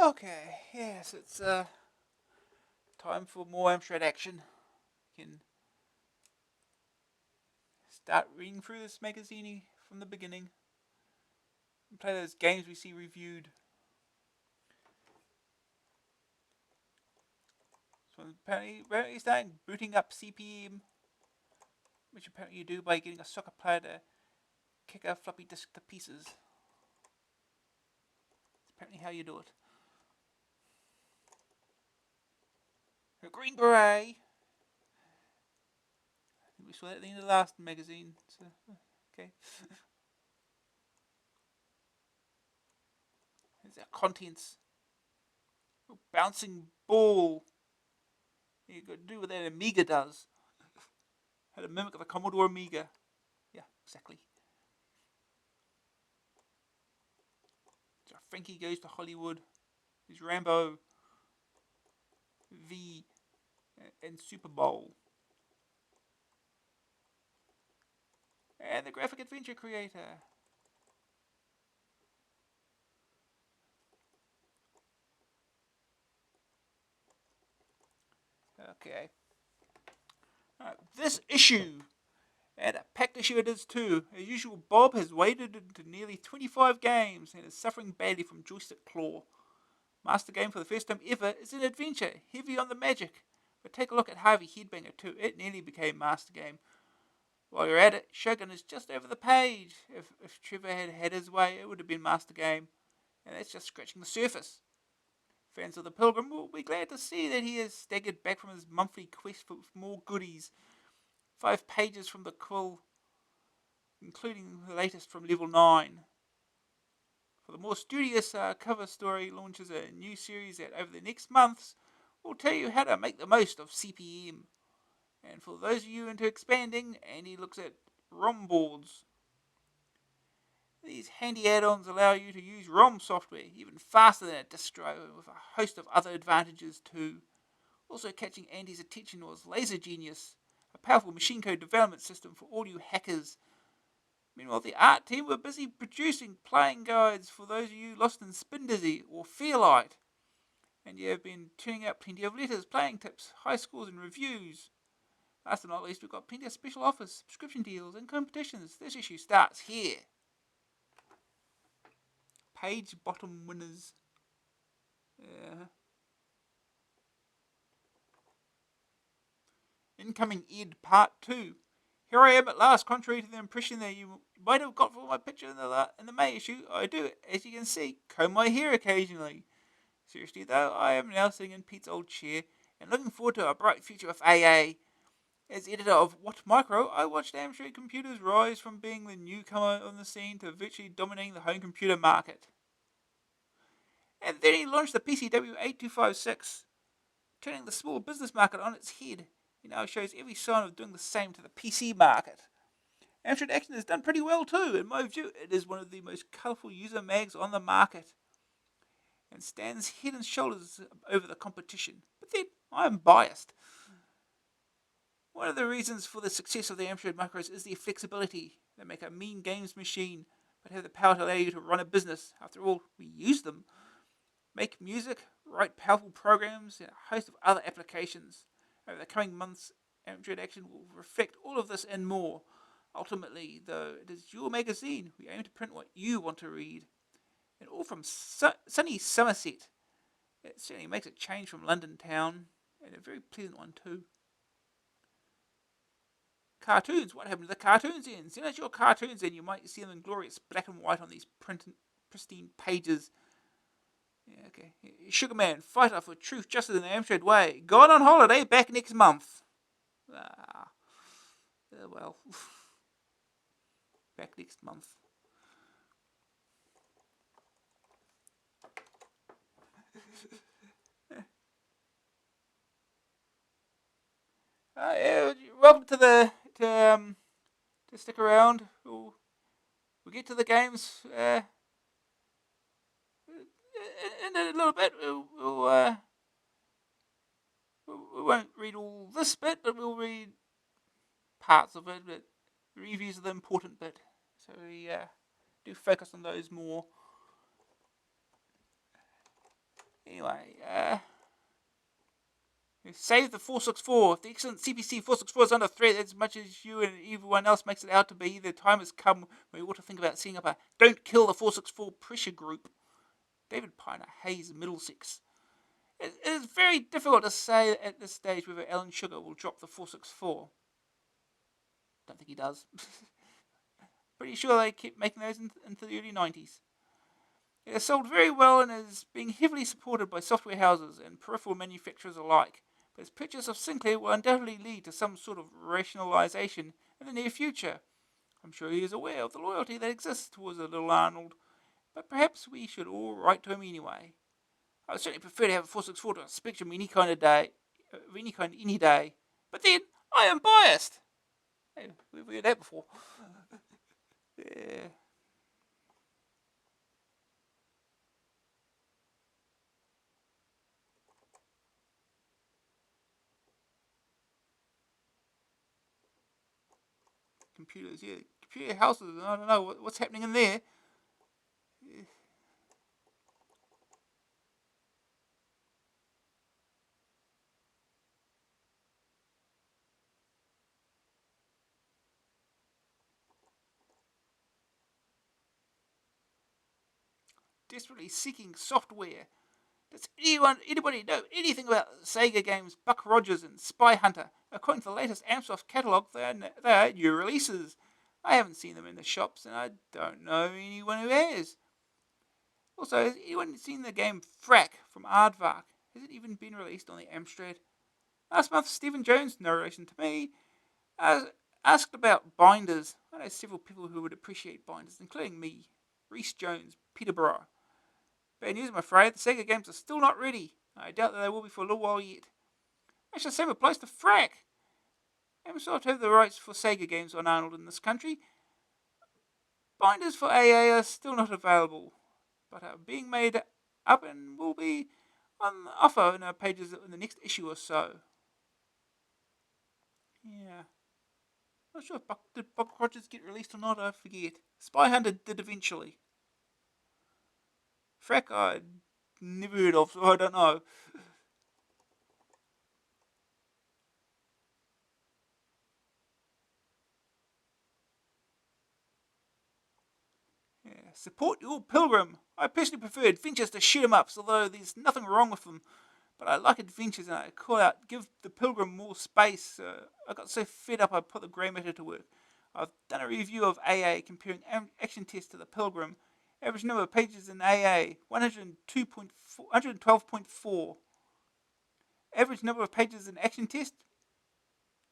Okay, yes, it's time for more Amstrad Action. You can start reading through this magazine from the beginning and play those games we see reviewed. So apparently starting booting up CPM, which apparently you do by getting a soccer player to kick a floppy disk to pieces. That's apparently how you do it. A Green Beret. I think we saw that at the end of the last magazine. So, okay. Here's our contents. A bouncing ball. You got to do what that Amiga does. Had a mimic of a Commodore Amiga. Yeah, exactly. So Frankie Goes to Hollywood. There's Rambo, V, and Super Bowl. And the Graphic Adventure Creator. Okay. Alright, this issue. And a packed issue it is too. As usual, Bob has waded into nearly 25 games and is suffering badly from joystick claw. Master game for the first time ever is an adventure, heavy on the magic. But take a look at Harvey Headbanger too. It nearly became master game. While you're at it, Shogun is just over the page. If Trevor had had his way, it would have been master game. And that's just scratching the surface. Fans of the Pilgrim will be glad to see that he has staggered back from his monthly quest for more goodies. 5 pages from the quill, including the latest from level 9. For the more studious cover story launches a new series that over the next months will tell you how to make the most of CPM. And for those of you into expanding, Andy looks at ROM boards. These handy add-ons allow you to use ROM software even faster than a disk drive, with a host of other advantages too. Also catching Andy's attention was Laser Genius, a powerful machine code development system for all you hackers. Meanwhile, the art team were busy producing playing guides for those of you lost in Spin Dizzy or Fairlight. And you have been turning out plenty of letters, playing tips, high scores and reviews. Last but not least, we've got plenty of special offers, subscription deals and competitions. This issue starts here. Page bottom winners. Incoming Ed Part 2. Here I am at last, contrary to the impression that you might have got from my picture in the May issue. I do, as you can see, comb my hair occasionally. Seriously though, I am now sitting in Pete's old chair and looking forward to a bright future with AA. As editor of What Micro, I watched Amstrad computers rise from being the newcomer on the scene to virtually dominating the home computer market. And then he launched the PCW 8256, turning the small business market on its head. He now shows every sign of doing the same to the PC market. Amstrad Action has done pretty well too. In my view, it is one of the most colourful user mags on the market and stands head and shoulders over the competition. But then, I am biased. One of the reasons for the success of the Amstrad Micros is their flexibility. They make a mean games machine, but have the power to allow you to run a business. After all, we use them. Make music, write powerful programs, and a host of other applications. Over the coming months, Amstrad Action will reflect all of this and more. Ultimately, though, it is your magazine. We aim to print what you want to read. And all from sunny Somerset. It certainly makes a change from London town, and a very pleasant one too. Cartoons. What happened to the cartoons then? Send us your cartoons and you might see them in glorious black and white on these pristine pages. Yeah, okay. Sugarman, fighter for truth, justice, in the Amstrad way. Gone on holiday, back next month. Well, back next month. Yeah, welcome to stick around. We'll get to the games in a little bit. We won't read all this bit, but we'll read parts of it. But reviews are the important bit, so we do focus on those more. Anyway, save the 464. If the excellent CPC 464 is under threat as much as you and everyone else makes it out to be, the time has come when we ought to think about setting up a Don't Kill the 464 pressure group. David Piner, Hayes, Middlesex. It is very difficult to say at this stage whether Alan Sugar will drop the 464. Don't think he does. Pretty sure they kept making those into the early 90s. It has sold very well and is being heavily supported by software houses and peripheral manufacturers alike, but its purchase of Sinclair will undoubtedly lead to some sort of rationalisation in the near future. I'm sure he is aware of the loyalty that exists towards the little Arnold, but perhaps we should all write to him anyway. I would certainly prefer to have a 464 to a Spectrum any kind of day, any day. But then, I am biased. Hey, we've heard that before. Yeah. Computers, yeah. Computer houses, I don't know what's happening in there. Yeah. Desperately seeking software. Does anybody know anything about Sega games Buck Rogers and Spy Hunter? According to the latest Amstrad catalogue, they are new releases. I haven't seen them in the shops, and I don't know anyone who has. Also, has anyone seen the game Frack from Aardvark? Has it even been released on the Amstrad? Last month, Stephen Jones' narration to me asked about binders. I know several people who would appreciate binders, including me, Rhys Jones, Peterborough. Bad news, I'm afraid. The Sega games are still not ready. I doubt that they will be for a little while yet. Actually, the same applies to Frack. Microsoft have the rights for Sega games on Arnold in this country. Binders for AA are still not available, but are being made up and will be on offer in our pages in the next issue or so. Yeah. Not sure if did Buck Rogers get released or not, I forget. Spy Hunter did eventually. Frack I never heard of, so I don't know. Yeah. Support your Pilgrim. I personally prefer adventures to shoot 'em ups, although there's nothing wrong with them. But I like adventures and I call out, give the Pilgrim more space. I got so fed up I put the grey matter to work. I've done a review of AA comparing Action Test to the Pilgrim. Average number of pages in AA, 112.4. Average number of pages in Action Test,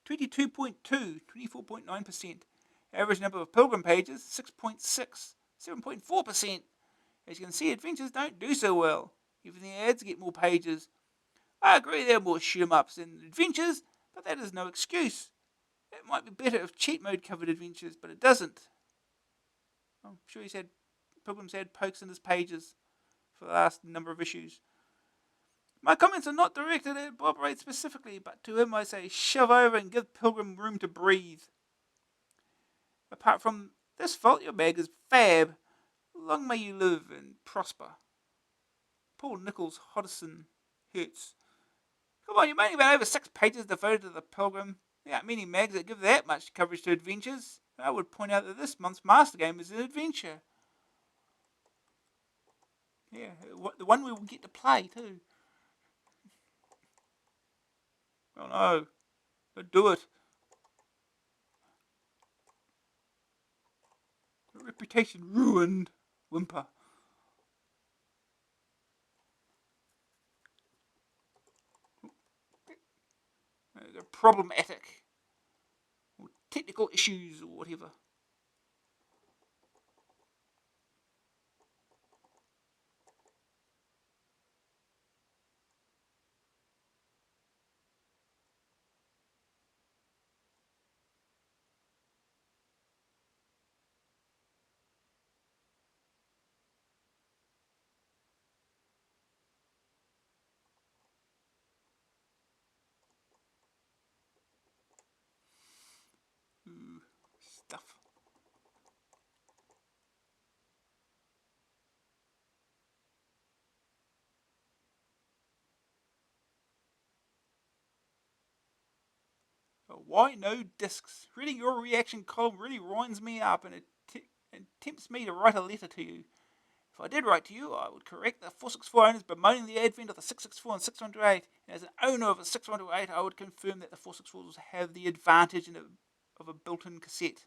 22.2, 24.9%. Average number of Pilgrim pages, 6.6, 7.4%. As you can see, adventures don't do so well. Even the ads get more pages. I agree there are more shoot 'em ups than adventures, but that is no excuse. It might be better if cheat mode covered adventures, but it doesn't. I'm sure Pilgrim's had pokes in his pages for the last number of issues. My comments are not directed at Bob Wright specifically, but to him I say shove over and give Pilgrim room to breathe. Apart from this fault, your bag is fab. Long may you live and prosper. Paul Nichols Hodgson Hertz. Come on, you've only got over 6 pages devoted to the Pilgrim. There aren't many mags that give that much coverage to adventures. I would point out that this month's master game is an adventure. Yeah, the one we will get to play too. Oh no, don't do it. Reputation ruined. Whimper. They're problematic. Or technical issues or whatever. Ooh, stuff. why no discs? Reading your reaction column really winds me up and tempts me to write a letter to you. If I did write to you, I would correct the 464 owners bemoaning the advent of the 664 and 628. And as an owner of a 628, I would confirm that the 464s have the advantage of a built-in cassette.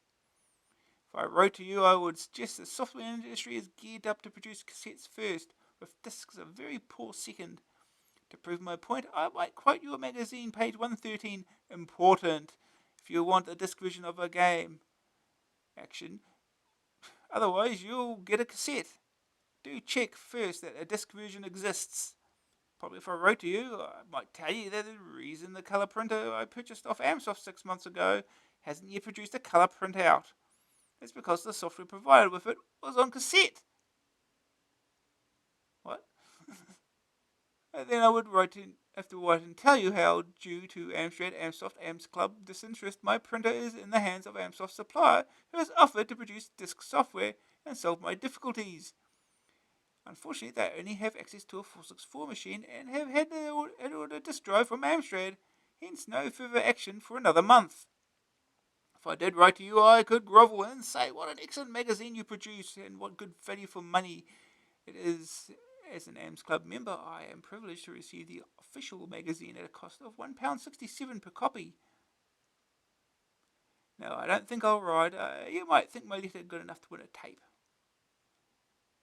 If I wrote to you, I would suggest the software industry is geared up to produce cassettes first, with discs a very poor second. To prove my point, I might quote you a magazine, page 113, important, if you want a disc version of a game. Action. Otherwise, you'll get a cassette. Do check first that a disc version exists. Probably if I wrote to you, I might tell you that the reason the colour printer I purchased off Amsoft 6 months ago hasn't yet produced a colour printout. It's because the software provided with it was on cassette. What? And then I would have to write and tell you how, due to Amstrad, Amsoft, Amps Club disinterest, my printer is in the hands of Amsoft's supplier, who has offered to produce disk software and solve my difficulties. Unfortunately, they only have access to a 464 machine and have had to order a disk drive from Amstrad, hence no further action for another month. If I did write to you, I could grovel and say what an excellent magazine you produce and what good value for money it is. As an AMS Club member, I am privileged to receive the official magazine at a cost of £1.67 per copy. No, I don't think I'll write. You might think my letter good enough to win a tape.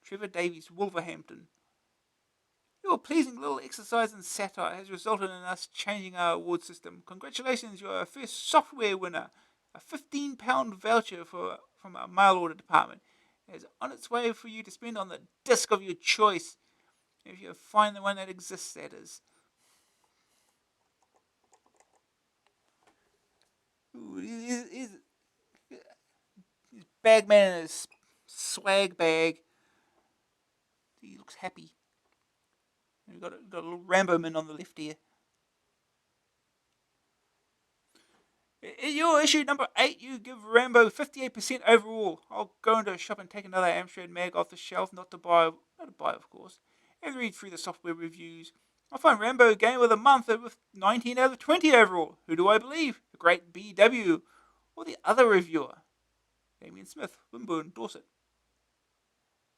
Trevor Davies, Wolverhampton. Your pleasing little exercise in satire has resulted in us changing our award system. Congratulations, you're our first software winner. A £15 voucher from our mail order department is on its way for you to spend on the disc of your choice. If you find the one that exists, that is. Ooh, he's bagman in his swag bag. He looks happy. We've got a little Rambo man on the left here. In your issue number 8, you give Rambo 58% overall. I'll go into a shop and take another Amstrad mag off the shelf, not to buy, of course, and read through the software reviews. I find Rambo Game of the Month with 19 out of 20 overall. Who do I believe? The great BW or the other reviewer? Damien Smith, Wimborne, Dorset.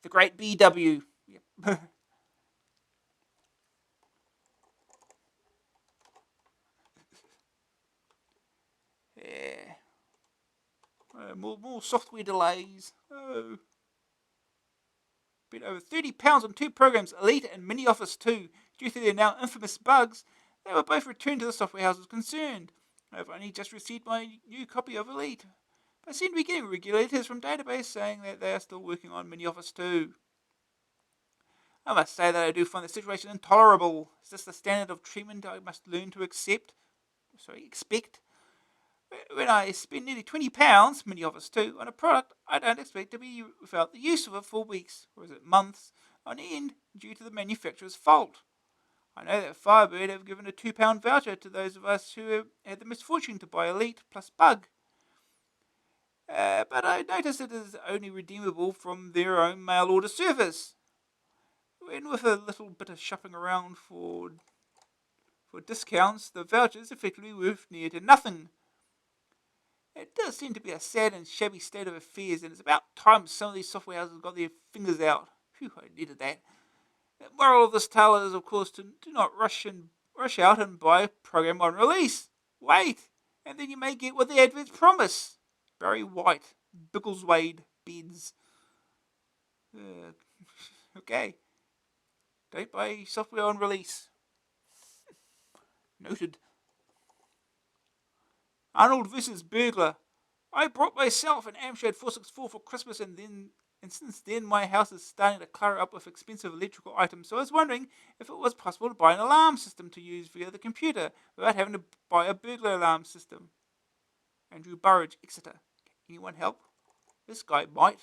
The great BW. Yep. Yeah. More software delays. Oh. Spent over £30 on two programs, Elite and Mini Office 2. Due to their now infamous bugs, they were both returned to the software houses concerned. I've only just received my new copy of Elite, but I seem to be getting regular letters from database saying that they are still working on Mini Office 2. I must say that I do find the situation intolerable. Is this the standard of treatment I must learn to expect? When I spend nearly £20, Mini Office 2, on a product, I don't expect to be without the use of it for weeks, or is it months, on end, due to the manufacturer's fault. I know that Firebird have given a £2 voucher to those of us who have had the misfortune to buy Elite plus Bug. But I notice it is only redeemable from their own mail order service. When with a little bit of shopping around for discounts, the voucher is effectively worth near to nothing. It does seem to be a sad and shabby state of affairs, and it's about time some of these software houses got their fingers out. Phew, I needed that. The moral of this tale is, of course, to do not rush out and buy a program on release. Wait, and then you may get what the adverts promise. Barry White, Biggleswade, Beds. Okay. Don't buy software on release. Noted. Arnold vs. Burglar. I brought myself an Amstrad 464 for Christmas, and since then my house is starting to clutter up with expensive electrical items, so I was wondering if it was possible to buy an alarm system to use via the computer without having to buy a burglar alarm system. Andrew Burridge, Exeter. Can anyone help? This guy might.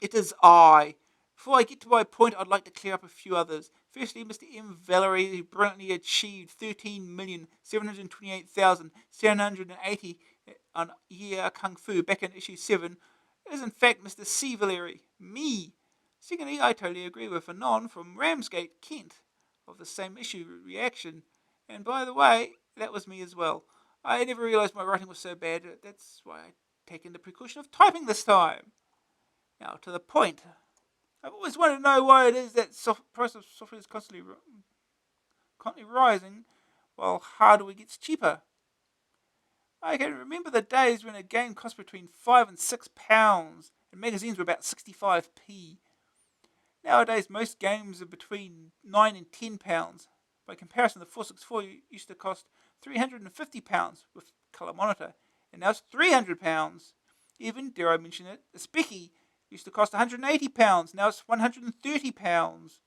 It is I. Before I get to my point, I'd like to clear up a few others. Firstly, Mr. M. Valerie, who brilliantly achieved 13,728,780 on Year Kung Fu back in issue 7, is in fact Mr. C. Valerie, me. Secondly, I totally agree with Anon from Ramsgate, Kent. of the same issue reaction. And by the way, that was me as well. I never realised my writing was so bad. That's why I've taken the precaution of typing this time. Now, to the point. I've always wanted to know why it is that price of software is constantly rising while hardware gets cheaper. I can remember the days when a game cost between £5 and £6 and magazines were about 65p. Nowadays, most games are between £9 and £10. By comparison, the 464 used to cost £350 with colour monitor, and now it's £300. Even, dare I mention it, a Specky used to cost £180, now it's £130.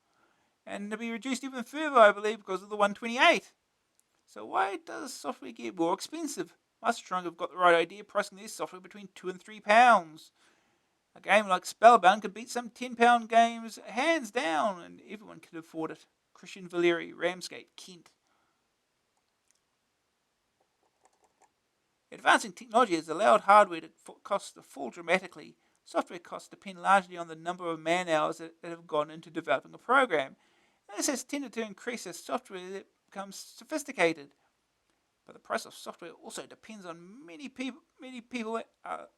And to be reduced even further, I believe, because of the 128. So why does software get more expensive? Mustang have got the right idea, pricing their software between £2 and £3. A game like Spellbound could beat some £10 games hands down, and everyone could afford it. Christian Valeri, Ramsgate, Kent. Advancing technology has allowed hardware costs to fall dramatically. Software costs depend largely on the number of man-hours that have gone into developing a program. And this has tended to increase as software becomes sophisticated. But the price of software also depends on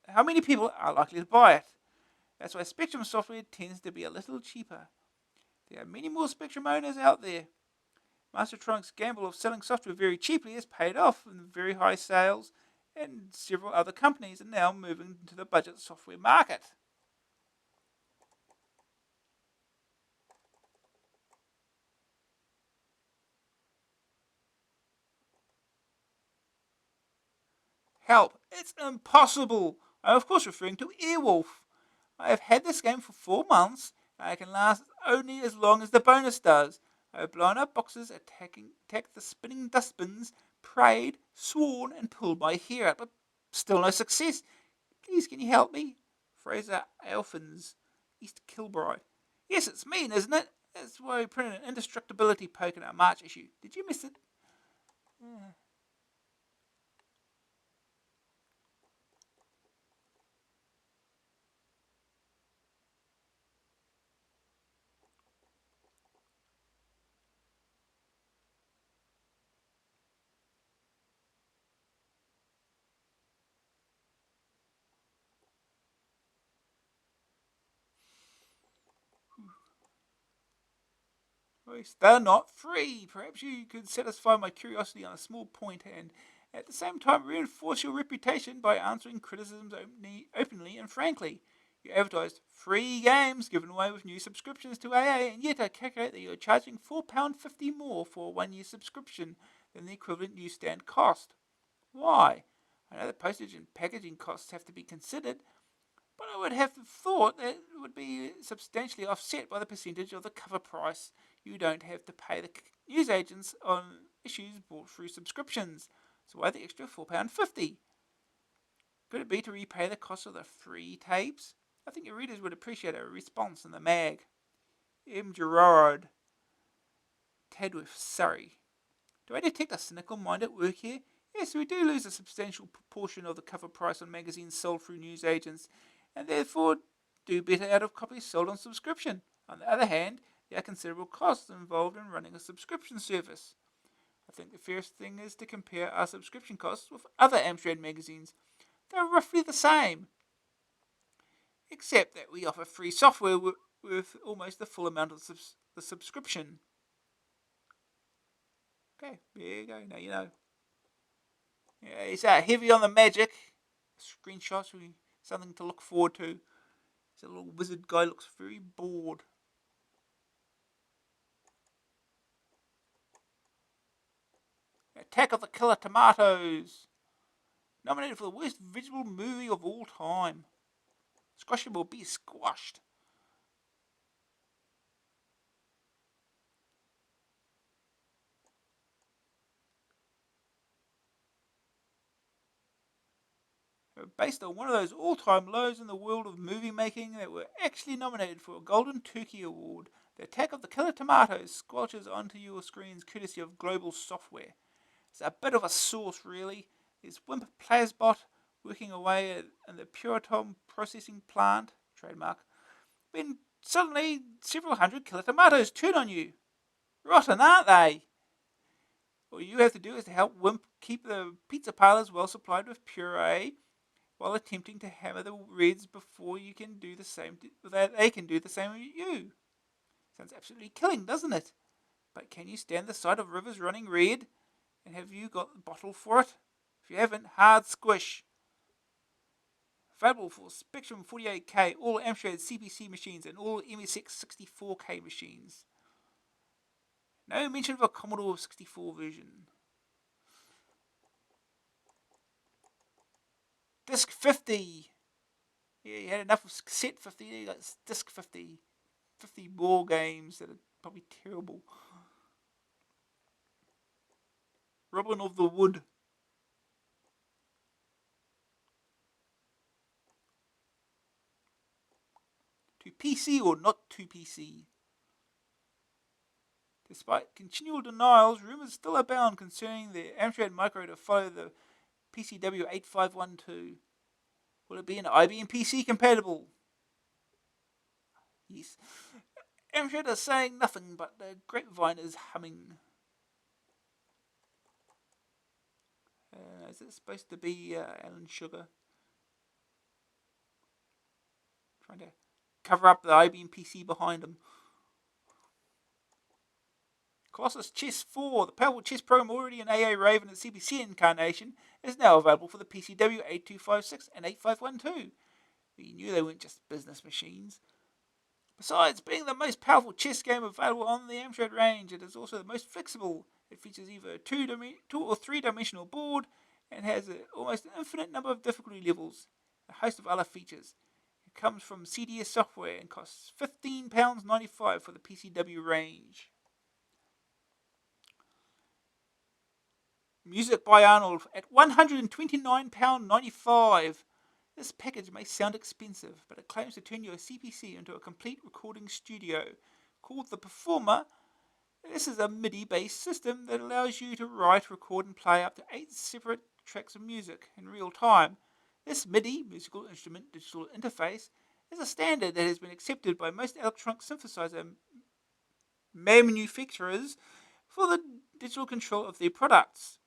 how many people are likely to buy it. That's why Spectrum software tends to be a little cheaper. There are many more Spectrum owners out there. Mastertronic's gamble of selling software very cheaply has paid off in very high sales, and several other companies are now moving into the budget software market. Help! It's impossible! I'm of course referring to Airwolf. I have had this game for 4 months, and I can last only as long as the bonus does. I have blown up boxes, attacked the spinning dustbins, prayed, sworn, and pulled my hair out, but still no success. Please, can you help me? Fraser Alphins, East Kilbride. Yes, it's mean, isn't it? That's why we printed an indestructibility poke in our March issue. Did you miss it? They're not free. Perhaps you could satisfy my curiosity on a small point and at the same time reinforce your reputation by answering criticisms openly and frankly. You advertised free games given away with new subscriptions to AA, and yet I calculate that you're charging £4.50 more for a 1 year subscription than the equivalent newsstand cost. Why? I know that postage and packaging costs have to be considered, but I would have thought that it would be substantially offset by the percentage of the cover price you don't have to pay the newsagents on issues bought through subscriptions. So why the extra £4.50? Could it be to repay the cost of the free tapes? I think your readers would appreciate a response in the mag. M. Gerard, Tadworth, Surrey. Do I detect a cynical mind at work here? Yes, we do lose a substantial proportion of the cover price on magazines sold through newsagents, and therefore do better out of copies sold on subscription. On the other hand, there are considerable costs involved in running a subscription service. I think the fairest thing is to compare our subscription costs with other Amstrad magazines. They're roughly the same, except that we offer free software with almost the full amount of the subscription. Okay, there you go, now you know. Yeah, he's heavy on the magic. Screenshots, something to look forward to. This little wizard guy looks very bored. Attack of the Killer Tomatoes. Nominated for the worst visual movie of all time. Squash will be squashed. Based on one of those all-time lows in the world of movie making that were actually nominated for a Golden Turkey Award, the Attack of the Killer Tomatoes squelches onto your screens courtesy of Global Software. It's a bit of a sauce, really. There's Wimp Plasbot working away in the Puriton processing plant, trademark, when suddenly several hundred killer tomatoes turn on you. Rotten, aren't they? All you have to do is to help Wimp keep the pizza parlors well supplied with puree while attempting to hammer the Reds before you can do the same. They can do the same with you. Sounds absolutely killing, doesn't it? But can you stand the sight of rivers running red? And have you got the bottle for it? If you haven't, hard squish. Available for Spectrum 48K, all Amstrad CPC machines, and all MSX 64K machines. No mention of a Commodore 64 version. Disc 50. Yeah, you had enough of cassette 50, you got disc 50. 50 more games that are probably terrible. Robin of the Wood. To PC or not to PC? Despite continual denials, rumours still abound concerning the Amstrad Micro to follow the PCW 8512. Will it be an IBM PC compatible? Yes. Amstrad is saying nothing, but the grapevine is humming. Is it supposed to be Alan Sugar? Trying to cover up the IBM PC behind him. Colossus Chess 4, the powerful chess program already in AA Rave and the CPC incarnation, is now available for the PCW 8256 and 8512. We knew they weren't just business machines. Besides being the most powerful chess game available on the Amstrad range, it is also the most flexible. It features either a two or three-dimensional board and has almost an infinite number of difficulty levels, a host of other features. It comes from CDS software and costs £15.95 for the PCW range. Music by Arnold at £129.95. This package may sound expensive, but it claims to turn your CPC into a complete recording studio. Called the Performer, this is a MIDI-based system that allows you to write, record, and play up to 8 separate tracks of music in real time. This MIDI, musical instrument digital interface, is a standard that has been accepted by most electronic synthesizer manufacturers for the digital control of their products.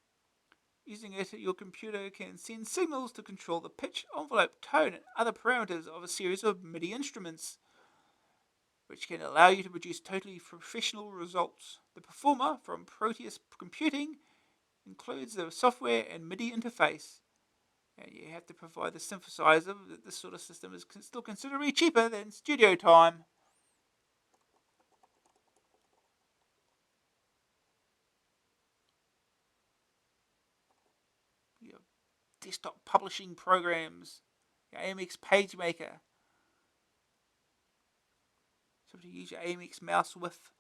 Using it, your computer can send signals to control the pitch, envelope, tone, and other parameters of a series of MIDI instruments, which can allow you to produce totally professional results. The Performer from Proteus Computing includes the software and MIDI interface. And you have to provide the synthesizer. This sort of system is still considerably cheaper than studio time. Your desktop publishing programs, your AMX PageMaker. So to use your AMX mouse with.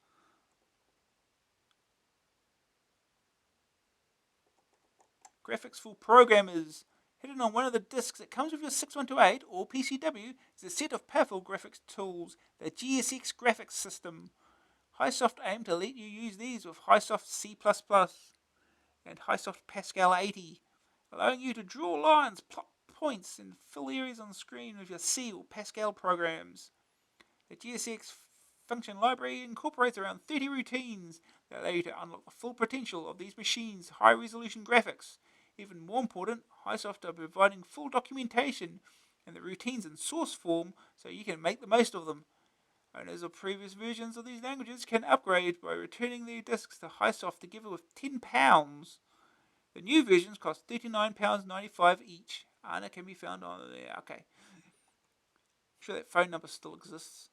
Graphics for programmers. Hidden on one of the discs that comes with your 6128 or PCW is a set of powerful graphics tools, the GSX graphics system. HiSoft aim to let you use these with HiSoft C++ and HiSoft Pascal 80, allowing you to draw lines, plot points, and fill areas on the screen with your C or Pascal programs. The GSX function library incorporates around 30 routines that allow you to unlock the full potential of these machines' high-resolution graphics. Even more important, HiSoft are providing full documentation and the routines in source form so you can make the most of them. Owners of previous versions of these languages can upgrade by returning their discs to HiSoft together with £10. The new versions cost £39.95 each. Anna can be found on there. Okay. I'm sure that phone number still exists.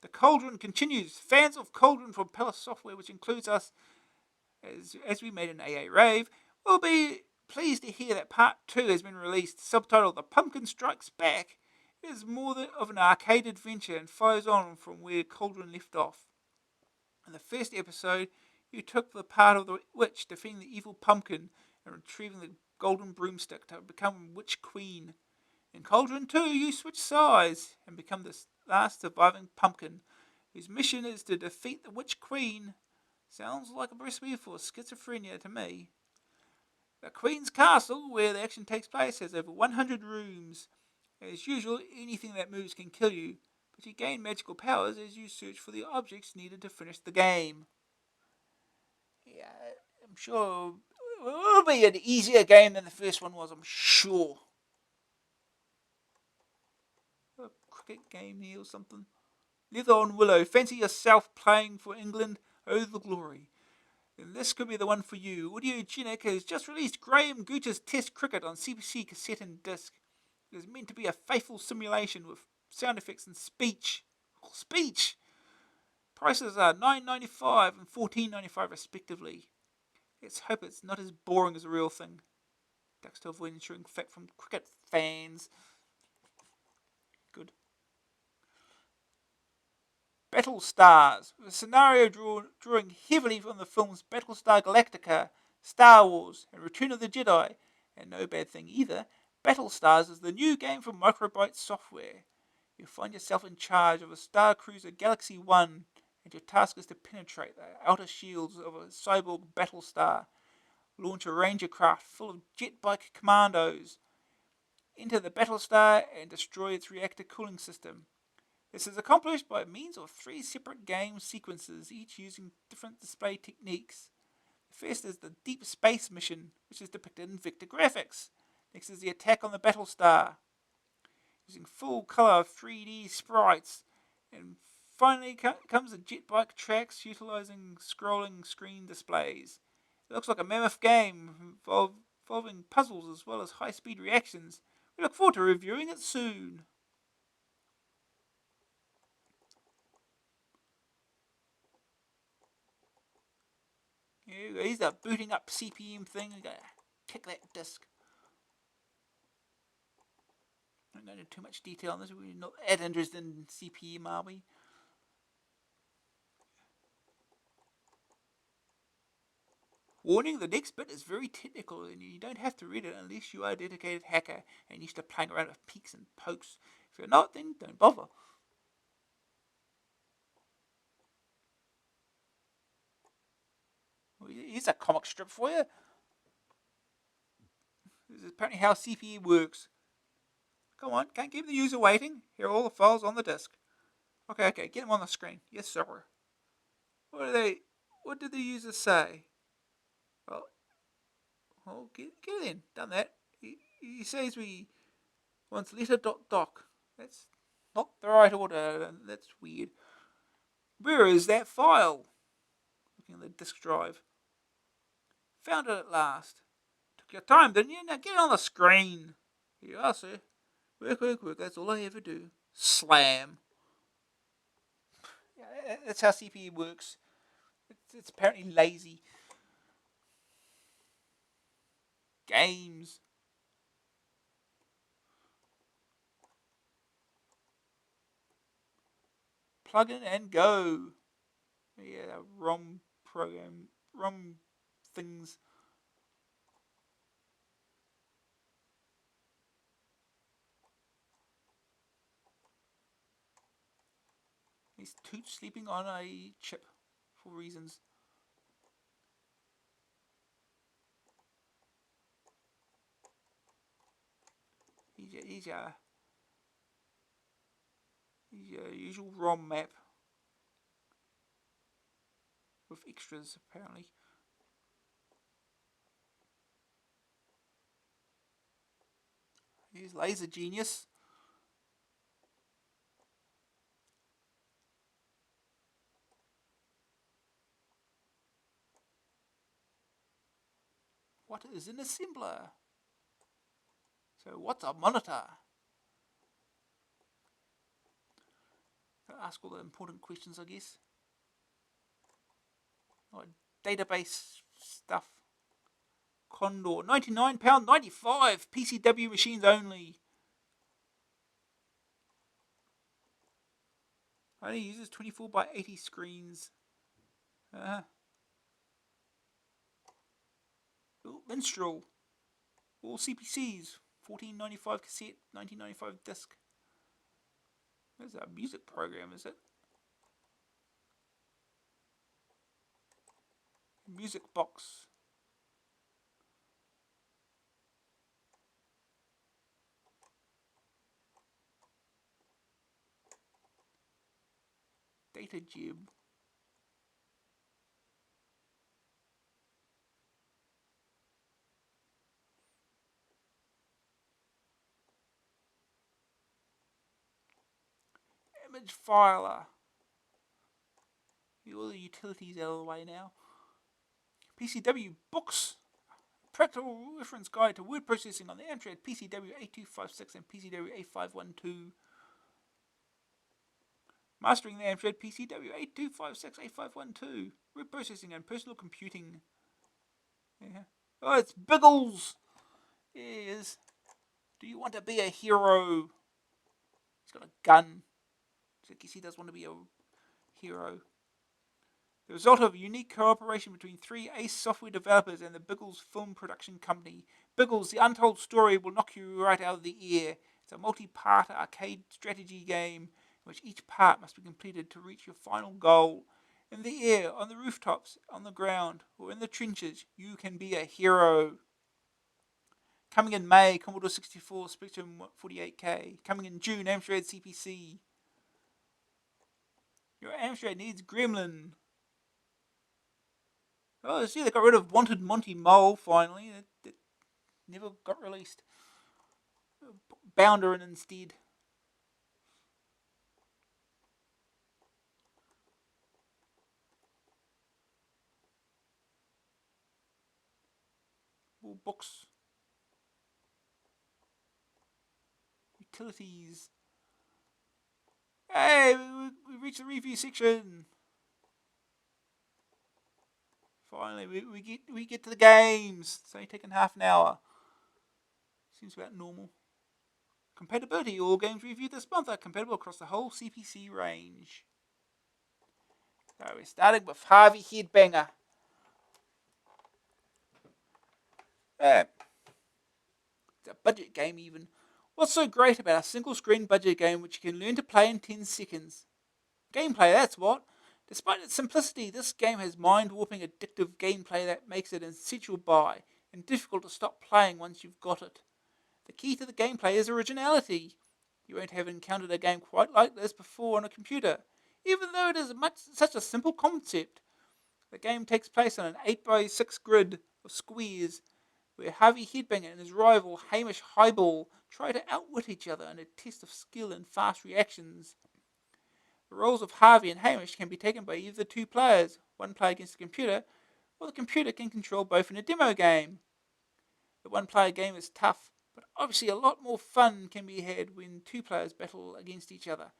The Cauldron continues. Fans of Cauldron from Palace Software, which includes us as we made an AA Rave, will be pleased to hear that Part 2 has been released, subtitled The Pumpkin Strikes Back. It is more of an arcade adventure and follows on from where Cauldron left off. In the first episode, you took the part of the witch, defeating the evil pumpkin and retrieving the golden broomstick to become Witch Queen. In Cauldron 2, you switch sides and become the last surviving pumpkin, whose mission is to defeat the Witch Queen. Sounds like a recipe for schizophrenia to me. The Queen's Castle, where the action takes place, has over 100 rooms. As usual, anything that moves can kill you, but you gain magical powers as you search for the objects needed to finish the game. Yeah, I'm sure it'll be an easier game than the first one was, I'm sure. A cricket game here or something. Leather on Willow. Fancy yourself playing for England? Oh, the glory. Then this could be the one for you. Audiogenic has just released Graham Gooch's Test Cricket on CPC cassette and disc. It is meant to be a faithful simulation with sound effects and speech. Oh, speech! Prices are $9.95 and $14.95 respectively. Let's hope it's not as boring as the real thing. Ducks to avoid ensuring fact from cricket fans. Good. Battle Stars. A scenario drawing heavily from the films Battlestar Galactica, Star Wars, and Return of the Jedi. And no bad thing either, Battle Stars is the new game from Microbyte Software. You find yourself in charge of a Star Cruiser Galaxy 1, and your task is to penetrate the outer shields of a cyborg Battlestar, launch a Ranger craft full of jet-bike commandos, enter the Battlestar, and destroy its reactor cooling system. This is accomplished by means of 3 separate game sequences, each using different display techniques. The first is the Deep Space mission, which is depicted in vector graphics. Next is the attack on the Battlestar, using full colour 3D sprites. And finally comes the jet bike tracks, utilising scrolling screen displays. It looks like a mammoth game involving puzzles as well as high-speed reactions. We look forward to reviewing it soon. Here's the booting up CPM thing. I'm going to kick that disc. I don't go into too much detail on this. We're not that interested in CPM, are we? Warning, the next bit is very technical and you don't have to read it unless you are a dedicated hacker and used to playing around with peaks and pokes. If you're not, then don't bother. Here's a comic strip for you. This is apparently how CPM works. Come on, can't keep the user waiting. Here are all the files on the disk. Okay, get them on the screen. Yes, sir. What did the user say? Well, get it in. Done that. He says we wants letter.doc. That's not the right order. That's weird. Where is that file? Looking at the disk drive. Found it at last. Took your time, didn't you? Now get it on the screen. Here you are, sir. Work. That's all I ever do. Slam. Yeah, that's how CPU works. It's apparently lazy. Games. Plug in and go. Yeah, ROM program. ROM things. He's Toots sleeping on a chip for reasons. He's your usual ROM map with extras apparently. He's Laser Genius. What is an assembler? So what's a monitor? Ask all the important questions, I guess. Oh, database stuff. Condor, £99.95. PCW machines only. Only uses 24 by 80 screens. Minstrel. All CPCs. $14.95 cassette, $19.95 disc. There's a music program, is it? Music box. data gem. Image filer. Get all the utilities out of the way now. PCW books. Practical reference guide to word processing on the Amstrad PCW 8256 and PCW 8512. Mastering the Amstrad PCW 8256 8512. Word processing and personal computing. Yeah. Oh, it's Biggles. Yes. Do you want to be a hero? He's got a gun. So I guess he does want to be a hero. The result of a unique cooperation between 3 ace software developers and the Biggles Film Production Company. Biggles, the untold story will knock you right out of the air. It's a multi-part arcade strategy game in which each part must be completed to reach your final goal. In the air, on the rooftops, on the ground, or in the trenches, you can be a hero. Coming in May, Commodore 64, Spectrum 48K. Coming in June, Amstrad CPC. Your Amstrad needs Gremlin. Oh, see, they got rid of Wanted Monty Mole finally. That never got released. Bounder in instead. More books. Utilities. Hey, we reached the review section. Finally, we get to the games. It's only taken half an hour. Seems about normal. Compatibility. All games reviewed this month are compatible across the whole CPC range. So we're starting with Harvey Headbanger. It's a budget game even. What's so great about a single screen budget game which you can learn to play in 10 seconds? Gameplay, that's what. Despite its simplicity, this game has mind-warping addictive gameplay that makes it essential buy and difficult to stop playing once you've got it. The key to the gameplay is originality. You won't have encountered a game quite like this before on a computer, even though it is such a simple concept. The game takes place on an 8x6 grid of squares, where Harvey Headbanger and his rival Hamish Highball try to outwit each other in a test of skill and fast reactions. The roles of Harvey and Hamish can be taken by either two players, one player against the computer, or the computer can control both in a demo game. The one-player game is tough, but obviously a lot more fun can be had when two players battle against each other.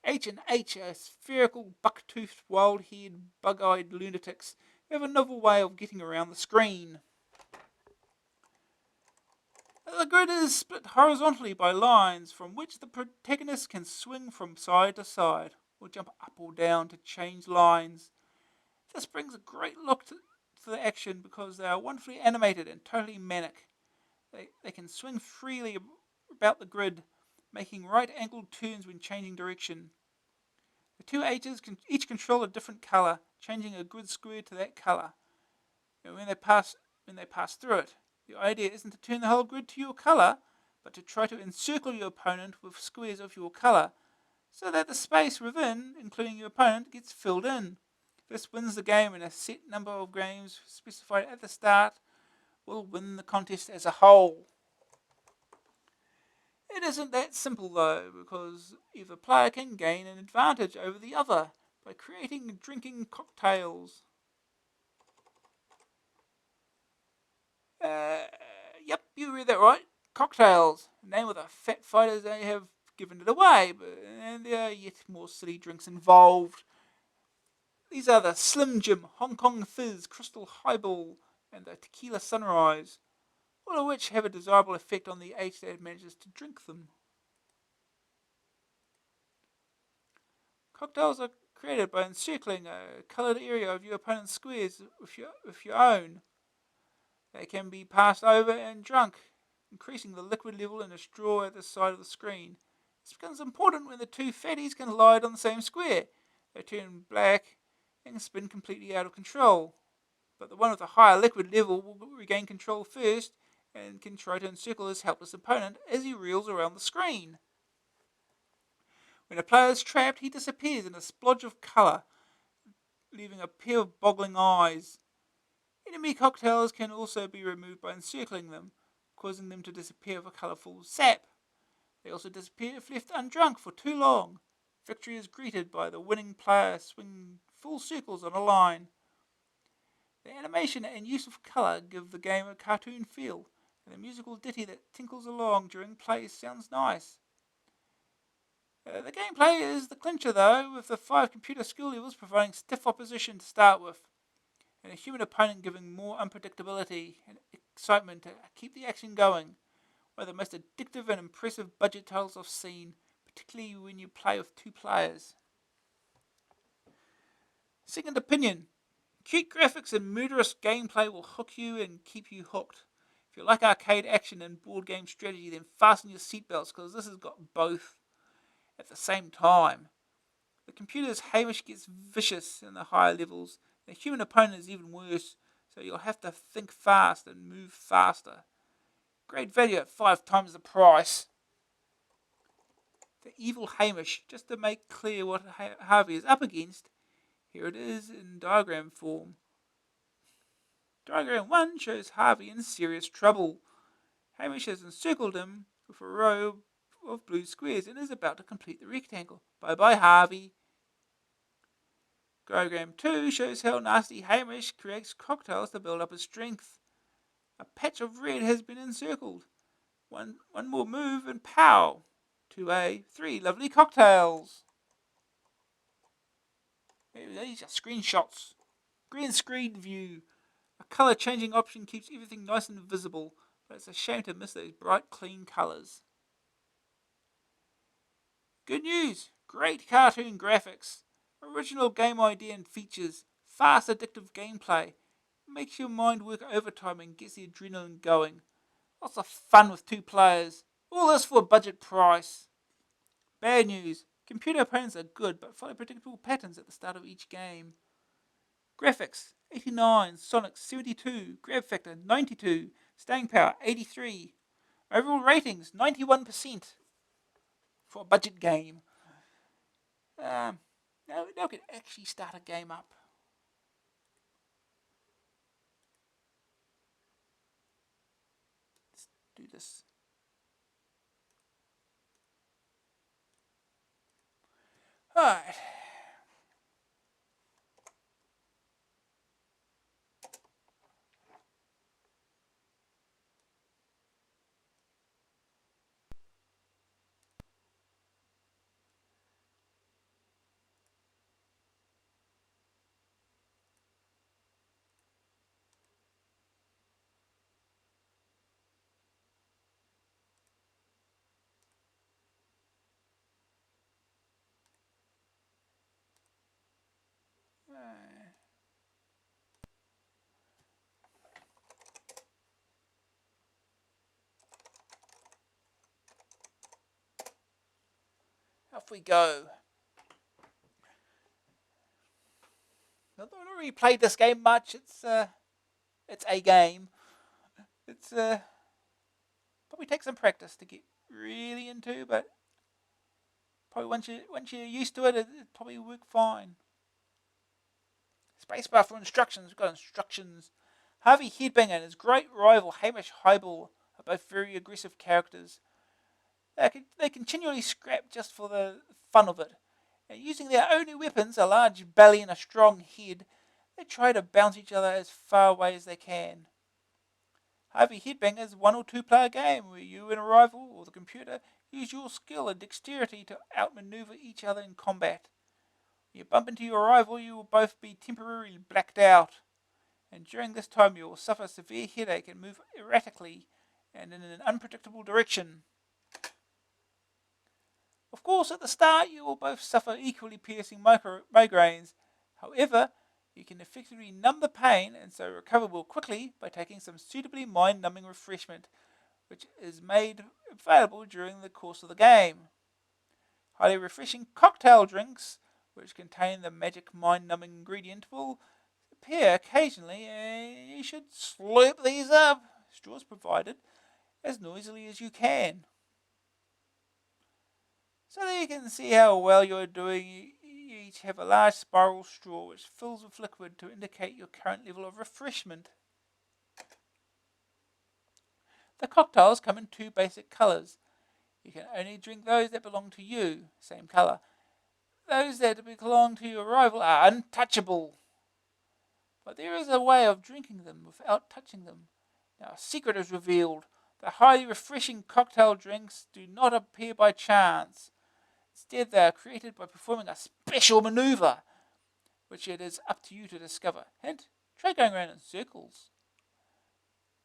H and H are spherical, buck-toothed, wild-haired, bug-eyed lunatics who have a novel way of getting around the screen. The grid is split horizontally by lines from which the protagonist can swing from side to side, or jump up or down to change lines. This brings a great look to the action because they are wonderfully animated and totally manic. They can swing freely about the grid, making right-angled turns when changing direction. The two H's can each control a different colour, changing a grid square to that colour. And when they pass through it, the idea isn't to turn the whole grid to your colour, but to try to encircle your opponent with squares of your colour, so that the space within, including your opponent, gets filled in. This wins the game, and a set number of games specified at the start will win the contest as a whole. It isn't that simple though, because either player can gain an advantage over the other by creating and drinking cocktails. Yep, you read that right. Cocktails. The name of the fat fighters, they have given it away, and there are yet more silly drinks involved. These are the Slim Jim, Hong Kong Fizz, Crystal Highball, and the Tequila Sunrise, all of which have a desirable effect on the age that manages to drink them. Cocktails are created by encircling a coloured area of your opponent's squares with your own. They can be passed over and drunk, increasing the liquid level in a straw at the side of the screen. This becomes important when the two fatties can collide on the same square. They turn black and spin completely out of control. But the one with a higher liquid level will regain control first and can try to encircle his helpless opponent as he reels around the screen. When a player is trapped, he disappears in a splodge of colour, leaving a pair of boggling eyes. Enemy cocktails can also be removed by encircling them, causing them to disappear with a colourful sap. They also disappear if left undrunk for too long. Victory is greeted by the winning player swinging full circles on a line. The animation and use of colour give the game a cartoon feel, and the musical ditty that tinkles along during play sounds nice. The gameplay is the clincher though, with the 5 computer skill levels providing stiff opposition to start with, and a human opponent giving more unpredictability and excitement to keep the action going. One of the most addictive and impressive budget titles I've seen, particularly when you play with 2 players. Second opinion. Cute graphics and murderous gameplay will hook you and keep you hooked. If you like arcade action and board game strategy, then fasten your seatbelts because this has got both at the same time. The computer's Hamish gets vicious in the higher levels. The human opponent is even worse, so you'll have to think fast and move faster. Great value at 5 times the price. The evil Hamish, just to make clear what Harvey is up against, here it is in diagram form. Diagram 1 shows Harvey in serious trouble. Hamish has encircled him with a row of blue squares and is about to complete the rectangle. Bye bye, Harvey. Diagram 2 shows how nasty Hamish creates cocktails to build up his strength. A patch of red has been encircled. One more move and pow! 2A, 3 lovely cocktails. These are screenshots. Green screen view. A colour changing option keeps everything nice and visible, but it's a shame to miss those bright, clean colours. Good news! Great cartoon graphics. Original game idea and features. Fast, addictive gameplay. Makes your mind work overtime and gets the adrenaline going. Lots of fun with 2 players. All this for a budget price. Bad news. Computer opponents are good, but follow predictable patterns at the start of each game. Graphics, 89, Sonic 72, Grab Factor 92, Staying Power 83. Overall ratings 91% for a budget game. Now we can actually start a game up. Let's do this. Alright. Off we go. I've not really played this game much. It's a game. It's probably takes some practice to get really into, but probably once you're used to it, it probably work fine. Spacebar for instructions. We've got instructions. Harvey Headbanger and his great rival Hamish Highball are both very aggressive characters. They continually scrap just for the fun of it. And using their only weapons, a large belly and a strong head, they try to bounce each other as far away as they can. Harvey Headbanger is a 1 or 2 player game where you and a rival or the computer use your skill and dexterity to outmaneuver each other in combat. When you bump into your rival, you will both be temporarily blacked out, and during this time you will suffer severe headache and move erratically and in an unpredictable direction. Of course, at the start you will both suffer equally piercing migraines. However, you can effectively numb the pain and so recover more quickly by taking some suitably mind-numbing refreshment, which is made available during the course of the game. Highly refreshing cocktail drinks, which contain the magic mind-numbing ingredient, will appear occasionally, and you should slurp these up, straws provided, as noisily as you can. So that you can see how well you're doing, you each have a large spiral straw which fills with liquid to indicate your current level of refreshment. The cocktails come in 2 basic colours. You can only drink those that belong to you, same colour. Those that belong to your rival are untouchable. But there is a way of drinking them without touching them. Now a secret is revealed. The highly refreshing cocktail drinks do not appear by chance. Instead, they are created by performing a special manoeuvre, which it is up to you to discover. Hint, try going around in circles.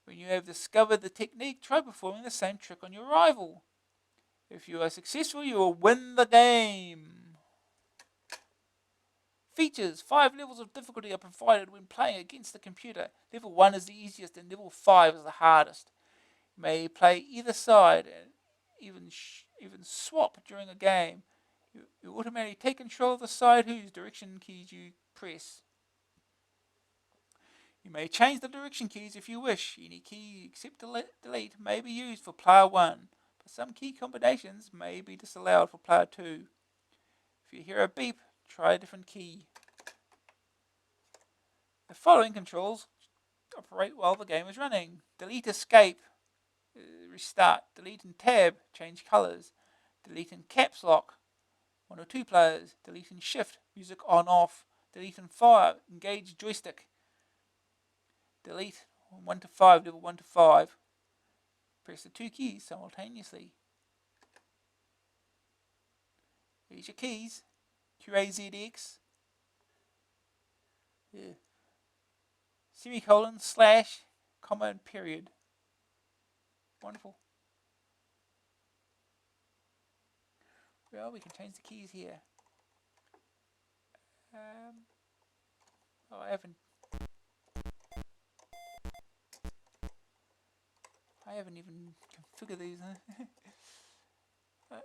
When you have discovered the technique, try performing the same trick on your rival. If you are successful, you will win the game. Features. 5 levels of difficulty are provided when playing against the computer. Level 1 is the easiest and level 5 is the hardest. You may play either side and even swap during a game. You automatically take control of the side whose direction keys you press. You may change the direction keys if you wish. Any key except delete may be used for player 1, but some key combinations may be disallowed for player 2. If you hear a beep, try a different key. The following controls operate while the game is running. Delete escape, restart. Delete and tab, change colours. Delete and caps lock, 1 or 2 players. Delete and shift, music on off. Delete and fire, engage joystick. Delete 1 to 5, level 1 to 5. Press the 2 keys simultaneously. Here's your keys. QAZX. Yeah. Semicolon, slash, comma and period. Wonderful. Well, we can change the keys here. I haven't even configured these.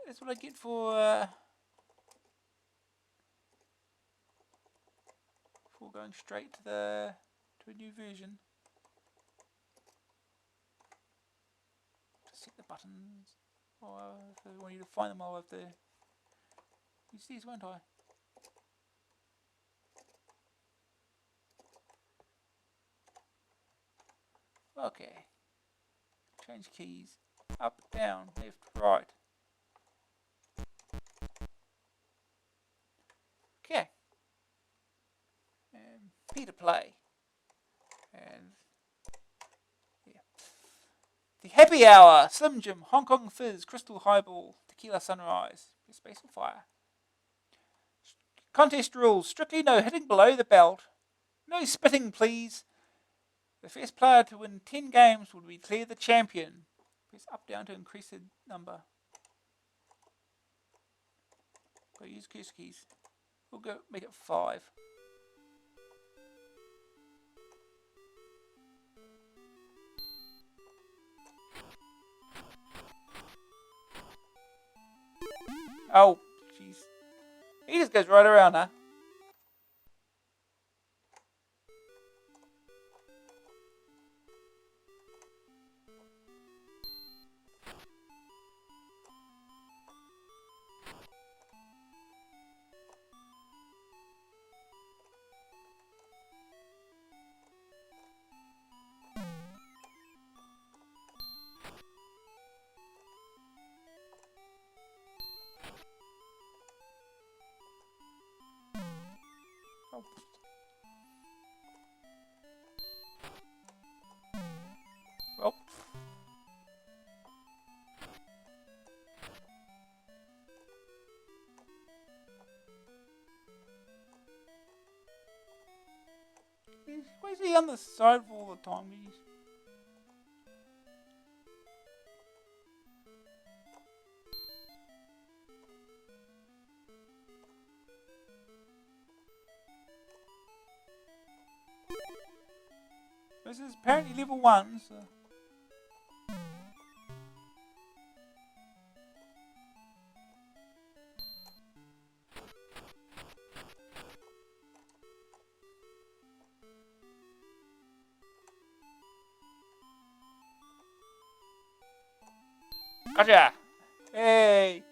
That's what I get for going straight to a new version. Just set the buttons. If I want you to find them, I'll have to use these, won't I? Okay. Change keys. Up, down, left, right. Okay. And P to play. And yeah. The Happy Hour, Slim Jim, Hong Kong Fizz, Crystal Highball, Tequila Sunrise, Space or Fire. Contest rules, strictly no hitting below the belt. No spitting, please. The first player to win 10 games will be declared the champion. Press up down to increase the number. Go use cursor keys. We'll go make it 5. Oh, jeez. He just goes right around, huh? Oh. Well. Why is he on the side all the time? Jeez. This is apparently level 1, so... Gotcha! Hey!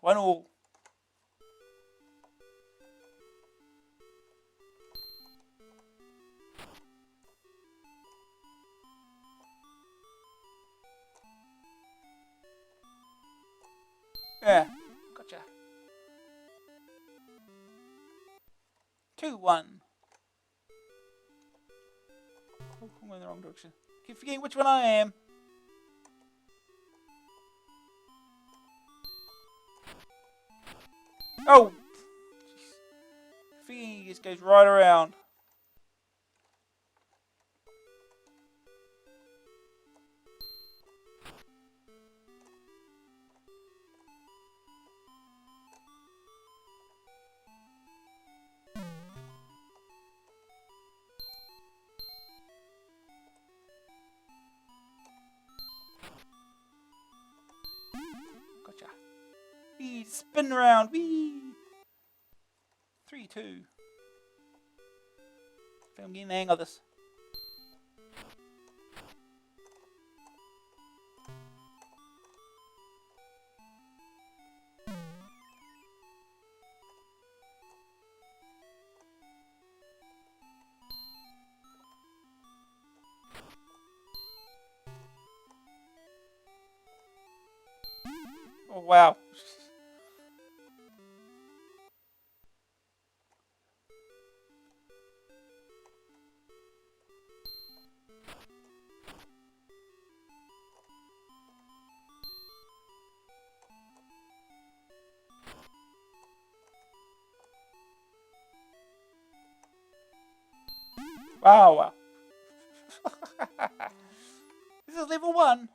1-1. Yeah, gotcha. 2-1. Oh, I'm going in the wrong direction. Keep forgetting which one I am. Oh! Forgetting he just goes right around. Gotcha. Wee, spin around. Wee. 3-2. I think I'm getting the hang of this. Oh, wow. Wow. This is level 1.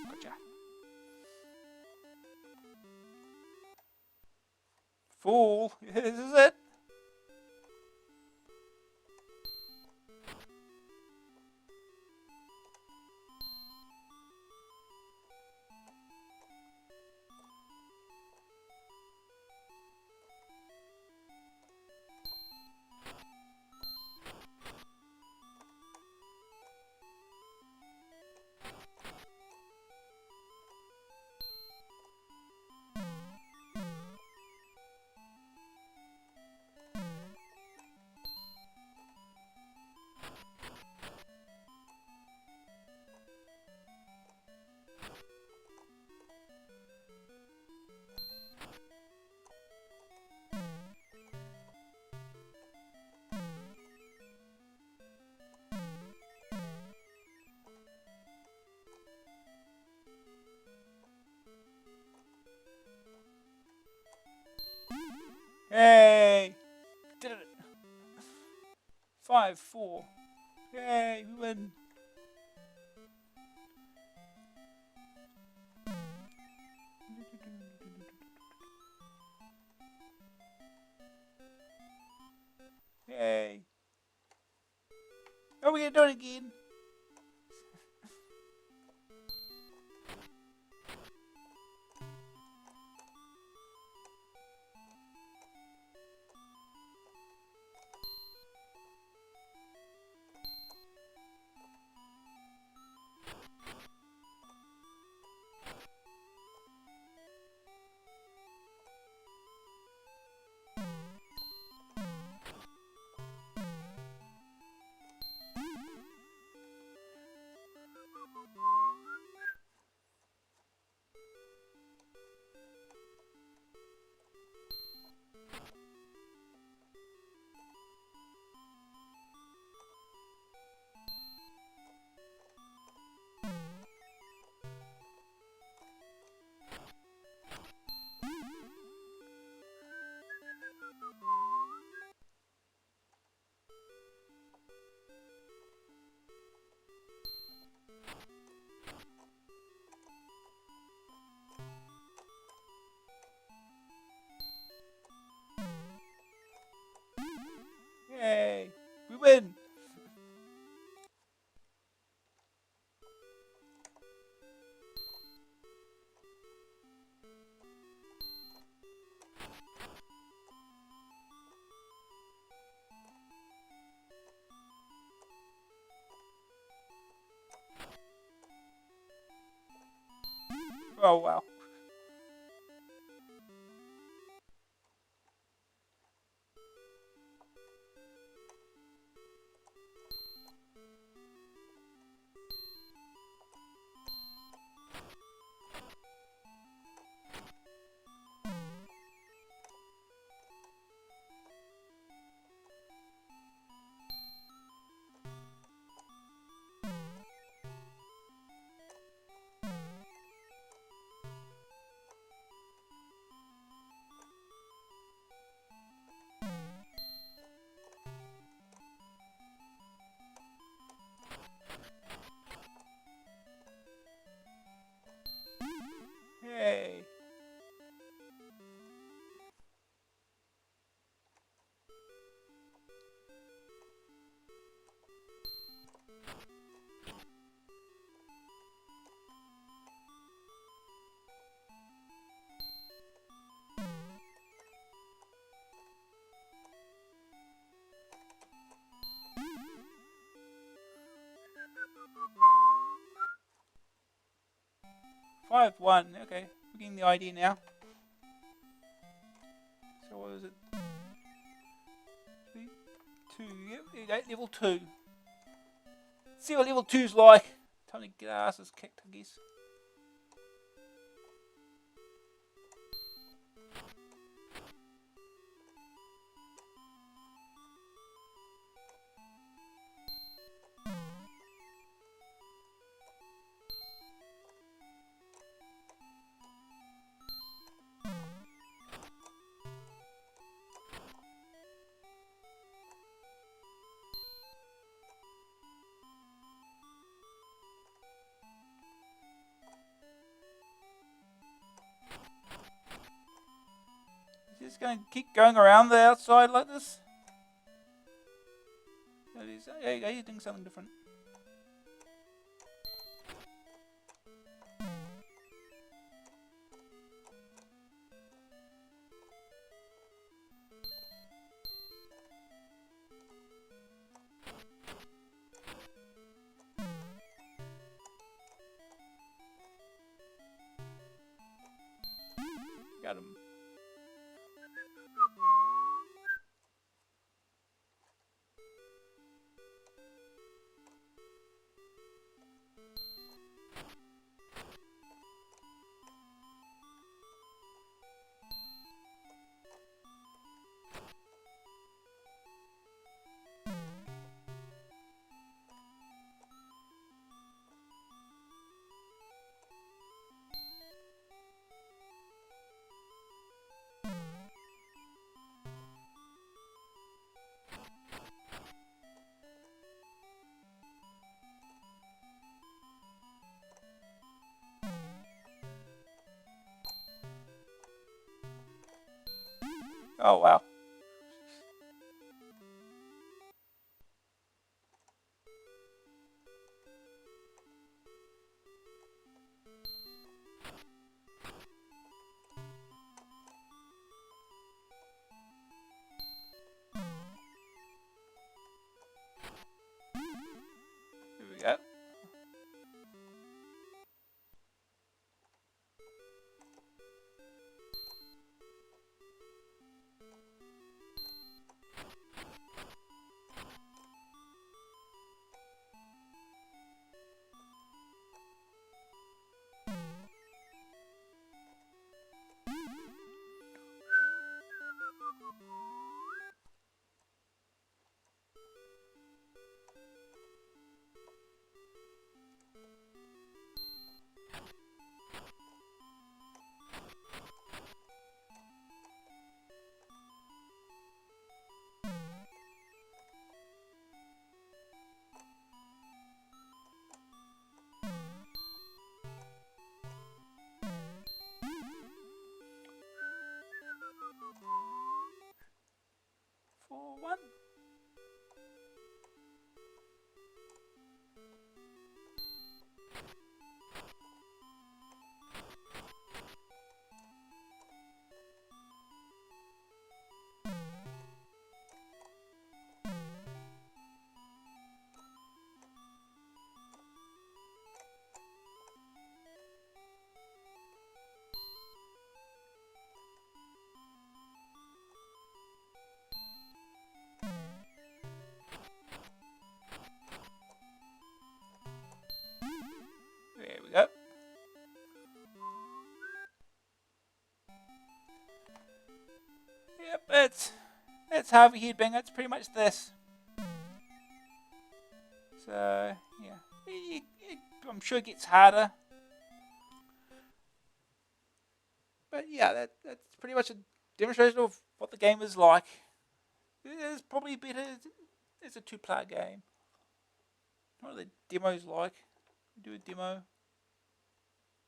Gotcha. Fool. This is it. Hey! Did it! 5-4. Yay, we win. Yay. Are we gonna do it again? Oh wow. Yay. Five one. Okay, we're getting the idea now. So what is it? 3, 2. Yep, level 2. See what level 2's like. Time to get our asses kicked, I guess. Is this going to keep going around the outside like this? Yeah, he's doing something different. Got him. Oh wow. Here we go. Four one. that's Harvey Headbanger. It's pretty much this. So yeah, I'm sure it gets harder, but yeah, that's pretty much a demonstration of what the game is like. It's probably better as a two-player game. What are the demos like? Do a demo.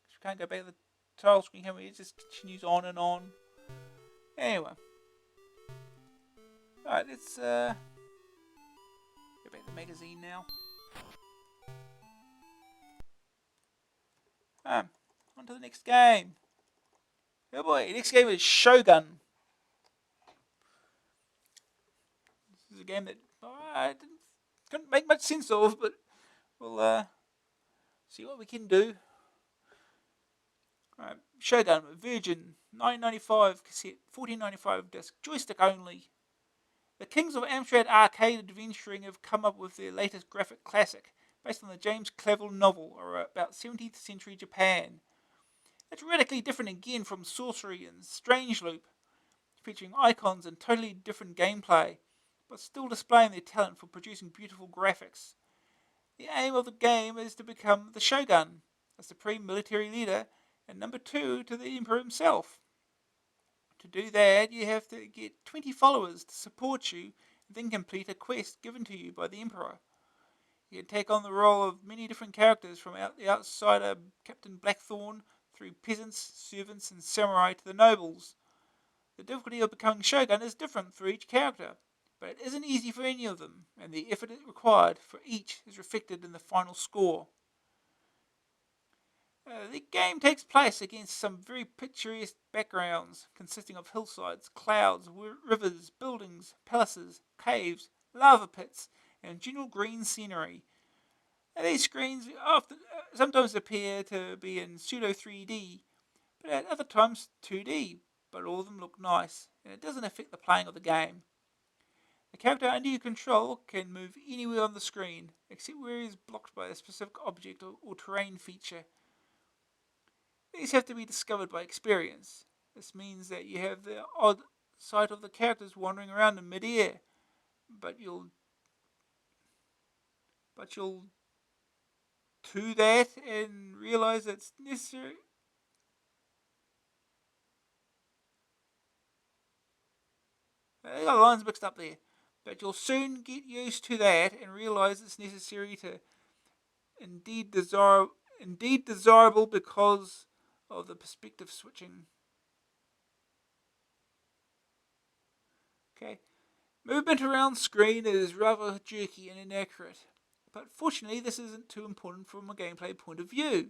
We can't go back to the title screen, can we? It just continues on and on. Anyway. Alright, let's go back to the magazine now. On to the next game. Oh boy, next game is Shogun. This is a game that I couldn't make much sense of, but we'll see what we can do. Alright, Shogun, Virgin, 995 cassette, 1495 disc, joystick only. The kings of Amstrad arcade adventuring have come up with their latest graphic classic, based on the James Clavell novel about 17th century Japan. It's radically different again from Sorcery and Strange Loop, featuring icons and totally different gameplay, but still displaying their talent for producing beautiful graphics. The aim of the game is to become the Shogun, a supreme military leader and number 2 to the Emperor himself. To do that, you have to get 20 followers to support you and then complete a quest given to you by the Emperor. You can take on the role of many different characters, from the outsider Captain Blackthorn through peasants, servants and samurai to the nobles. The difficulty of becoming Shogun is different for each character, but it isn't easy for any of them, and the effort required for each is reflected in the final score. The game takes place against some very picturesque backgrounds, consisting of hillsides, clouds, rivers, buildings, palaces, caves, lava pits, and general green scenery. And these screens sometimes appear to be in pseudo 3D, but at other times 2D, but all of them look nice, and it doesn't affect the playing of the game. The character under your control can move anywhere on the screen, except where he is blocked by a specific object or terrain feature. These have to be discovered by experience. This means that you have the odd sight of the characters wandering around in mid-air, but you'll do that and realise it's necessary. I got lines mixed up there, but you'll soon get used to that and realise it's necessary to indeed desirable because of the perspective switching. Okay, movement around screen is rather jerky and inaccurate, but fortunately this isn't too important from a gameplay point of view.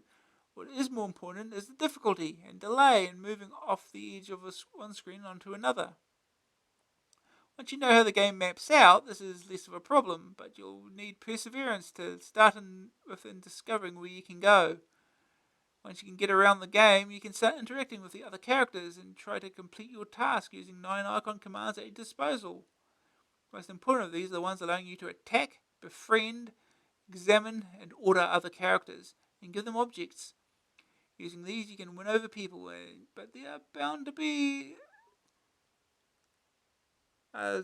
What is more important is the difficulty and delay in moving off the edge of one screen onto another. Once you know how the game maps out, this is less of a problem, but you'll need perseverance to start with discovering where you can go. Once you can get around the game, you can start interacting with the other characters and try to complete your task using 9 icon commands at your disposal. Most important of these are the ones allowing you to attack, befriend, examine, and order other characters, and give them objects. Using these, you can win over people, but they are bound to be to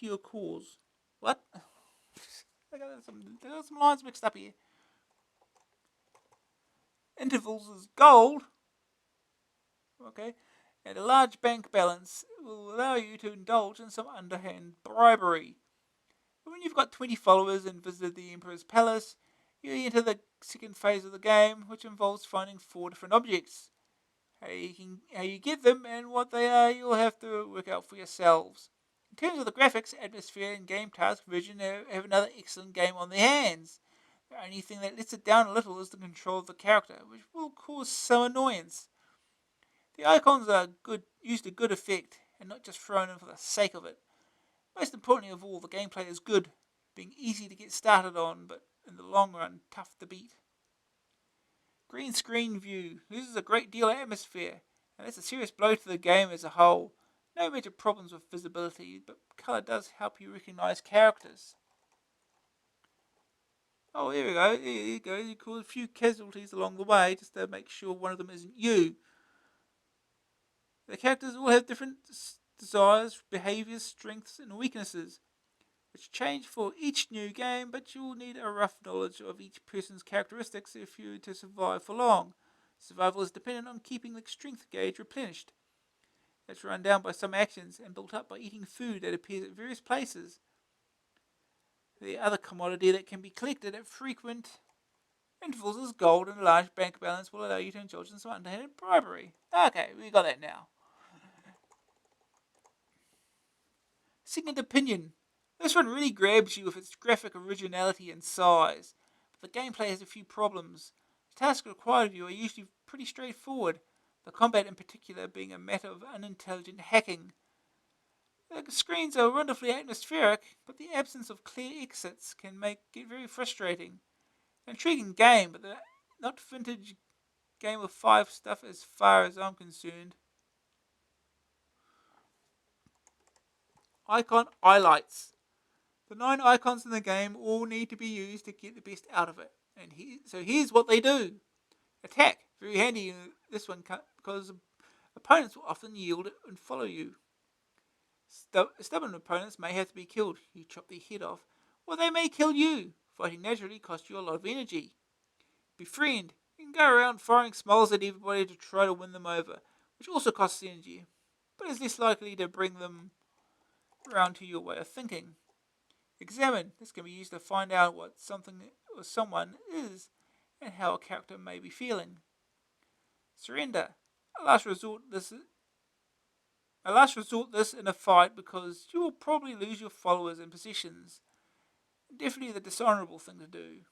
your cause. What? I got some lines mixed up here. Intervals is gold. Okay. And a large bank balance will allow you to indulge in some underhand bribery. But when you've got 20 followers and visited the Emperor's palace, you enter the second phase of the game, which involves finding 4 different objects. How you get them and what they are, you'll have to work out for yourselves. In terms of the graphics, atmosphere, and game task, Virgin have another excellent game on their hands. The only thing that lets it down a little is the control of the character, which will cause some annoyance. The icons are used to good effect, and not just thrown in for the sake of it. Most importantly of all, the gameplay is good, being easy to get started on, but in the long run, tough to beat. Green screen view loses a great deal of atmosphere, and that's a serious blow to the game as a whole. No major problems with visibility, but colour does help you recognise characters. Oh, here we go. Here you go. You cause a few casualties along the way just to make sure one of them isn't you. The characters all have different desires, behaviors, strengths, and weaknesses, which change for each new game, but you will need a rough knowledge of each person's characteristics if you are to survive for long. Survival is dependent on keeping the strength gauge replenished. It's run down by some actions and built up by eating food that appears at various places. The other commodity that can be collected at frequent intervals is gold, and a large bank balance will allow you to indulge in some underhanded bribery. Okay, we got that now. Second opinion. This one really grabs you with its graphic originality and size, but the gameplay has a few problems. The tasks required of you are usually pretty straightforward, the combat in particular being a matter of unintelligent hacking. The screens are wonderfully atmospheric, but the absence of clear exits can make it very frustrating. An intriguing game, but not vintage game of 5 stuff as far as I'm concerned. Icon highlights. The 9 icons in the game all need to be used to get the best out of it. So here's what they do. Attack. Very handy in this one because opponents will often yield and follow you. Stubborn opponents may have to be killed. You chop their head off. Or they may kill you. Fighting naturally costs you a lot of energy. Befriend. You can go around firing smiles at everybody to try to win them over, which also costs energy, but is less likely to bring them around to your way of thinking. Examine. This can be used to find out what something or someone is and how a character may be feeling. Surrender. A last resort this in a fight because you will probably lose your followers and possessions. Definitely the dishonourable thing to do.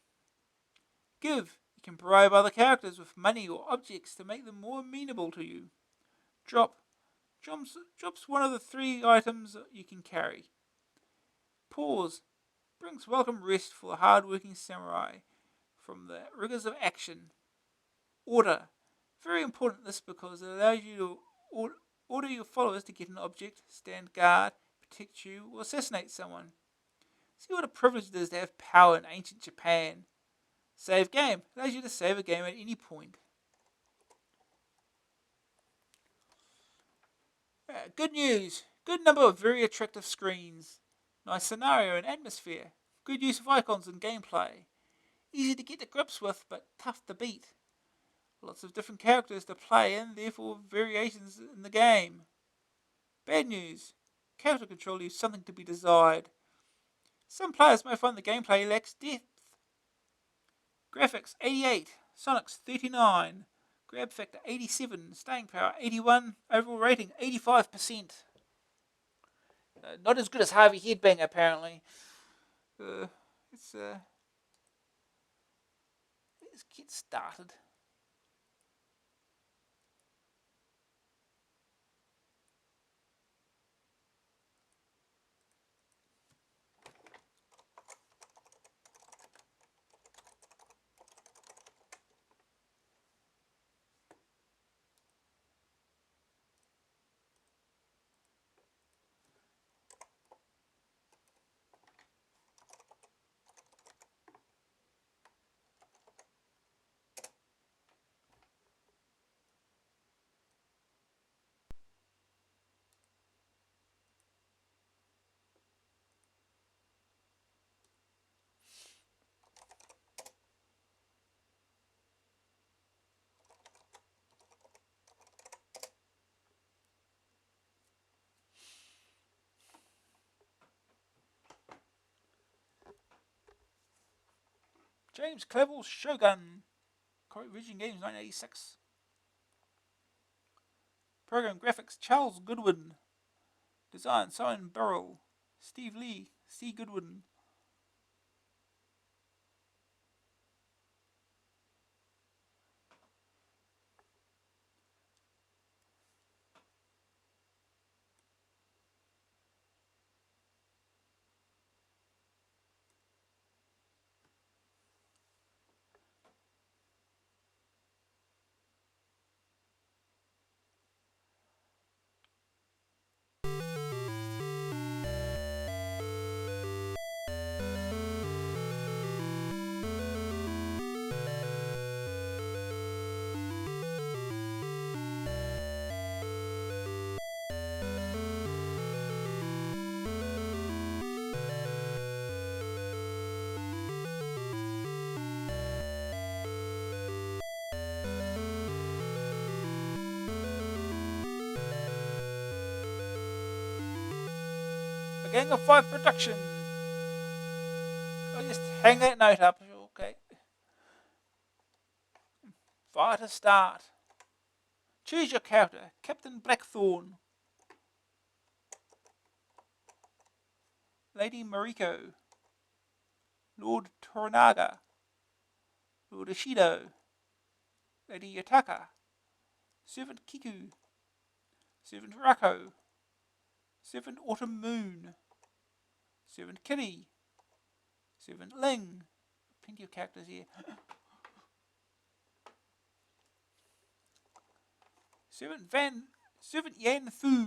Give. You can bribe other characters with money or objects to make them more amenable to you. Drop. Drops one of the 3 items you can carry. Pause. Brings welcome rest for the hard-working samurai from the rigors of action. Order. Very important this because it allows you to order your followers to get an object, stand guard, protect you, or assassinate someone. See what a privilege it is to have power in ancient Japan. Save game. Allows you to save a game at any point. Good news. Good number of very attractive screens. Nice scenario and atmosphere. Good use of icons and gameplay. Easy to get to grips with, but tough to beat. Lots of different characters to play and therefore variations in the game. Bad news. Character control leaves something to be desired. Some players may find the gameplay lacks depth. Graphics 88, Sonic's 39, grab factor 87, staying power 81, overall rating 85%. Not as good as Harvey Headbanger apparently. Let's get started. James Clavell's Shogun. Origin Games 1986. Program graphics Charles Goodwin. Design Simon Burrell. Steve Lee. C. Goodwin. Gang of 5 production. I'll just hang that note up. Okay. Fire to start. Choose your character. Captain Blackthorn. Lady Mariko. Lord Toranaga. Lord Ishido. Lady Yataka. Servant Kiku. Servant Rako. Servant Autumn Moon. Servant Kitty. Servant Ling. Plenty of characters here. Servant Yan Fu.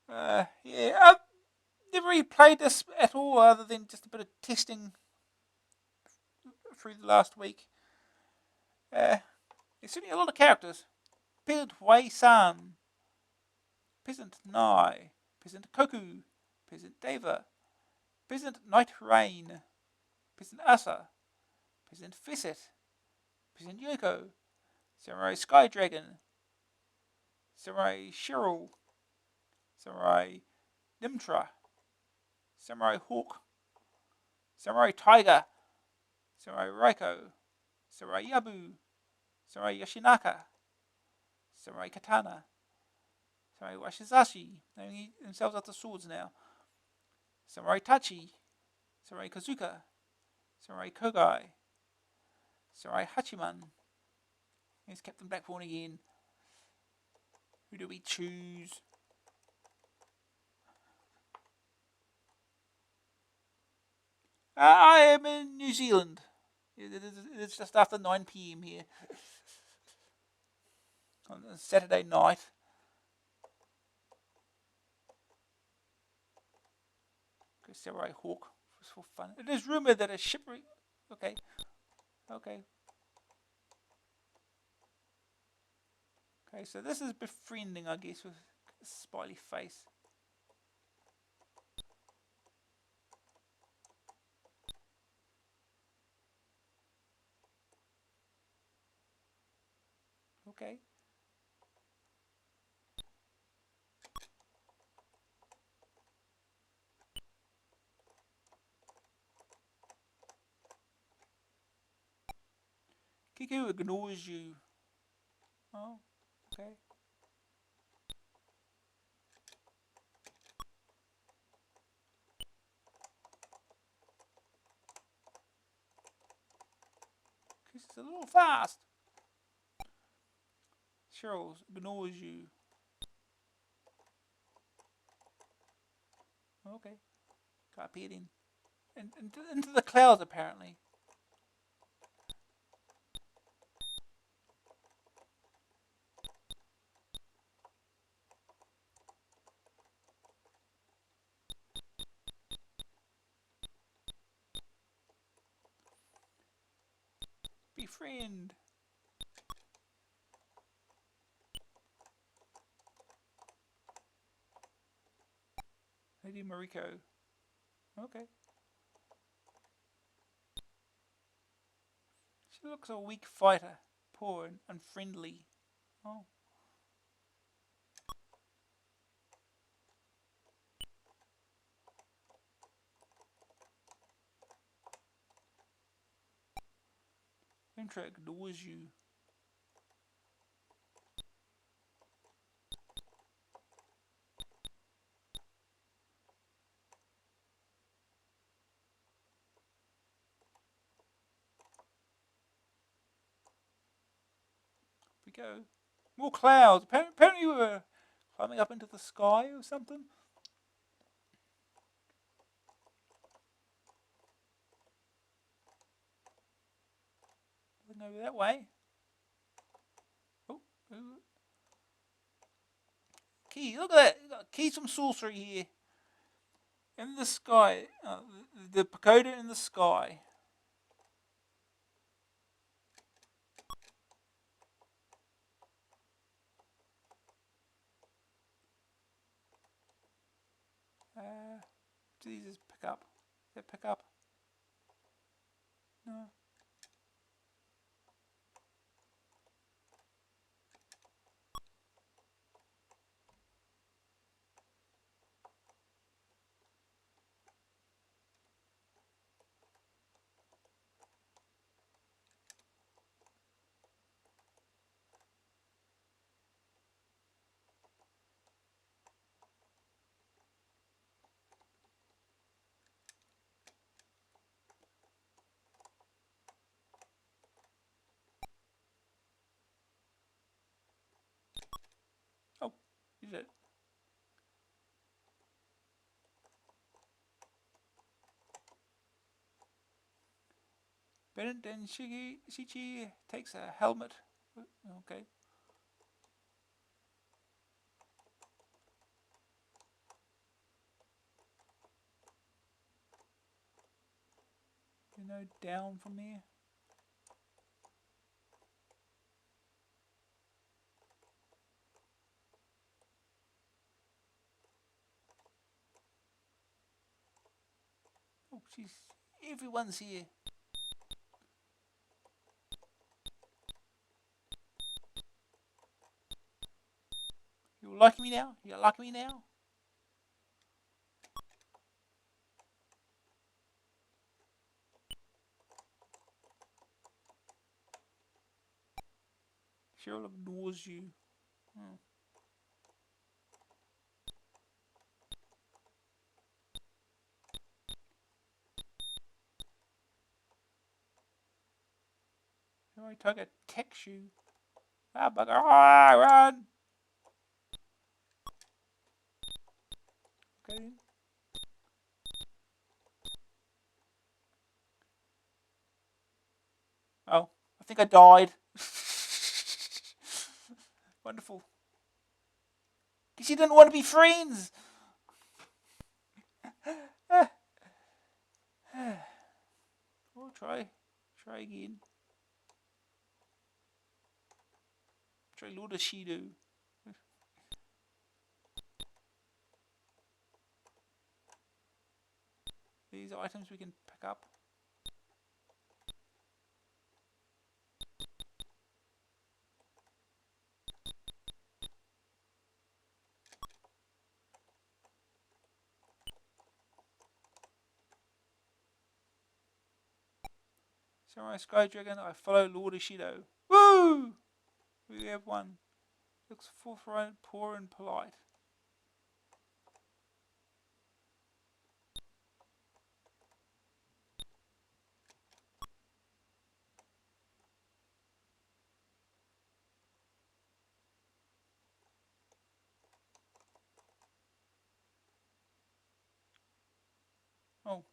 Yeah, I've never really played this at all, other than just a bit of testing through the last week. There's certainly a lot of characters. Peasant Wei San. Peasant Nai. Peasant Koku. Peasant Deva. Peasant Night Rain. Peasant Asa. Peasant Fesset. Peasant Yoko. Samurai Sky Dragon. Samurai Cheryl. Samurai Nimtra. Samurai Hawk. Samurai Tiger. Samurai Raiko. Samurai Yabu. Samurai Yoshinaka. Samurai Katana. Samurai Washizashi, naming themselves after swords now. Samurai Tachi. Samurai Kazuka. Samurai Kogai. Samurai Hachiman. Here's Captain Blackthorn again. Who do we choose? I am in New Zealand. It's just after 9 PM here. On a Saturday night. Okay, Samurai Hawk. Just for fun. It is rumoured that a shipwreck... Okay. Okay, so this is befriending, I guess, with a smiley face. Okay. Kiku ignores you. Oh, okay. This is a little fast. Cheryl ignores you. Okay. Killapede in. And into the clouds, apparently. Befriend. Lady Mariko. Okay. She looks a weak fighter. Poor and unfriendly. Oh. Intra ignores you. We go. More clouds. Apparently we were climbing up into the sky or something. Nothing over that way. Oh. Key, look at that. You got keys from sorcery here. In the sky. The pagoda in the sky. Jesus, pick up. Is that pick up? No. Did it? Bennett and Shichi takes a helmet. Okay. You know, down from there. Oh, jeez. Everyone's here. You like me now? You like me now? Cheryl ignores you. Hmm. I took a text you. Ah, bugger. Ah, run! Okay. Oh, I think I died. Wonderful. Because you didn't want to be friends. We'll try. Try again. Try Lord of Shido. These items we can pick up. Samurai Sky Dragon, I follow Lord of Shido. Woo! We have one. Looks forthright, poor and polite. Oh.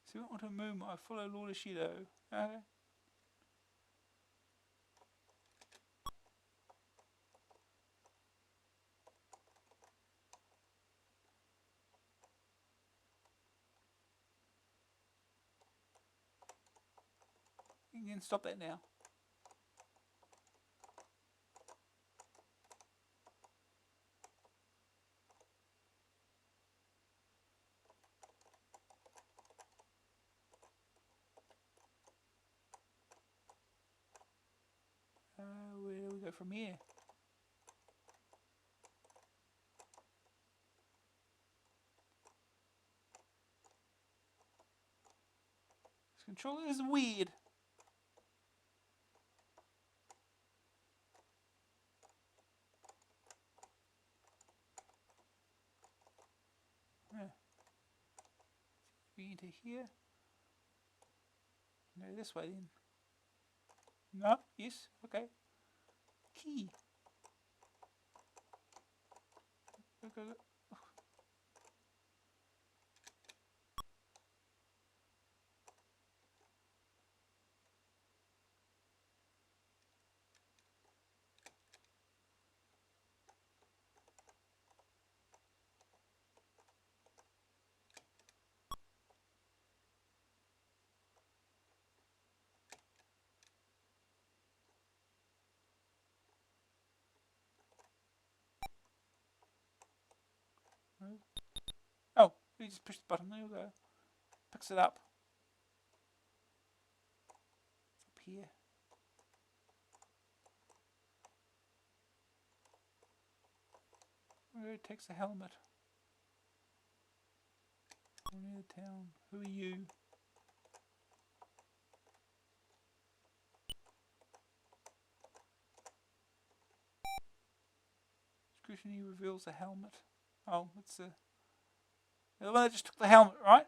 So we want to move. I follow Lord of Shido. Okay. You can stop that now. Where do we go from here? This controller is weird. We into here. Go this way then. No? Yes? Okay. Key. Go, go, go. You just push the button. There we go. Picks it up. It's up here. Where it takes the helmet. Near the town. Who are you? Scrutiny reveals the helmet. Oh, it's the one that just took the helmet, right?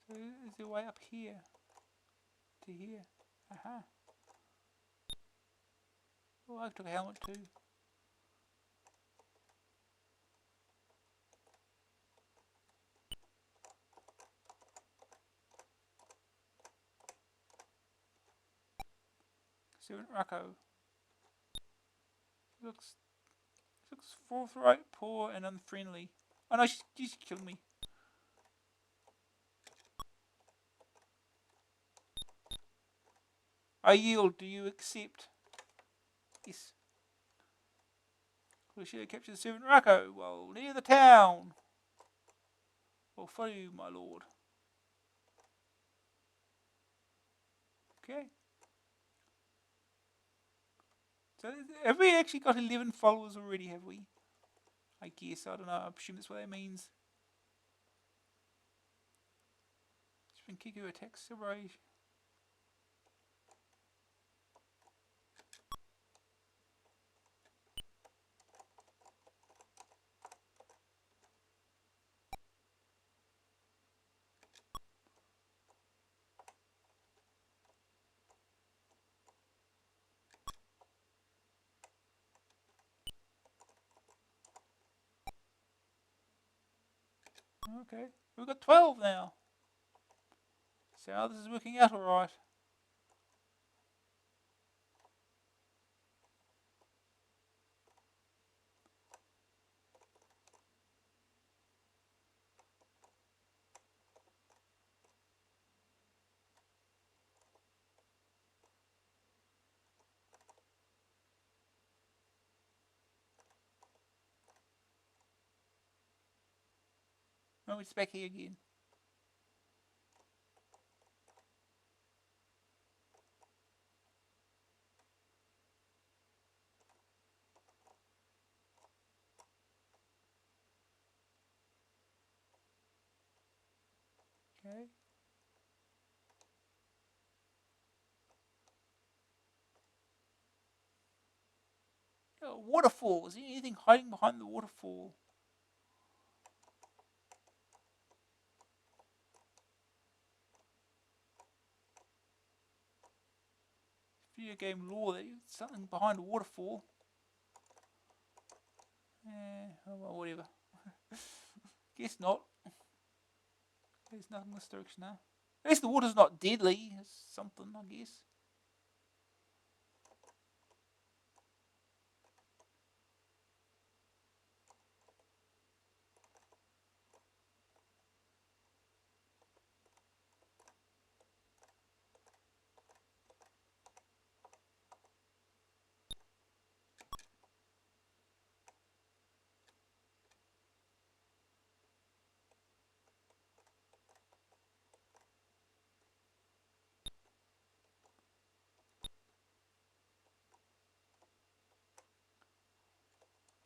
So is there a way up here? To here? Aha. Oh, I took a helmet too. Servant Rocco. Looks forthright, poor, and unfriendly. Oh no, she's killed me. I yield. Do you accept? Yes. Crusader captures Servant Rocco while near the town. I'll follow you, my lord. Okay. So have we actually got 11 followers already, have we? I guess. I don't know. I presume that's what that means. Spring Kiku attacks separation. Okay. We've got 12 now. So this is working out alright. Oh, it's back here again. Okay. Oh, waterfall. Is there anything hiding behind the waterfall? Video game lore, there's something behind a waterfall. Oh well, whatever. Guess not. There's nothing in this direction now. At least the water's not deadly. It's something, I guess.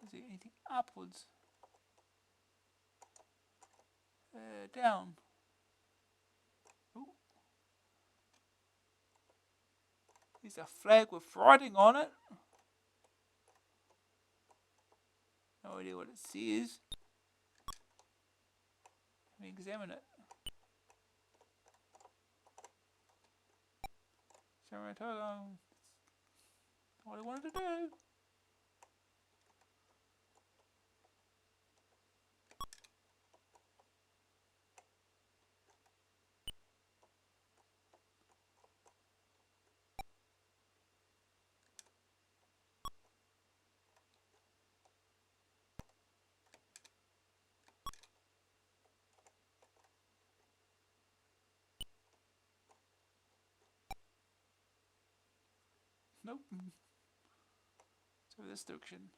Is there anything upwards? Down. Ooh. There's a flag with writing on it. No idea what it says. Let me examine it. Saratoga. What I wanted to do. Nope. So this direction.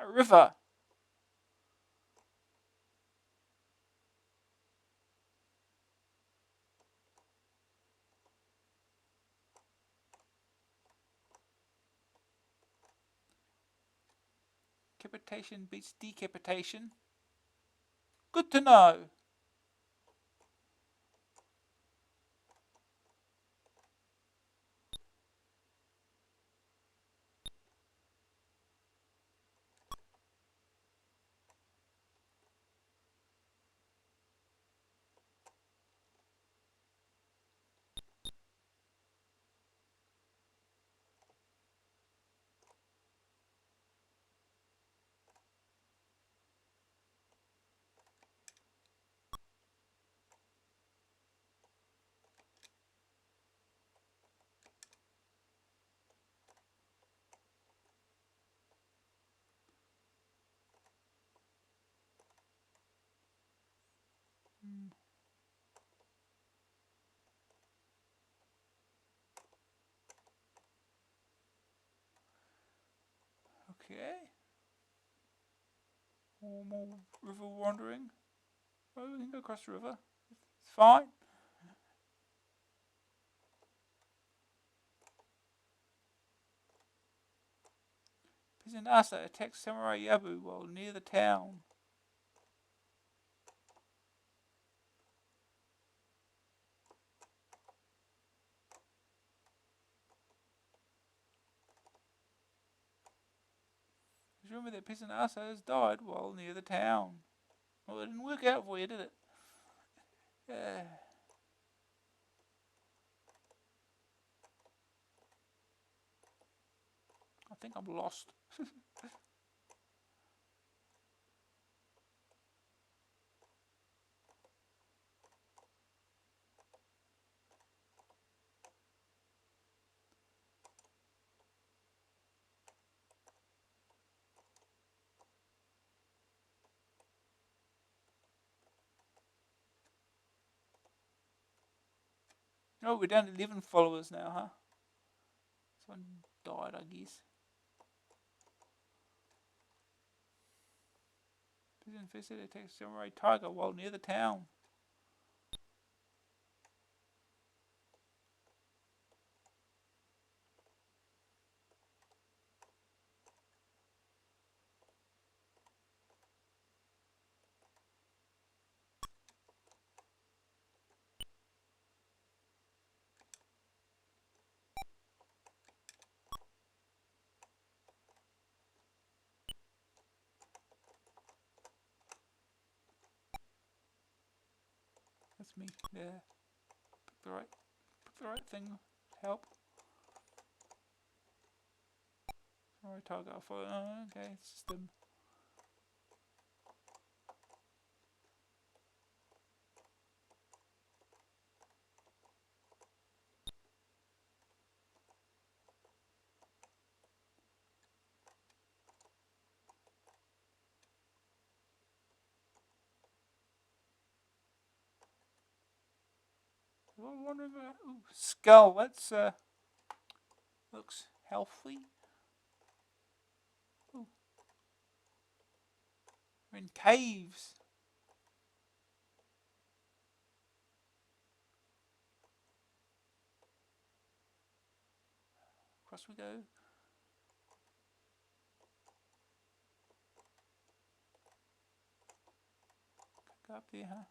A river. Capitation beats decapitation. Good to know. Okay. More river wandering. Oh, we can go across the river. It's fine. Peasant Asa attacks Samurai Yabu while near the town. Remember that Peasant Asa has died while near the town. Well, it didn't work out for you, did it? I think I'm lost. Oh, we're down to 11 followers now, huh? This one died, I guess. Peasant infested attacks Samurai Tiger while near the town. That's me. Yeah. Pick the right thing. Help. Samurai Tiger. I'll follow. Oh, okay, it's just them. I'm wondering. Ooh, skull. That's looks healthy. Ooh. We're in caves. Across we go. Go up there, huh?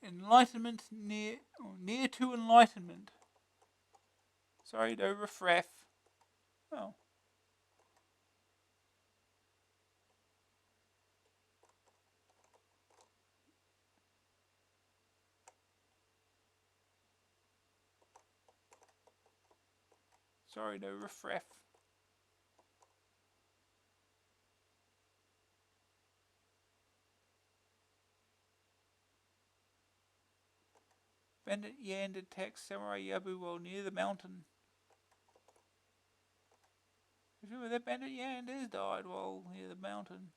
Enlightenment near to enlightenment. Sorry, no riffraff. Oh. Sorry, no riffraff. Bandit Yand attacks Samurai Yabu while near the mountain. Remember that Bandit Yand has died while near the mountain.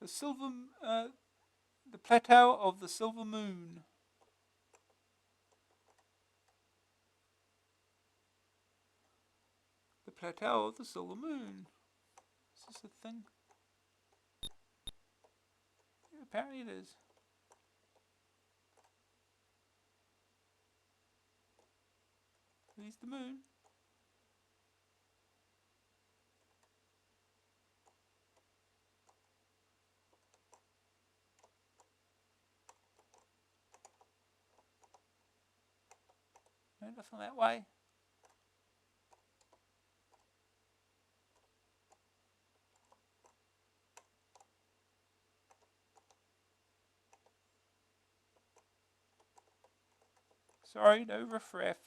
The silver, the plateau of the silver moon. The plateau of the silver moon. Is this a thing? Yeah, apparently it is. There's the moon. No, nothing that way. Sorry, no riffraff.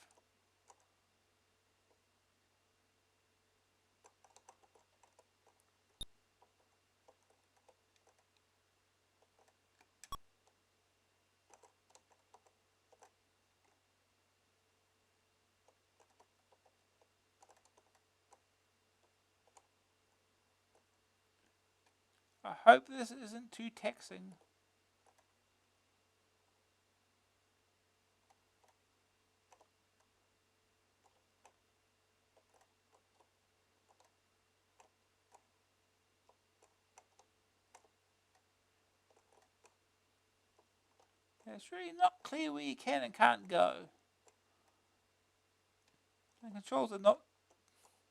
I hope this isn't too taxing. It's really not clear where you can and can't go. The controls are not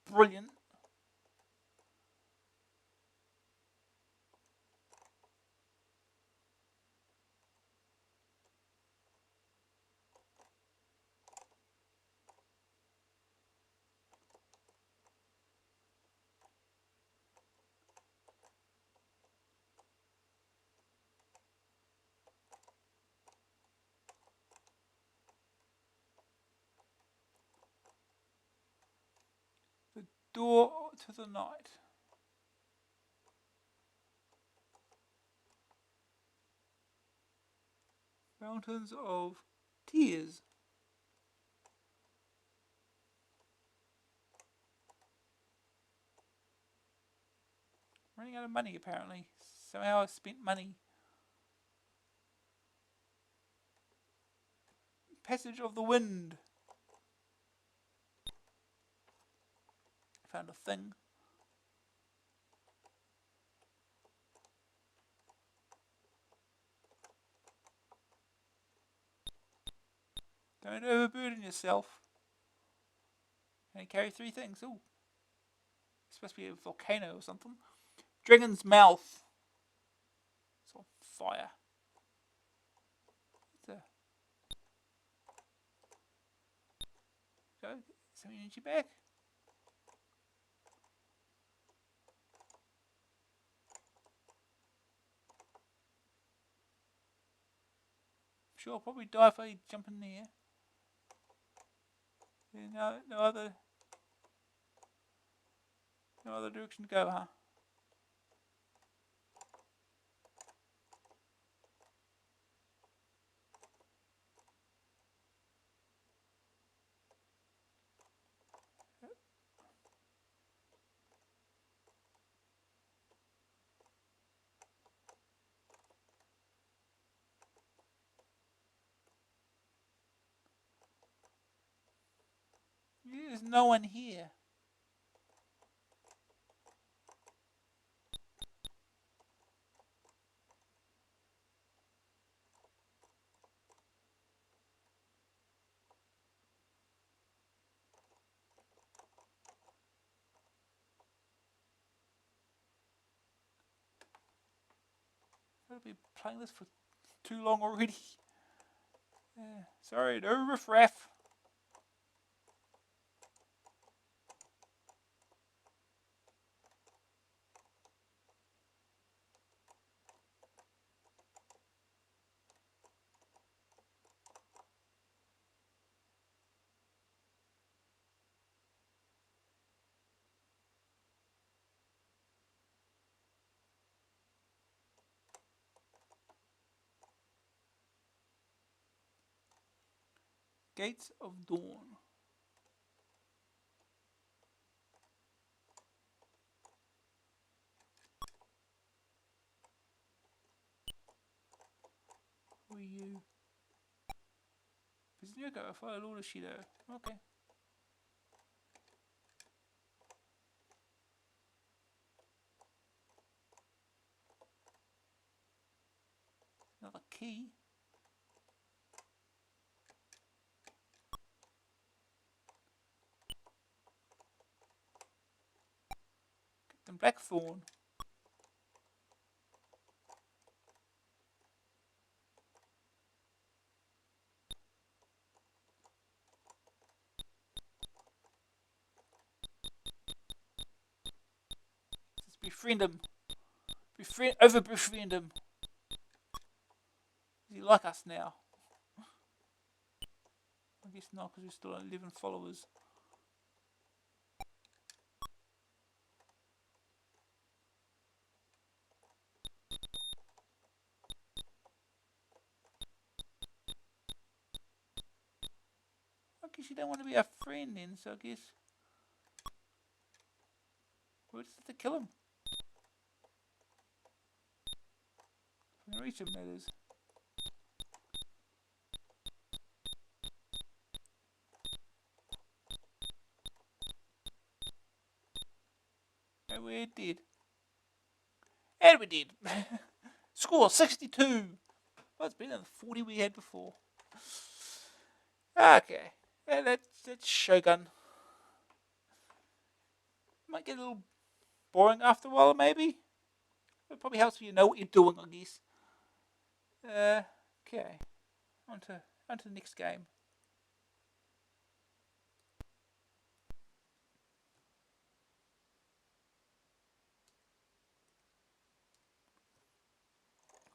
brilliant. The door to the night. Mountains of Tears. Running out of money apparently. Somehow I spent money. Passage of the Wind. Found a thing. Don't overburden yourself. And carry 3 things. Ooh. It's supposed to be a volcano or something. Dragon's Mouth. It's on fire. It's a... Go. Some energy back. Sure, I'll probably die if I jump in there. Yeah, no other direction to go, huh? There's no one here. I've been playing this for too long already. Sorry, no riffraff. Gates of Dawn. are you? Berserker, I follow Lord Shido. Okay. Another key. Captain Blackthorn. Let's befriend him. Befriend him. Does he like us now? I guess not, because we're still at 11 followers. I guess you don't want to be our friend then, so I guess we'll just have to kill him. If we can reach him, that is. And we're dead. And we're dead. Score 62. Well, it's better than the 40 we had before. Okay. Yeah, that's Shogun. Might get a little boring after a while, maybe. It probably helps if you know what you're doing, I guess. Okay. On to the next game.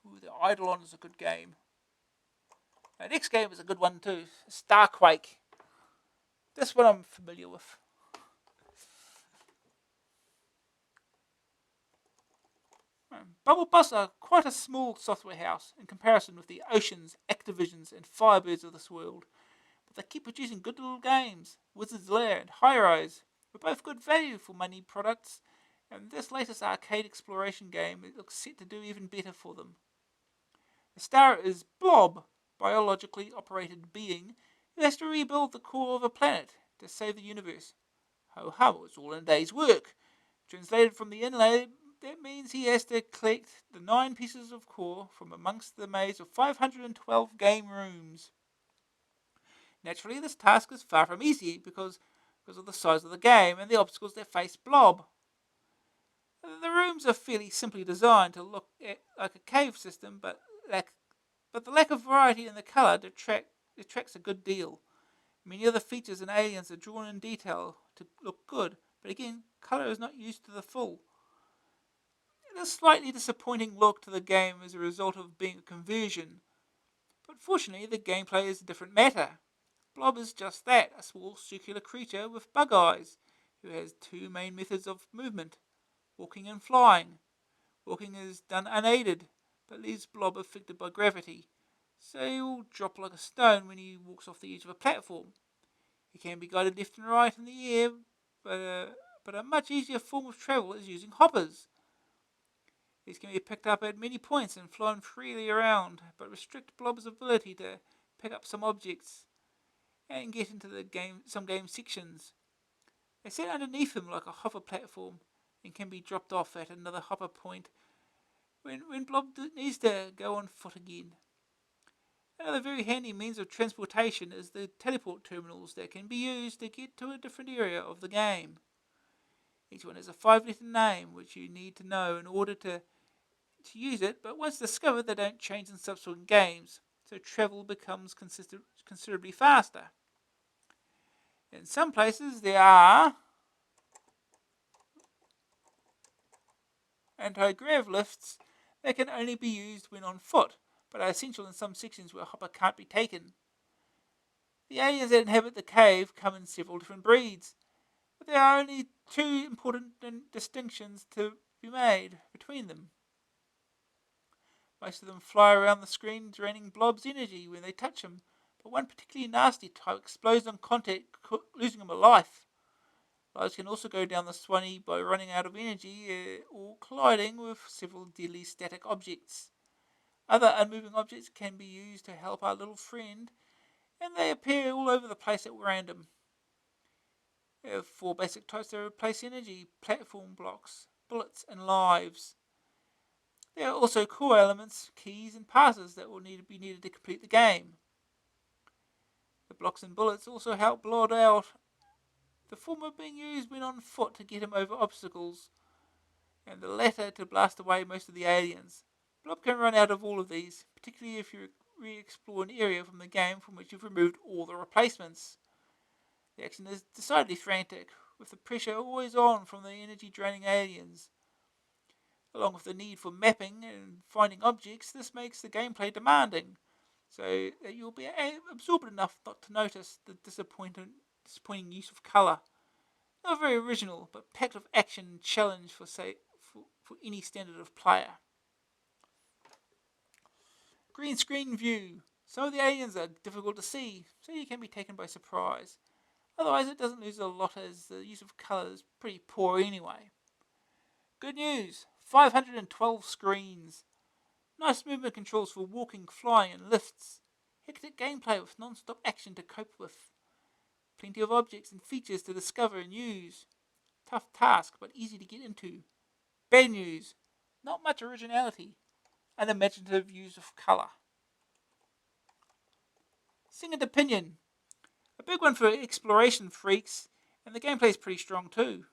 Ooh, the Eidolon is a good game. The next game is a good one too. Starquake. This one I'm familiar with. Bubble Bus are quite a small software house in comparison with the Oceans, Activisions, and Firebirds of this world. But they keep producing good little games. Wizard's Lair and High Rise were both good value for money products, and this latest arcade exploration game looks set to do even better for them. The star is Blob, biologically operated being who has to rebuild the core of a planet to save the universe. Ho ho, it's all in a day's work. Translated from the inlay, that means he has to collect the 9 pieces of core from amongst the maze of 512 game rooms. Naturally, this task is far from easy because of the size of the game and the obstacles that face Blob. The rooms are fairly simply designed to look like a cave system, but the lack of variety in the colour detracts a good deal. Many of the features and aliens are drawn in detail to look good, but again, colour is not used to the full. A slightly disappointing look to the game as a result of being a conversion, but fortunately the gameplay is a different matter. Blob is just that, a small circular creature with bug eyes, who has 2 main methods of movement, walking and flying. Walking is done unaided, but leaves Blob affected by gravity, so he will drop like a stone when he walks off the edge of a platform. He can be guided left and right in the air, but a much easier form of travel is using hoppers. These can be picked up at many points and flown freely around, but restrict Blob's ability to pick up some objects and get into some game sections. They sit underneath him like a hopper platform and can be dropped off at another hopper point when Blob needs to go on foot again. Another very handy means of transportation is the teleport terminals that can be used to get to a different area of the game. Each one has a 5-letter name which you need to know in order to use it, but once discovered they don't change in subsequent games, so travel becomes considerably faster. In some places there are anti-grav lifts that can only be used when on foot, but are essential in some sections where a hopper can't be taken. The aliens that inhabit the cave come in several different breeds, but there are only 2 important distinctions to be made between them. Most of them fly around the screen, draining Blob's energy when they touch him, but one particularly nasty type explodes on contact, losing him a life. Lives can also go down the Swanee by running out of energy or colliding with several deadly static objects. Other unmoving objects can be used to help our little friend, and they appear all over the place at random. There are 4 basic types that replace energy: platform blocks, bullets, and lives. There are also core elements, keys, and passes that will be needed to complete the game. The blocks and bullets also help Blood out, the former being used when on foot to get him over obstacles, and the latter to blast away most of the aliens. Blob can run out of all of these, particularly if you re-explore an area from the game from which you've removed all the replacements. The action is decidedly frantic, with the pressure always on from the energy-draining aliens. Along with the need for mapping and finding objects, this makes the gameplay demanding, so that you'll be absorbed enough not to notice the disappointing use of colour. Not very original, but packed with action and challenge for any standard of player. Green screen view. Some of the aliens are difficult to see, so you can be taken by surprise. Otherwise, it doesn't lose a lot, as the use of colour is pretty poor anyway. Good news! 512 screens. Nice movement controls for walking, flying, and lifts. Hectic gameplay with non-stop action to cope with. Plenty of objects and features to discover and use. Tough task, but easy to get into. Bad news: not much originality. Unimaginative use of colour. Second opinion. A big one for exploration freaks, and the gameplay is pretty strong too.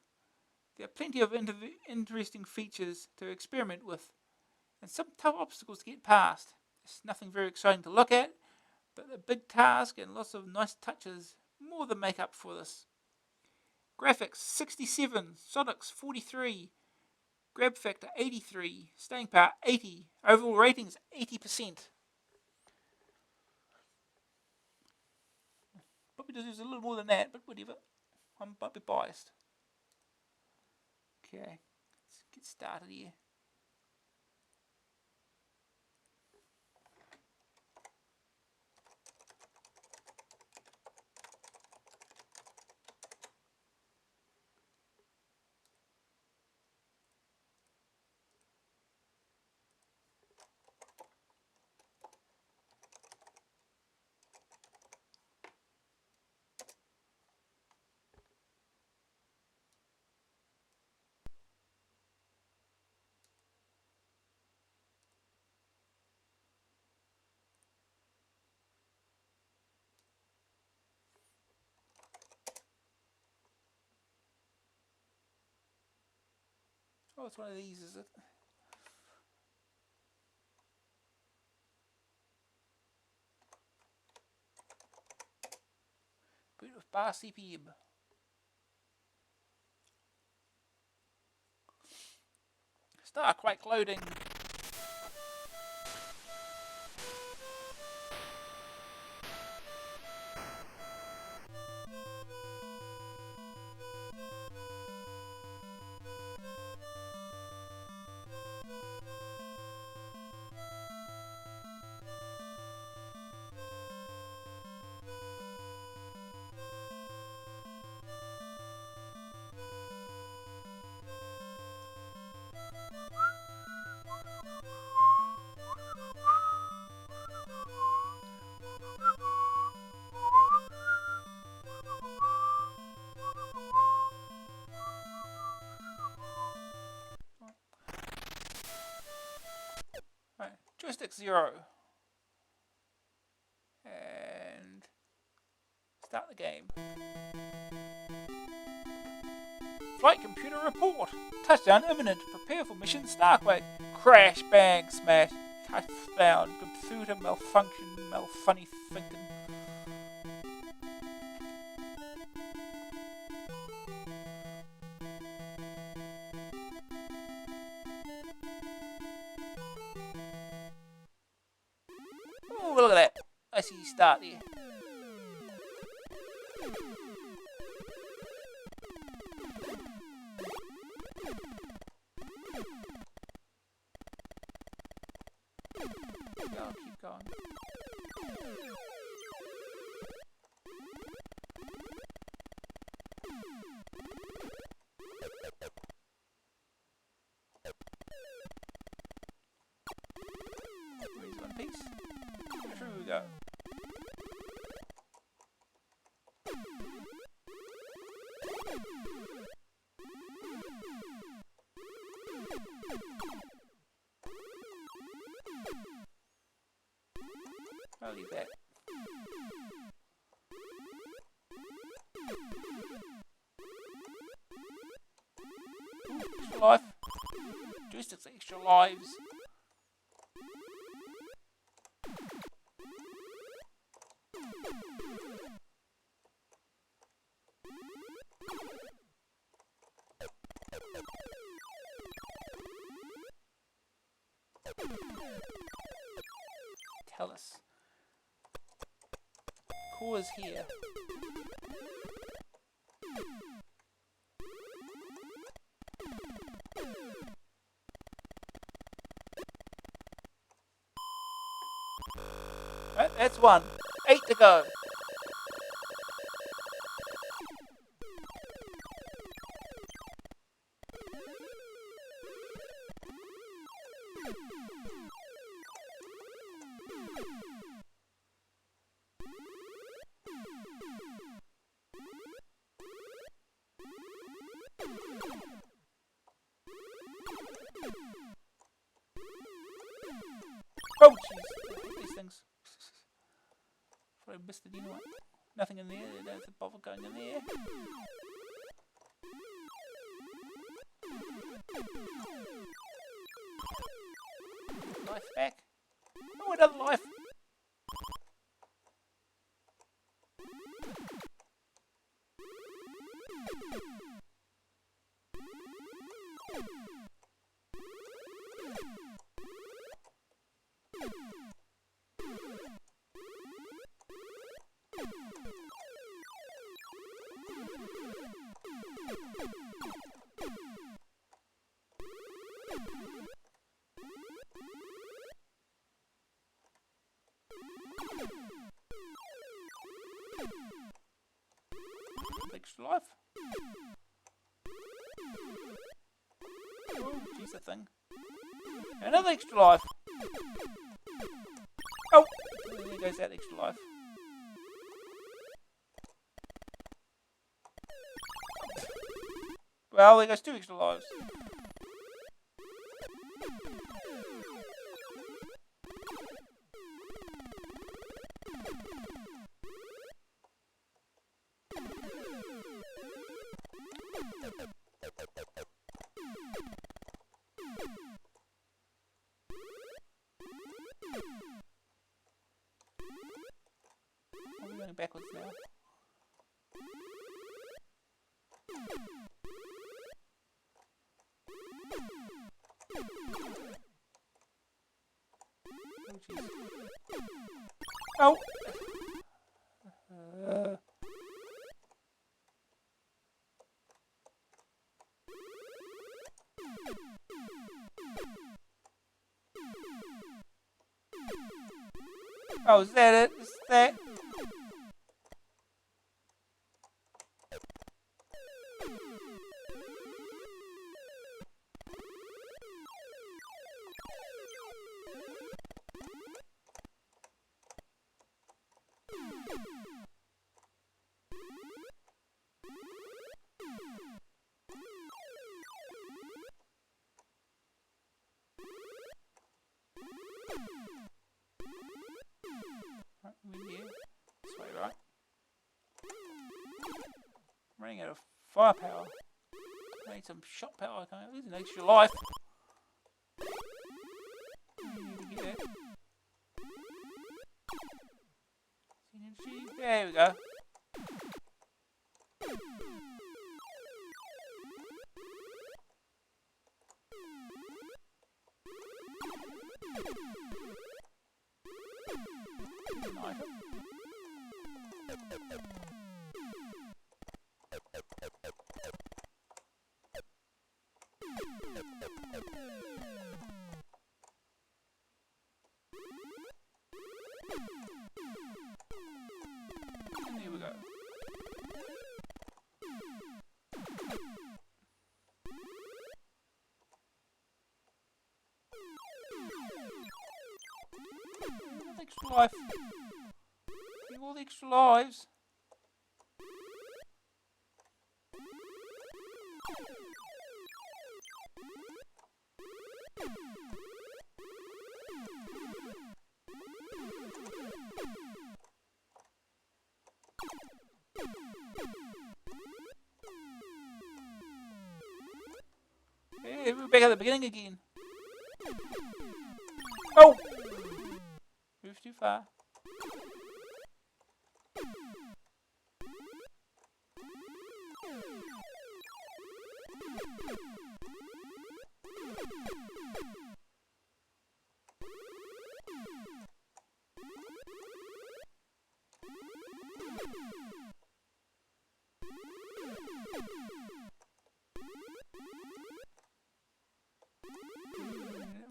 There are plenty of interesting features to experiment with, and some tough obstacles to get past. It's nothing very exciting to look at, but a big task and lots of nice touches more than make up for this. Graphics 67, Sonics 43, grab factor 83, staying power 80, overall ratings 80%. Probably deserves a little more than that, but whatever. I might be biased. Okay, let's get started here. Oh, it's one of these, is it? Bit of bar CPM. Starquake loading. Right, joystick 0. And start the game. Flight computer report. Touchdown imminent. Prepare for mission Starquake. Crash, bang, smash. Touchdown. Computer malfunction, malfunny thinking. Oh, look at that. I see you start here. Keep going. Where's one piece? Through we go. I'll leave that. Ooh, extra life. Joysticks extra lives. Tell us. Core is here. Right, that's one. 8 to go. Oh, jeez. These things. Thought I missed it anyway. Nothing in there. There's a bottle going in there. Life back. Oh, another life. Extra life. Oh, geez, a thing. Another extra life. Oh, there goes that extra life. Well, there goes 2 extra lives. Are we going backwards now? Oh, jeez. Oh! Oh, is that it? Is that? Right, we're here. This way, right? I'm running out of firepower. I need some shot power. There's an extra life. Need to get it. Synergy. There we go. An item. And here we go. Another extra life. Give all the extra lives. Hey, we're back at the beginning again. Oh! Moved too far.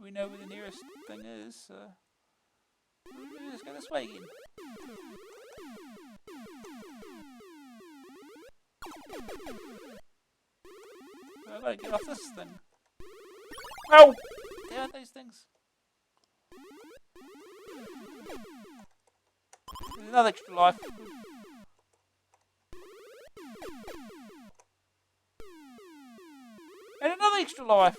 We know where the nearest thing is, so let's go this way again. I've got to get off this thing. Oh! Damn it, these things. There's another extra life. And another extra life.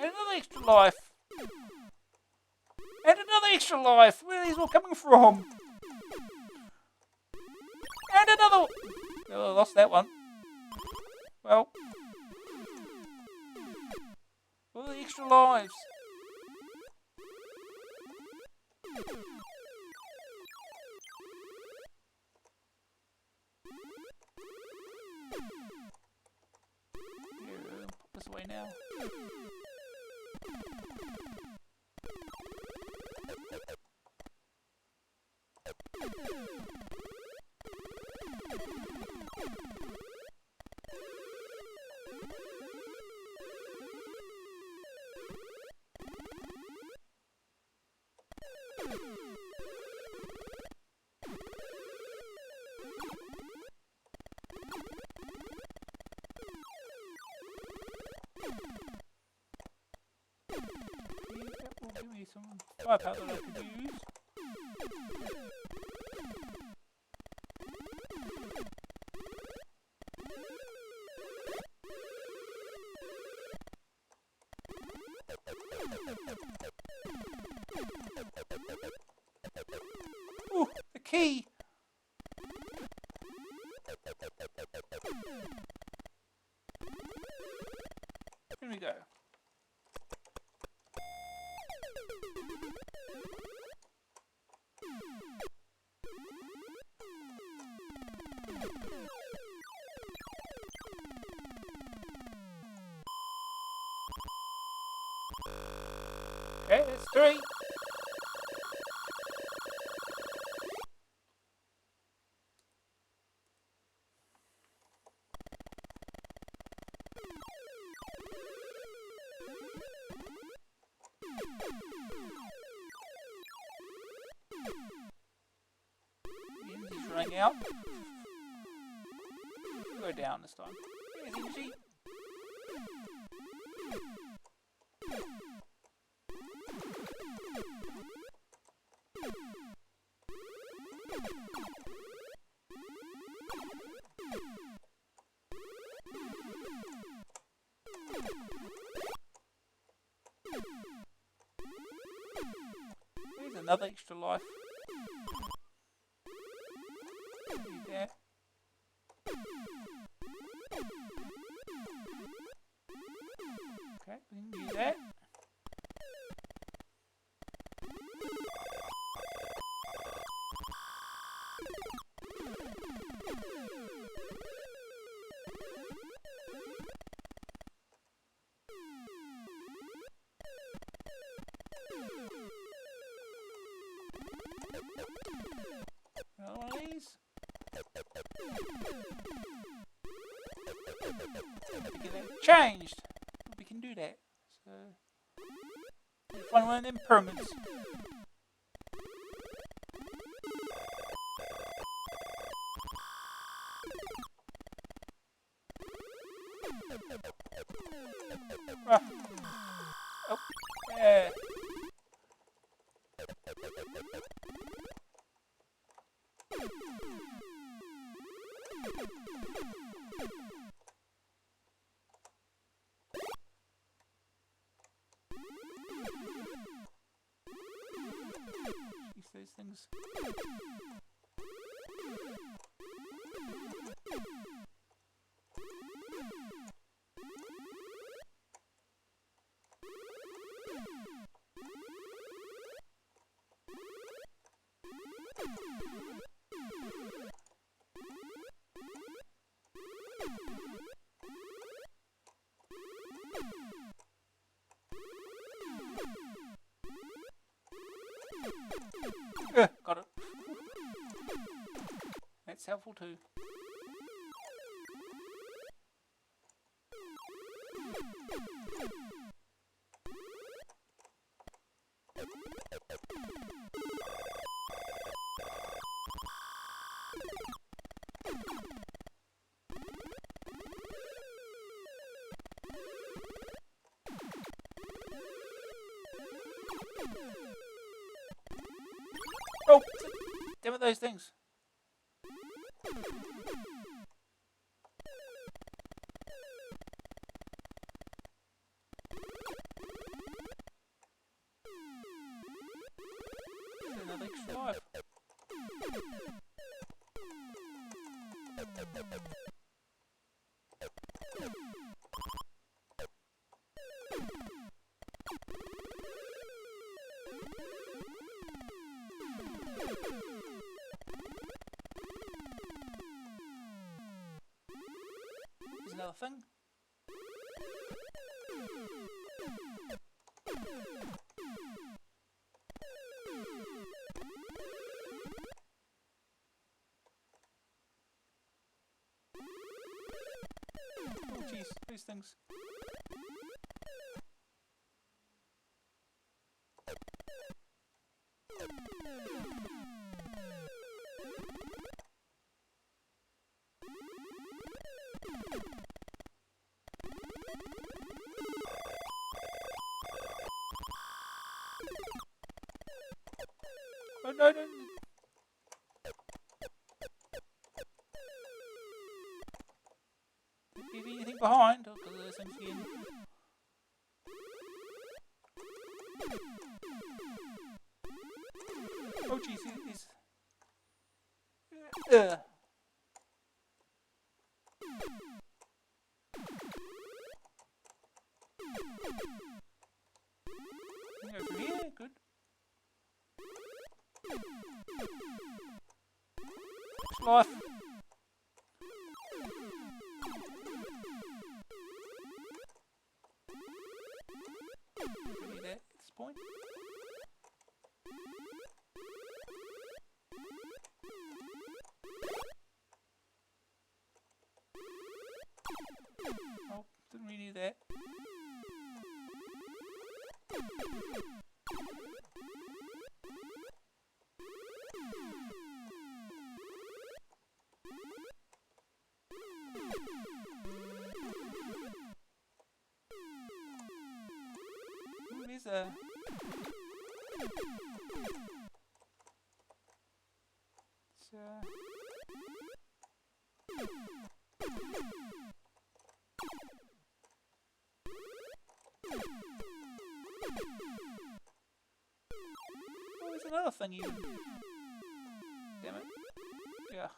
And another extra life. And another extra life. Where are these all coming from? And another. Oh, I lost that one. Well. All the extra lives. Here, put this away now. That will give me some firepower that I could use. Ooh, the key! Here we go. Okay, that's 3. He's running out. We'll go down this time. Easy. Here's another extra life. Need that. Okay, we can do that. Another one of these. To get that changed. We can do that. So, find one of them pyramids. Ah. Oh. Yeah. Jeez, those things. Got it. That's helpful too. Oh! Damn it, those things. Another extra life. Here's another thing. Oh jeez, these things. Oh no, no, no. Leave anything behind, because of those things again. Oh jeez, these. Over here, good. Life. Really there at this point. Oh, didn't really need that. Ooh, there's a... Oh, there's another thing even. Damn it. Yeah.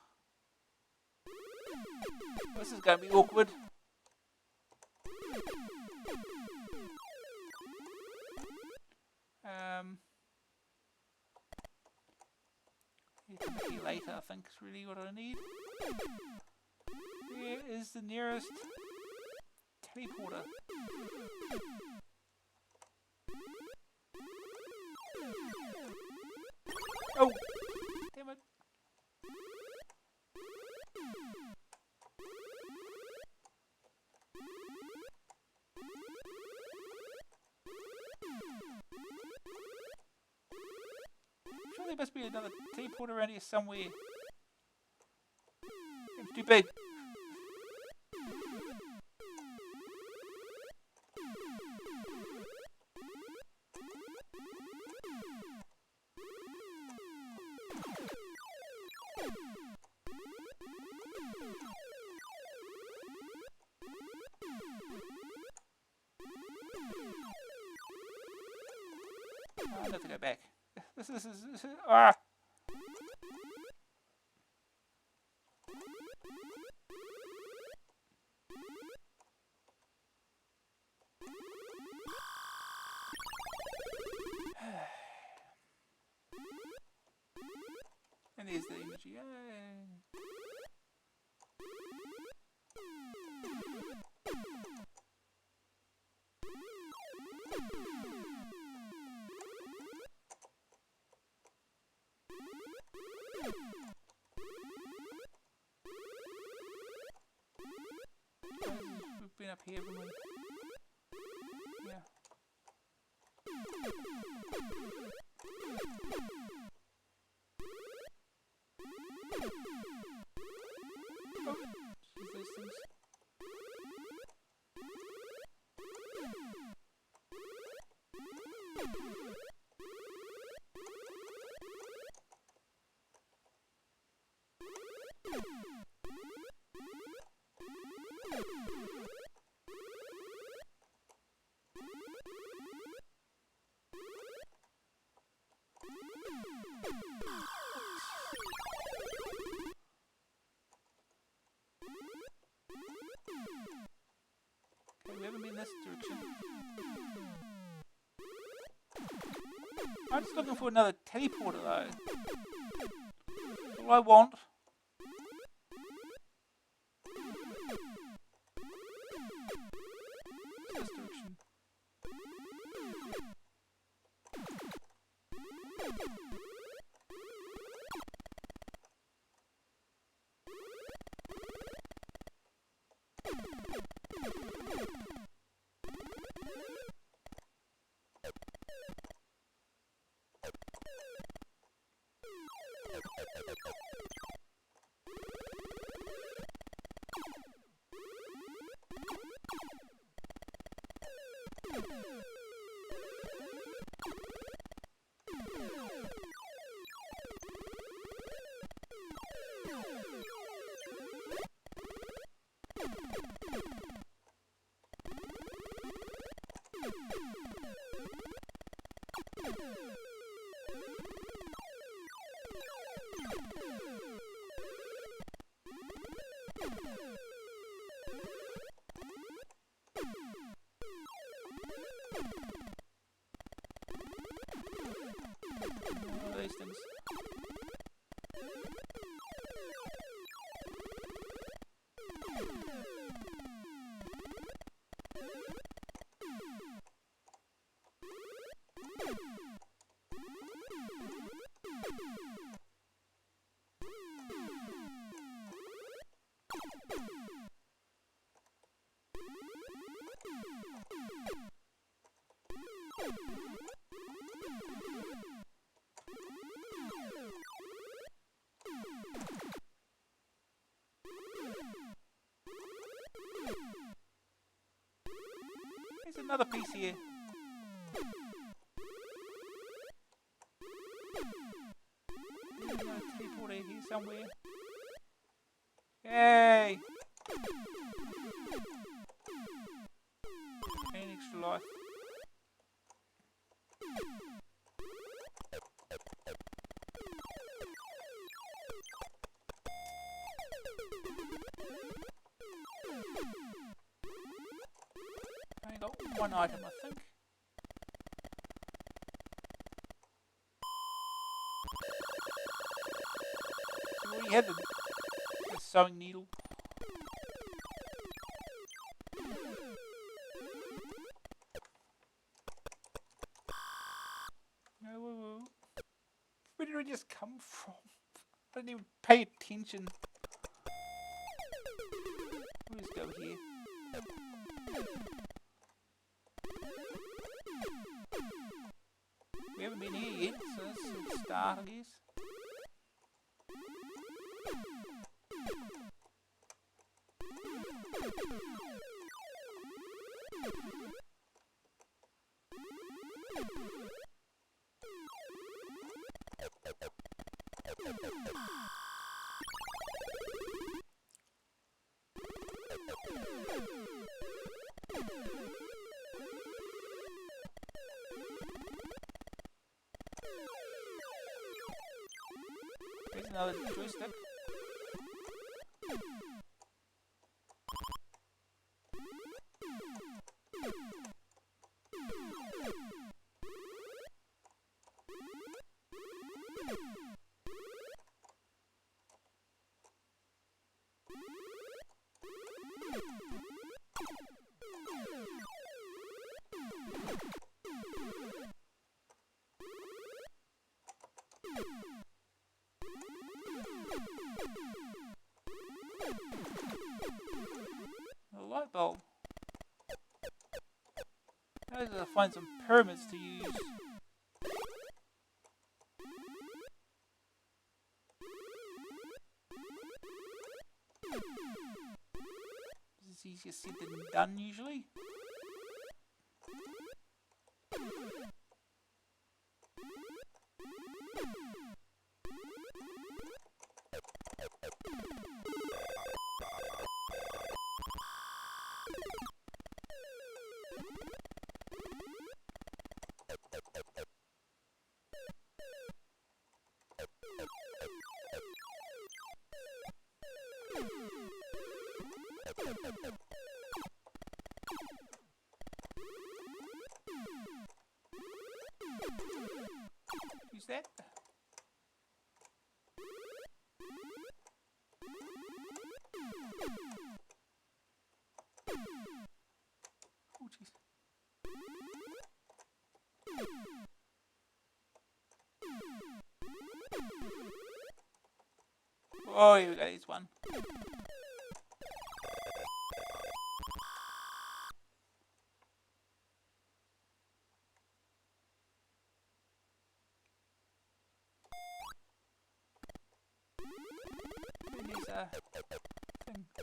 This is going to be awkward. Maybe later, I think, is really what I need. Where is the nearest teleporter? Oh! Damn it. I'm sure there must be another teleporter around here somewhere. It's too big. I have to go back. This is ah. And there's the energy. Yay. We've been up here, haven't we? Yeah. Oh, geez, those things. Okay, we haven't been in this direction. I'm just looking for another teleporter though. That's all I want. This direction. One of these things. There's another piece here. There's another teleporter here somewhere. Yay! Gain extra life. I got one item, I think. We already had the sewing needle. No, where did we just come from? I didn't even pay attention. We'll just go here. We haven't been here yet, so that's a start, I guess. Here's another joystick. A light bulb. I gotta find some pyramids to use. This is easier said than done usually. Use that. Oh jeez. Oh, here we go, here's one. There's a thing. It's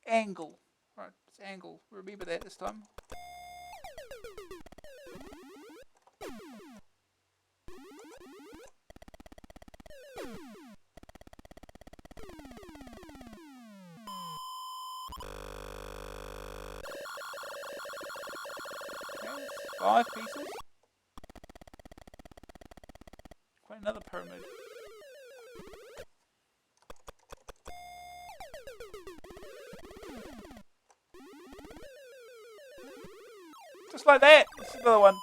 angle. Right, it's angle. Remember that this time. Okay, 5 pieces. Quite another pyramid. Just like that. This is another one.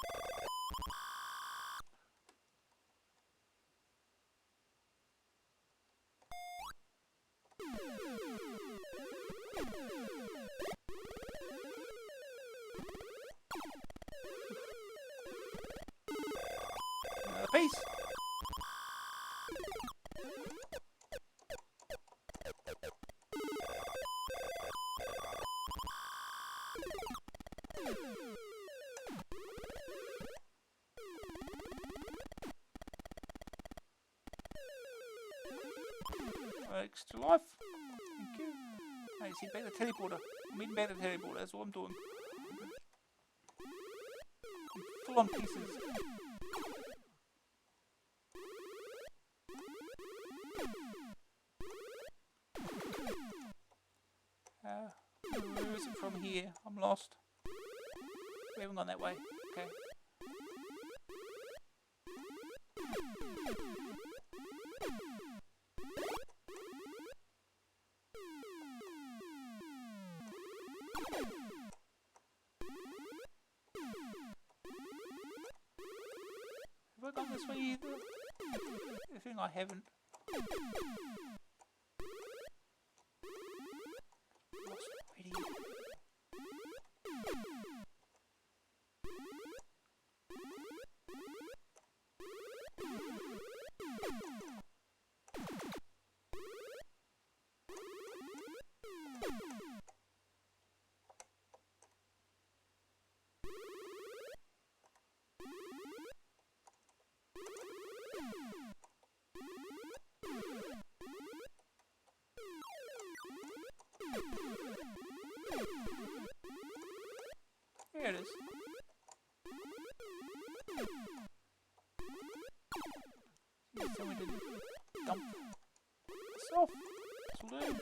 Another piece. Extra life. Thank you. Hey, see, back the teleporter. I'm eating back the teleporter. That's what I'm doing. Full on pieces. Where is it from here? I'm lost. We haven't gone that way. Okay. Have I gone this way either? I think I haven't. Lost already. Here it is. Need somewhere to dump this off. This will do.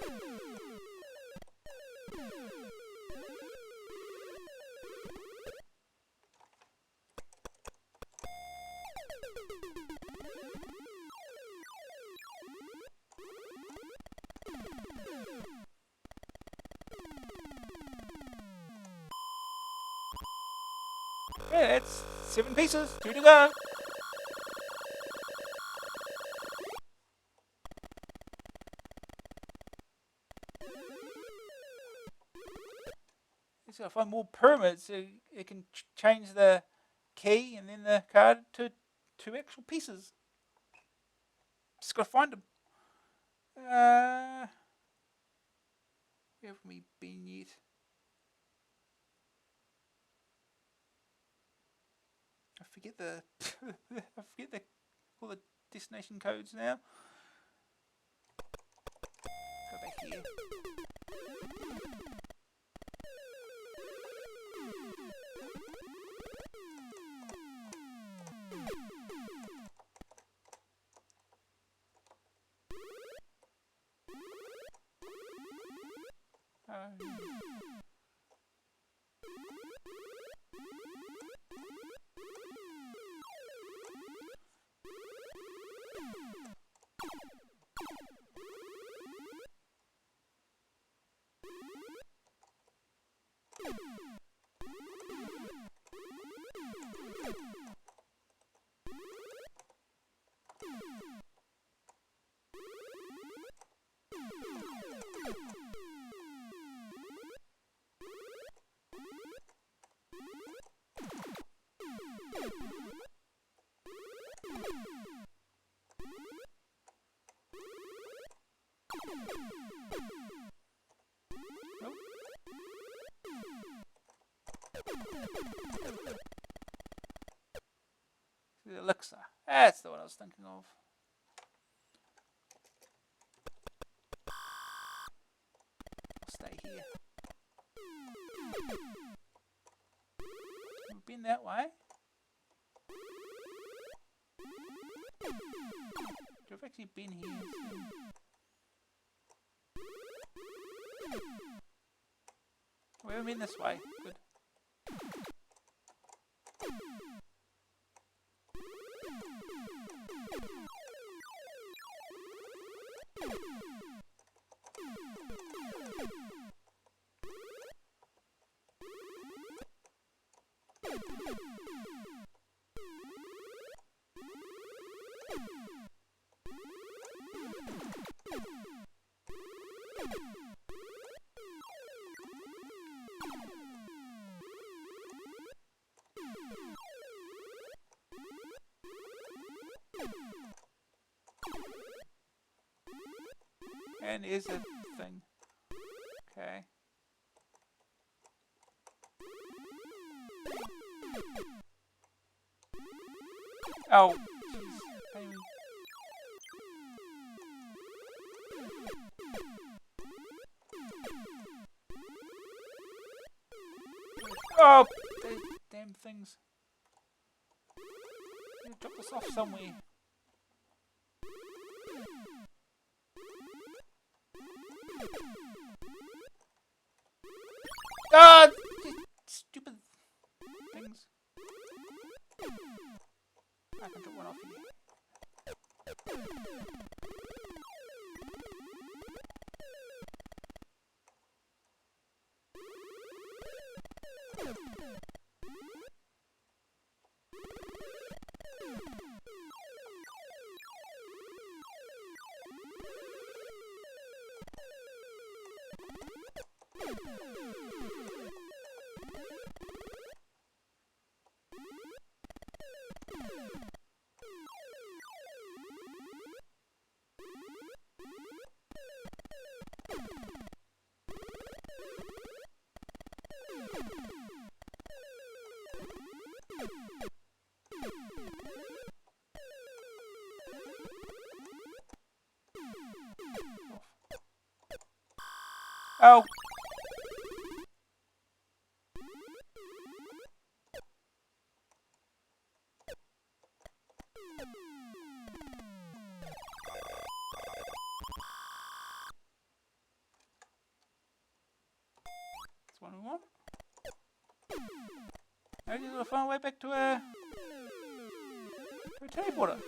Yeah, that's 7 pieces. 2 to go. Just gotta find more pyramids so it can change the key and then the card to 2 actual pieces. Just gotta find them. Where have we been yet? I forget the all the destination codes now. Go back here. The elixir. That's the one I was thinking of. I'll stay here. We've been that way. I've actually been here. We haven't been this way. Good. And here's a thing. Okay. Oh. Jeez. Oh, damn things. Drop this off somewhere. Ah, stupid things. I can drop one off here. Oh. That's one we want. Now we just gotta find a way back to a teleporter.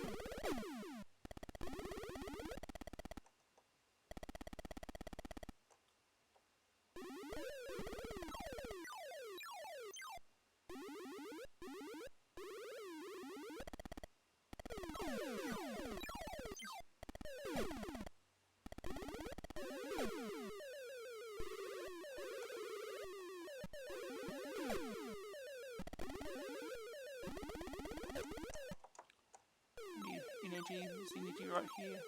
energy. There's energy right here.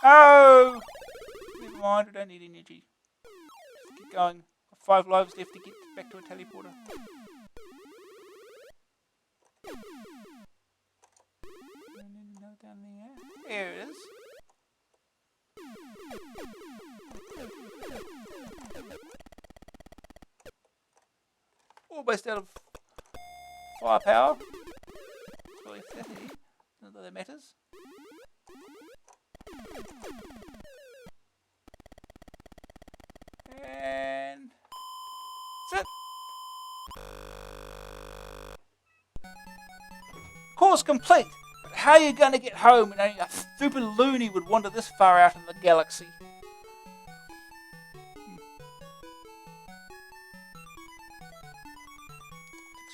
Oh! Never mind, I don't need energy. Just keep going. 5 lives left to get back to a teleporter. And then another down there. There it is. Almost out of firepower. Well, if that is, not that it matters. And that's it. Course complete. But how are you going to get home when only a stupid loony would wander this far out in the galaxy?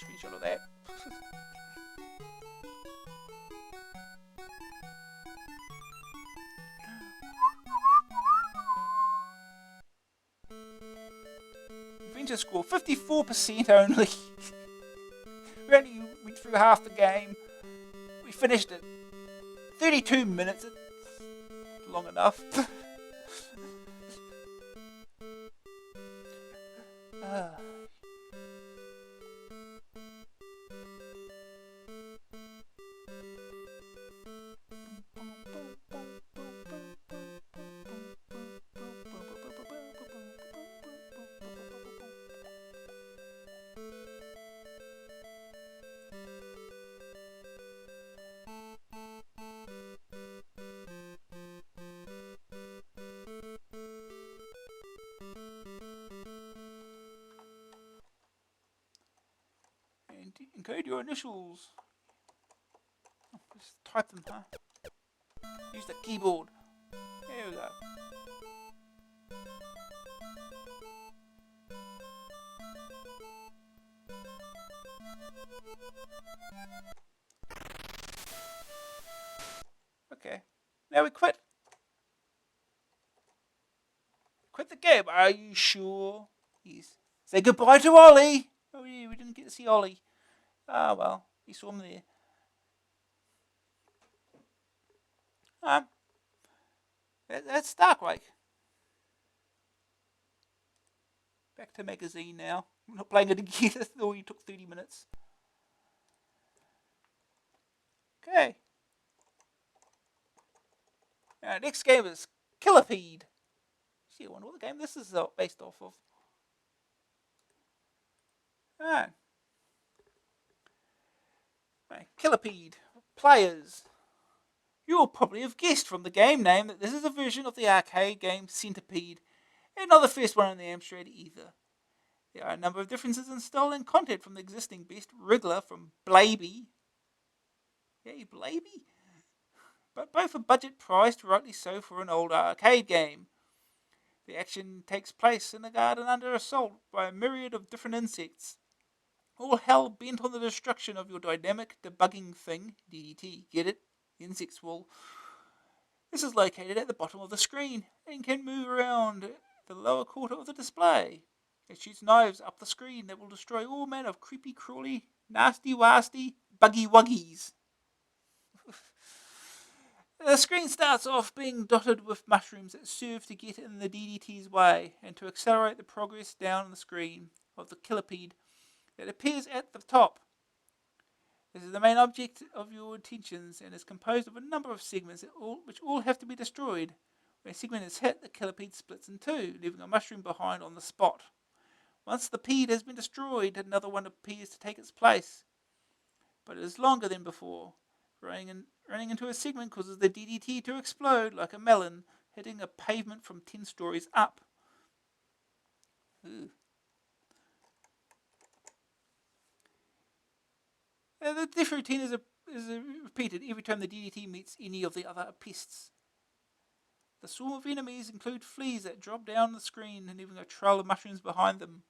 Take a screenshot of that. Adventure score 54% only. We only went through half the game. We finished it. 32 minutes. It's long enough. And encode your initials. Oh, just type them, huh? Use the keyboard. There we go. Okay. Now we quit. Quit the game. Are you sure? Yes. Say goodbye to Ollie. Oh yeah, we didn't get to see Ollie. Ah well, we saw him there. That's Starquake. Back to magazine now. I'm not playing it again. It only took 30 minutes. Okay. Now, next game is Killapede. See, I wonder what the game this is based off of. Right. Killapede. Players. You will probably have guessed from the game name that this is a version of the arcade game Centipede, and not the first one on the Amstrad either. There are a number of differences in style and content from the existing best wriggler from Blaby. Yay, Blaby! But both are budget priced, rightly so, for an old arcade game. The action takes place in a garden under assault by a myriad of different insects, all hell bent on the destruction of your dynamic debugging thing, DDT, get it? The insect's wall. This is located at the bottom of the screen and can move around the lower quarter of the display. It shoots knives up the screen that will destroy all manner of creepy crawly, nasty wasty, buggy wuggies. The screen starts off being dotted with mushrooms that serve to get in the DDT's way and to accelerate the progress down the screen of the Killapede that appears at the top. This is the main object of your attentions and is composed of a number of segments which all have to be destroyed. When a segment is hit, the Killapede splits in two, leaving a mushroom behind on the spot. Once the pede has been destroyed, another one appears to take its place, but it is longer than before. Running into a segment causes the DDT to explode like a melon, hitting a pavement from 10 stories up. Ooh. The death routine is repeated every time the DDT meets any of the other pests. The swarm of enemies include fleas that drop down the screen, leaving a trail of mushrooms behind them.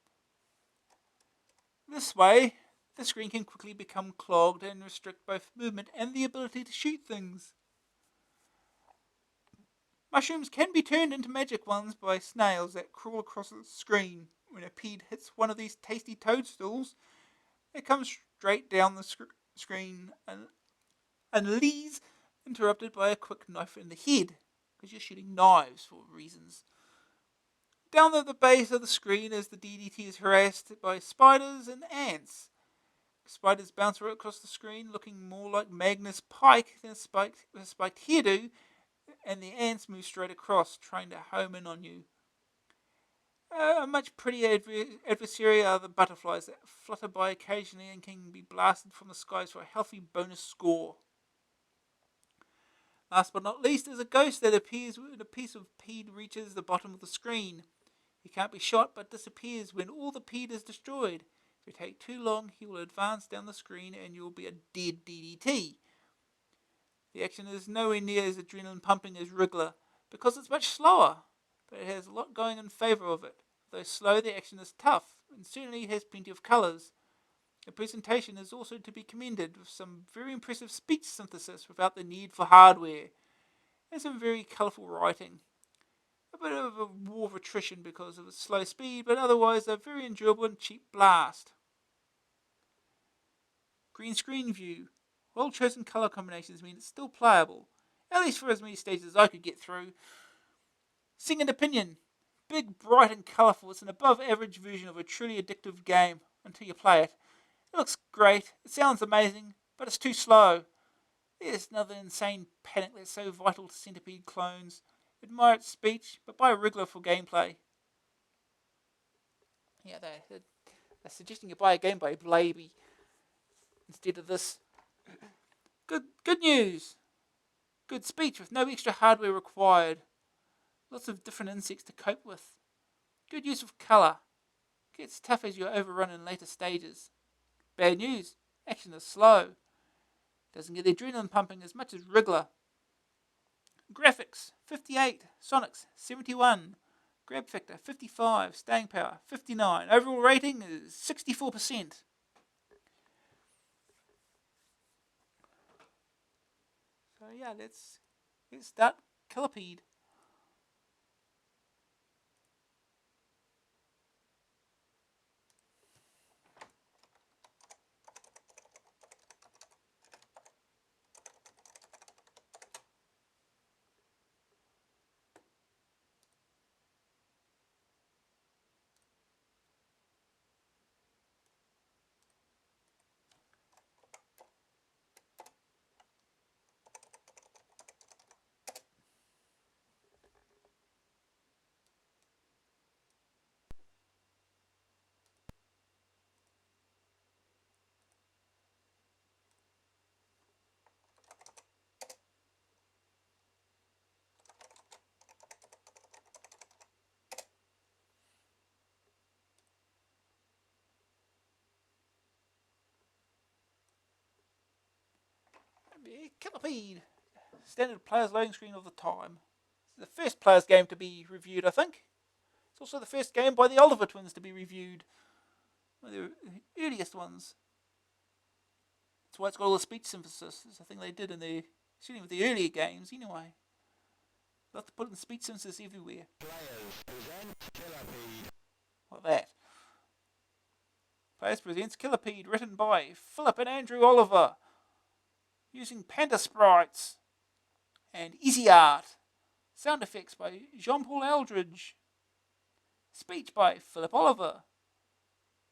This way, the screen can quickly become clogged and restrict both movement and the ability to shoot things. Mushrooms can be turned into magic ones by snails that crawl across the screen. When a pede hits one of these tasty toadstools, it comes straight down the screen and leaves interrupted by a quick knife in the head, because you're shooting knives for reasons. Down at the base of the screen as the DDT is harassed by spiders and ants. Spiders bounce right across the screen, looking more like Magnus Pike than a spiked hairdo, and the ants move straight across, trying to home in on you. A much prettier adversary are the butterflies that flutter by occasionally and can be blasted from the skies for a healthy bonus score. Last but not least is a ghost that appears when a piece of peed reaches the bottom of the screen. He can't be shot but disappears when all the peed is destroyed. If you take too long, he will advance down the screen and you will be a dead DDT. The action is nowhere near as adrenaline pumping as Wriggler, because it's much slower, but it has a lot going in favour of it. Though slow, the action is tough, and certainly has plenty of colours. The presentation is also to be commended, with some very impressive speech synthesis without the need for hardware, and some very colourful writing. A bit of a war of attrition because of its slow speed, but otherwise a very enjoyable and cheap blast. Green screen view. Well chosen colour combinations mean it's still playable, at least for as many stages as I could get through. Second opinion. Big, bright and colourful, it's an above average version of a truly addictive game until you play it. It looks great, it sounds amazing, but it's too slow. There's another insane panic that's so vital to Centipede clones. Admire its speech, but buy a Wriggler for gameplay. Yeah, they're suggesting you buy a Game Boy Blaby instead of this. Good news! Good speech with no extra hardware required. Lots of different insects to cope with. Good use of colour. Gets tough as you overrun in later stages. Bad news, action is slow. Doesn't get the adrenaline pumping as much as Wriggler. Graphics, 58. Sonics, 71. Grab factor, 55. Staying power, 59. Overall rating is 64%. So yeah, let's start Killapede. Killapede. Standard player's loading screen of the time. It's the first player's game to be reviewed, I think. It's also the first game by the Oliver twins to be reviewed. One of the earliest ones. That's why it's got all the speech synthesis. It's a thing they did in the, certainly with the earlier games, anyway. They'll have to put in speech synthesis everywhere. Players present Killapede. Like that. Players presents Killapede, written by Philip and Andrew Oliver, using Panda sprites and Easy Art. Sound effects by Jean-Paul Eldridge. Speech by Philip Oliver.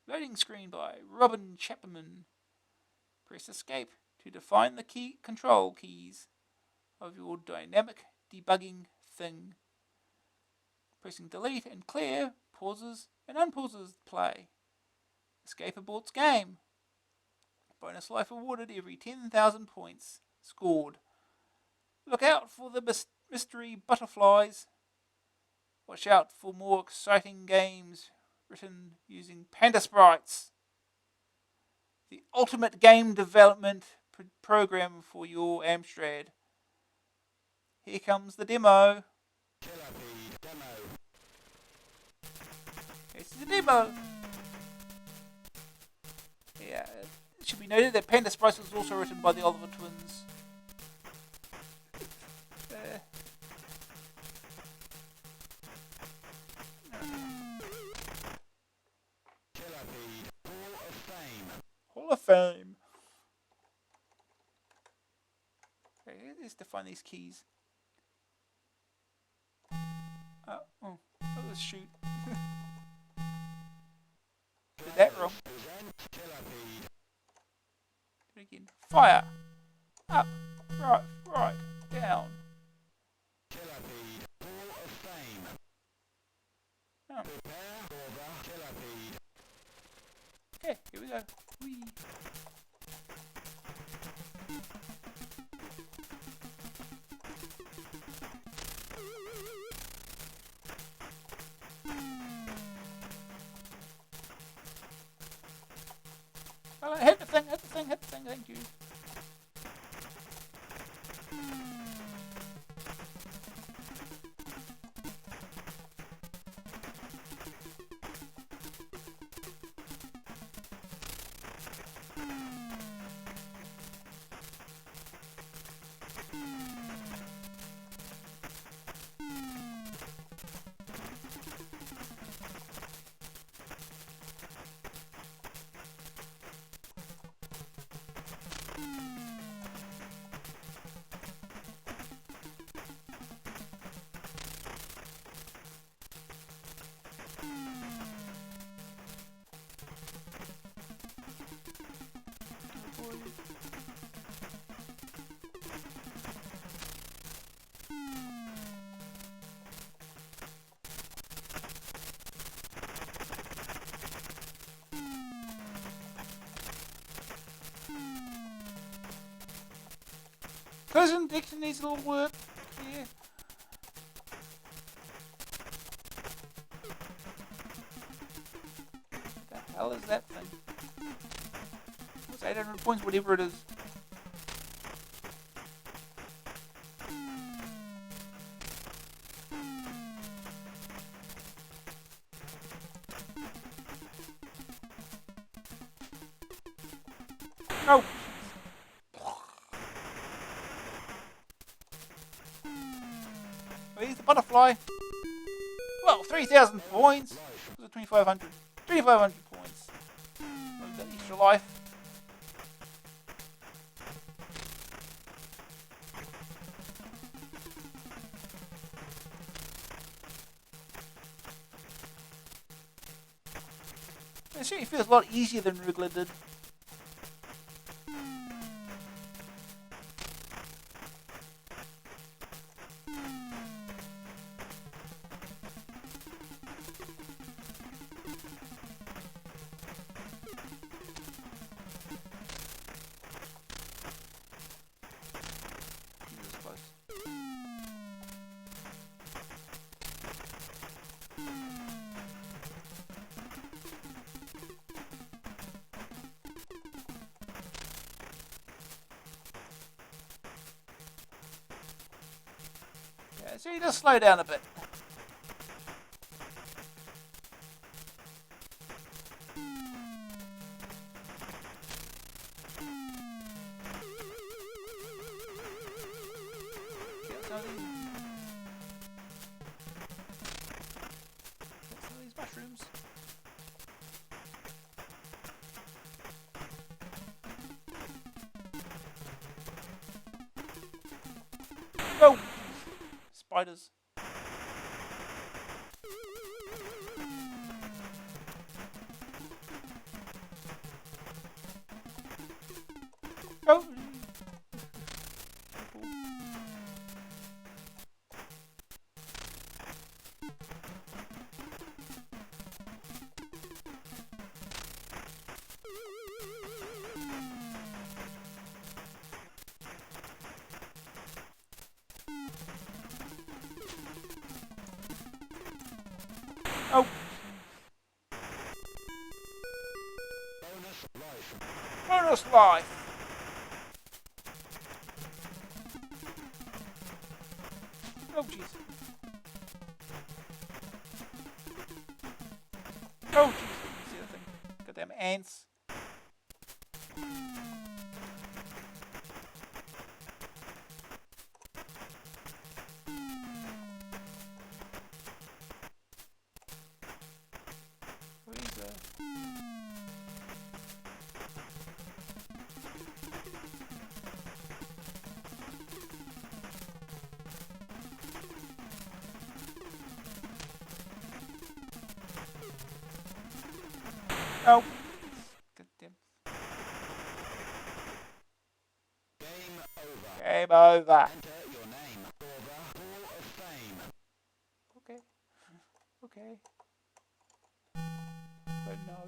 Loading screen by Robin Chapman. Press escape to define the key control keys of your dynamic debugging thing. Pressing delete and clear pauses and unpauses play. Escape aborts game. Bonus life awarded every 10,000 points scored. Look out for the mystery butterflies. Watch out for more exciting games written using Panda sprites. The ultimate game development program for your Amstrad. Here comes the demo. Killapede demo. This is the demo. Yeah, it should be noted that Panda Sprites was also written by the Oliver twins. Killapede Hall of Fame. Hall of Fame. Okay, here's the find these keys. Oh, let's shoot. Did that wrong. Do it again. Fire. Up. Right. Down. Killapede, Hall of Fame. Oh. Prepare for the Killapede. Okay, here we go. Whee. Hit the thing, thank you. Cousin Dixon needs a little work here. What the hell is that thing? What's 800 points, whatever it is. No! Here's the butterfly. Well, 3,000 points. Was it 2,500? 2,500 points. We've got extra life. It certainly feels a lot easier than Wriggler did. So you just slow down a bit. Get some of these mushrooms. Go! Spiders. Go! Oh! Bonus life! Oh jeez. Oh jeez, see that thing. Goddamn ants. Oh. Goddamn. Game over. Game over. Enter your name for the Hall of Fame. Okay. Okay. But no.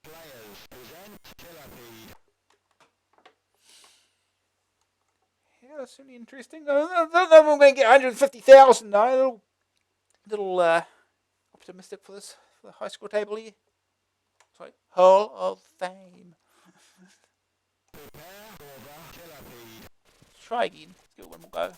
Players present Killapede. Yeah, that's really interesting. I'm going to get 150,000 though. Little optimistic for this, for the high score table here. Sorry, Hall of Fame. Prepare for the Killapede. Try again. Let's give it one more go.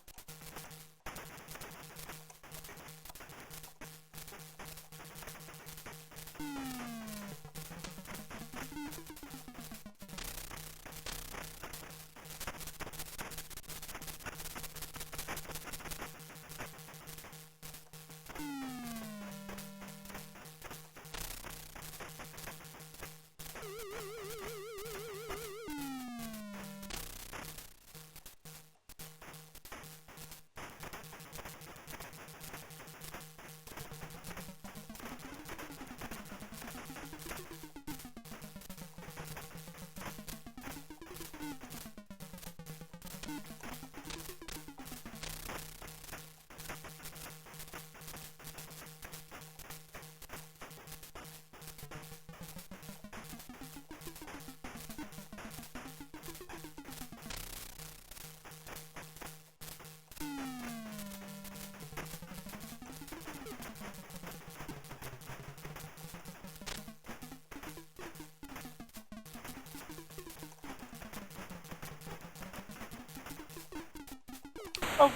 Oh.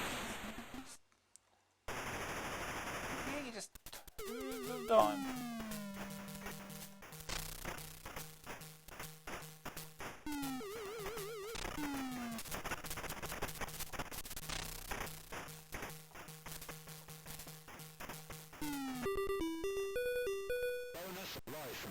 Yeah, you just little dime. Bonus life.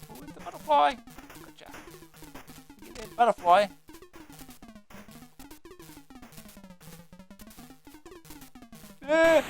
Oh, it's the butterfly. Gotcha. Get that butterfly. Yeah.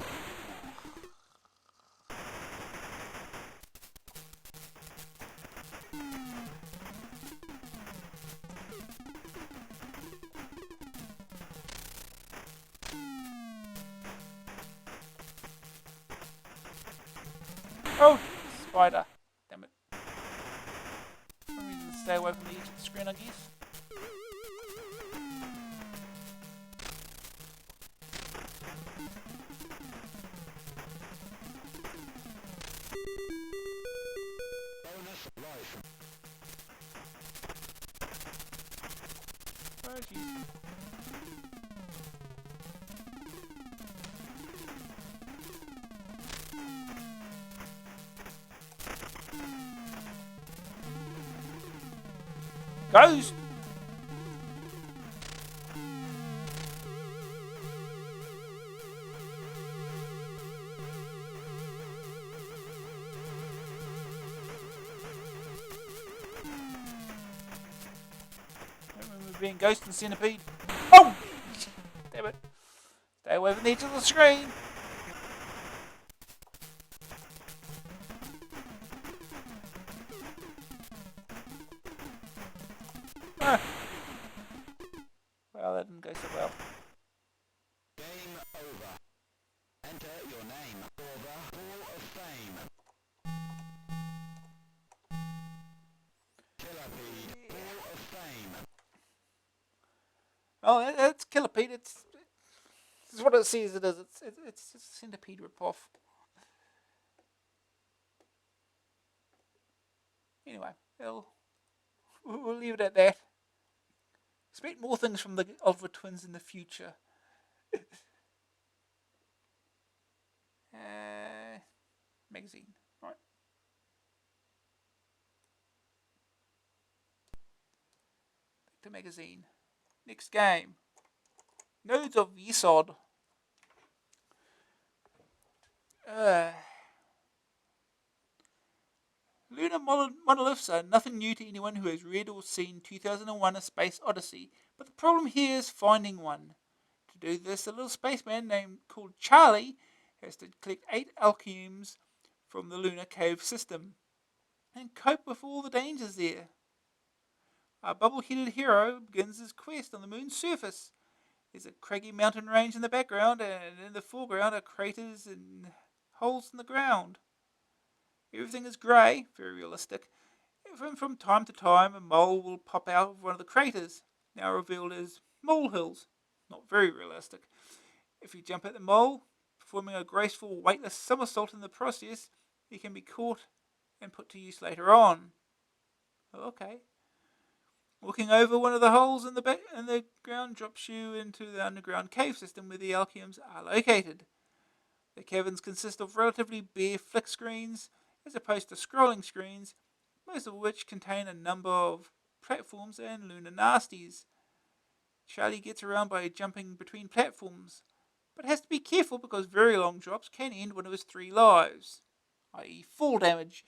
Oh, spider. Damn it. For some reason, stay away from the edge of the screen, I guess. Bonus life. Oh, jeez. Goes! Don't remember being Ghost and Centipede. Oh! Damn it. Stay away from the edge of the screen. Ah. Well, that didn't go so well. Game over. Enter your name for the Hall of Fame. Killapede Hall of Fame. Oh, that's Killapede. It's what it says it is. It's just a Centipede ripoff. Anyway, we'll leave it at that. Expect more things from the Oliver twins in the future. Magazine. Right. to magazine. Next game. Nodes of Yesod. Lunar monoliths are nothing new to anyone who has read or seen 2001 A Space Odyssey, but the problem here is finding one. To do this, a little spaceman called Charlie has to collect 8 alchems from the lunar cave system and cope with all the dangers there. Our bubble-headed hero begins his quest on the moon's surface. There's a craggy mountain range in the background, and in the foreground are craters and holes in the ground. Everything is grey, very realistic. From time to time, a mole will pop out of one of the craters, now revealed as molehills. Not very realistic. If you jump at the mole, performing a graceful, weightless somersault in the process, you can be caught and put to use later on. Okay. Walking over one of the holes in the ground drops you into the underground cave system where the alchems are located. The caverns consist of relatively bare flick screens, as opposed to scrolling screens, most of which contain a number of platforms and lunar nasties. Charlie gets around by jumping between platforms, but has to be careful because very long drops can end one of his 3 lives, i.e. fall damage.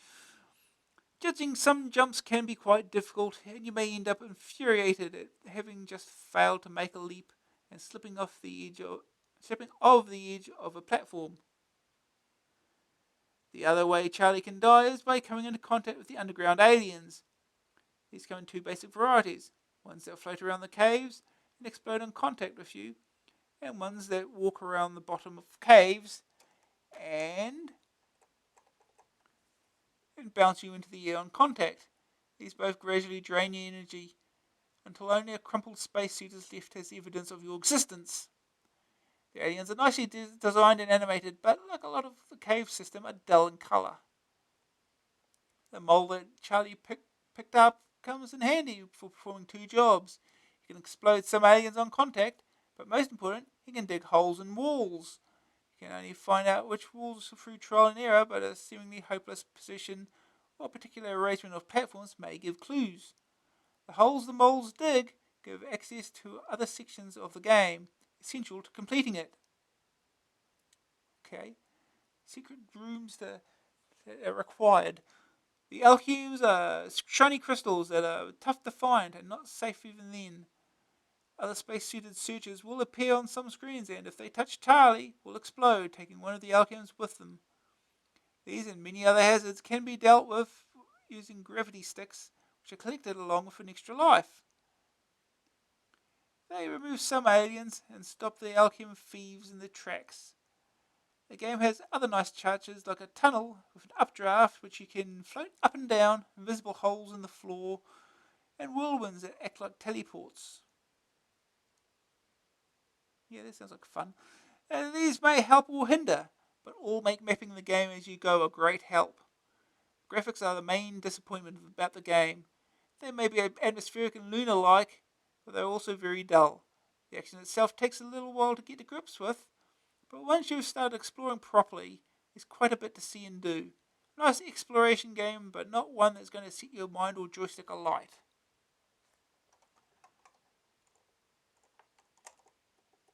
Judging some jumps can be quite difficult, and you may end up infuriated at having just failed to make a leap and slipping off the edge of a platform. The other way Charlie can die is by coming into contact with the underground aliens. These come in 2 basic varieties, ones that float around the caves and explode on contact with you, and ones that walk around the bottom of caves and bounce you into the air on contact. These both gradually drain your energy until only a crumpled spacesuit is left as evidence of your existence. The aliens are nicely designed and animated, but like a lot of the cave system, are dull in colour. The mole that Charlie picked up comes in handy for performing 2 jobs. He can explode some aliens on contact, but most important, he can dig holes in walls. You can only find out which walls through trial and error, but a seemingly hopeless position or particular arrangement of platforms may give clues. The holes the moles dig give access to other sections of the game, essential to completing it. Okay, secret rooms that are required. The alchems are shiny crystals that are tough to find and not safe even then. Other space-suited searchers will appear on some screens, and if they touch Charlie, will explode, taking one of the alchems with them. These and many other hazards can be dealt with using gravity sticks, which are collected along with an extra life. They remove some aliens and stop the alchem thieves in their tracks. The game has other nice touches like a tunnel with an updraft which you can float up and down, invisible holes in the floor, and whirlwinds that act like teleports. Yeah, that sounds like fun. And these may help or hinder, but all make mapping the game as you go a great help. Graphics are the main disappointment about the game. They may be atmospheric and lunar-like, but they're also very dull. The action itself takes a little while to get to grips with, but once you've started exploring properly, there's quite a bit to see and do. Nice exploration game, but not one that's going to set your mind or joystick alight.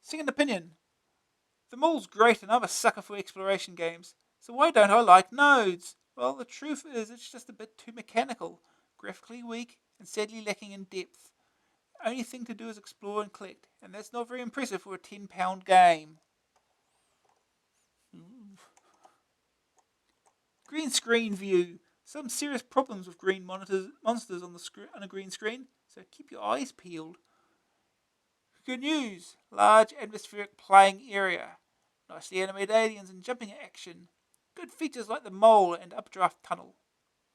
Second opinion. The mole's great and I'm a sucker for exploration games, so why don't I like Nodes? Well, the truth is it's just a bit too mechanical, graphically weak, and sadly lacking in depth. The only thing to do is explore and collect, and that's not very impressive for a £10 game. Green screen view. Some serious problems with green monsters on a green screen, so keep your eyes peeled. Good news. Large atmospheric playing area. Nicely animated aliens and jumping action. Good features like the mole and updraft tunnel.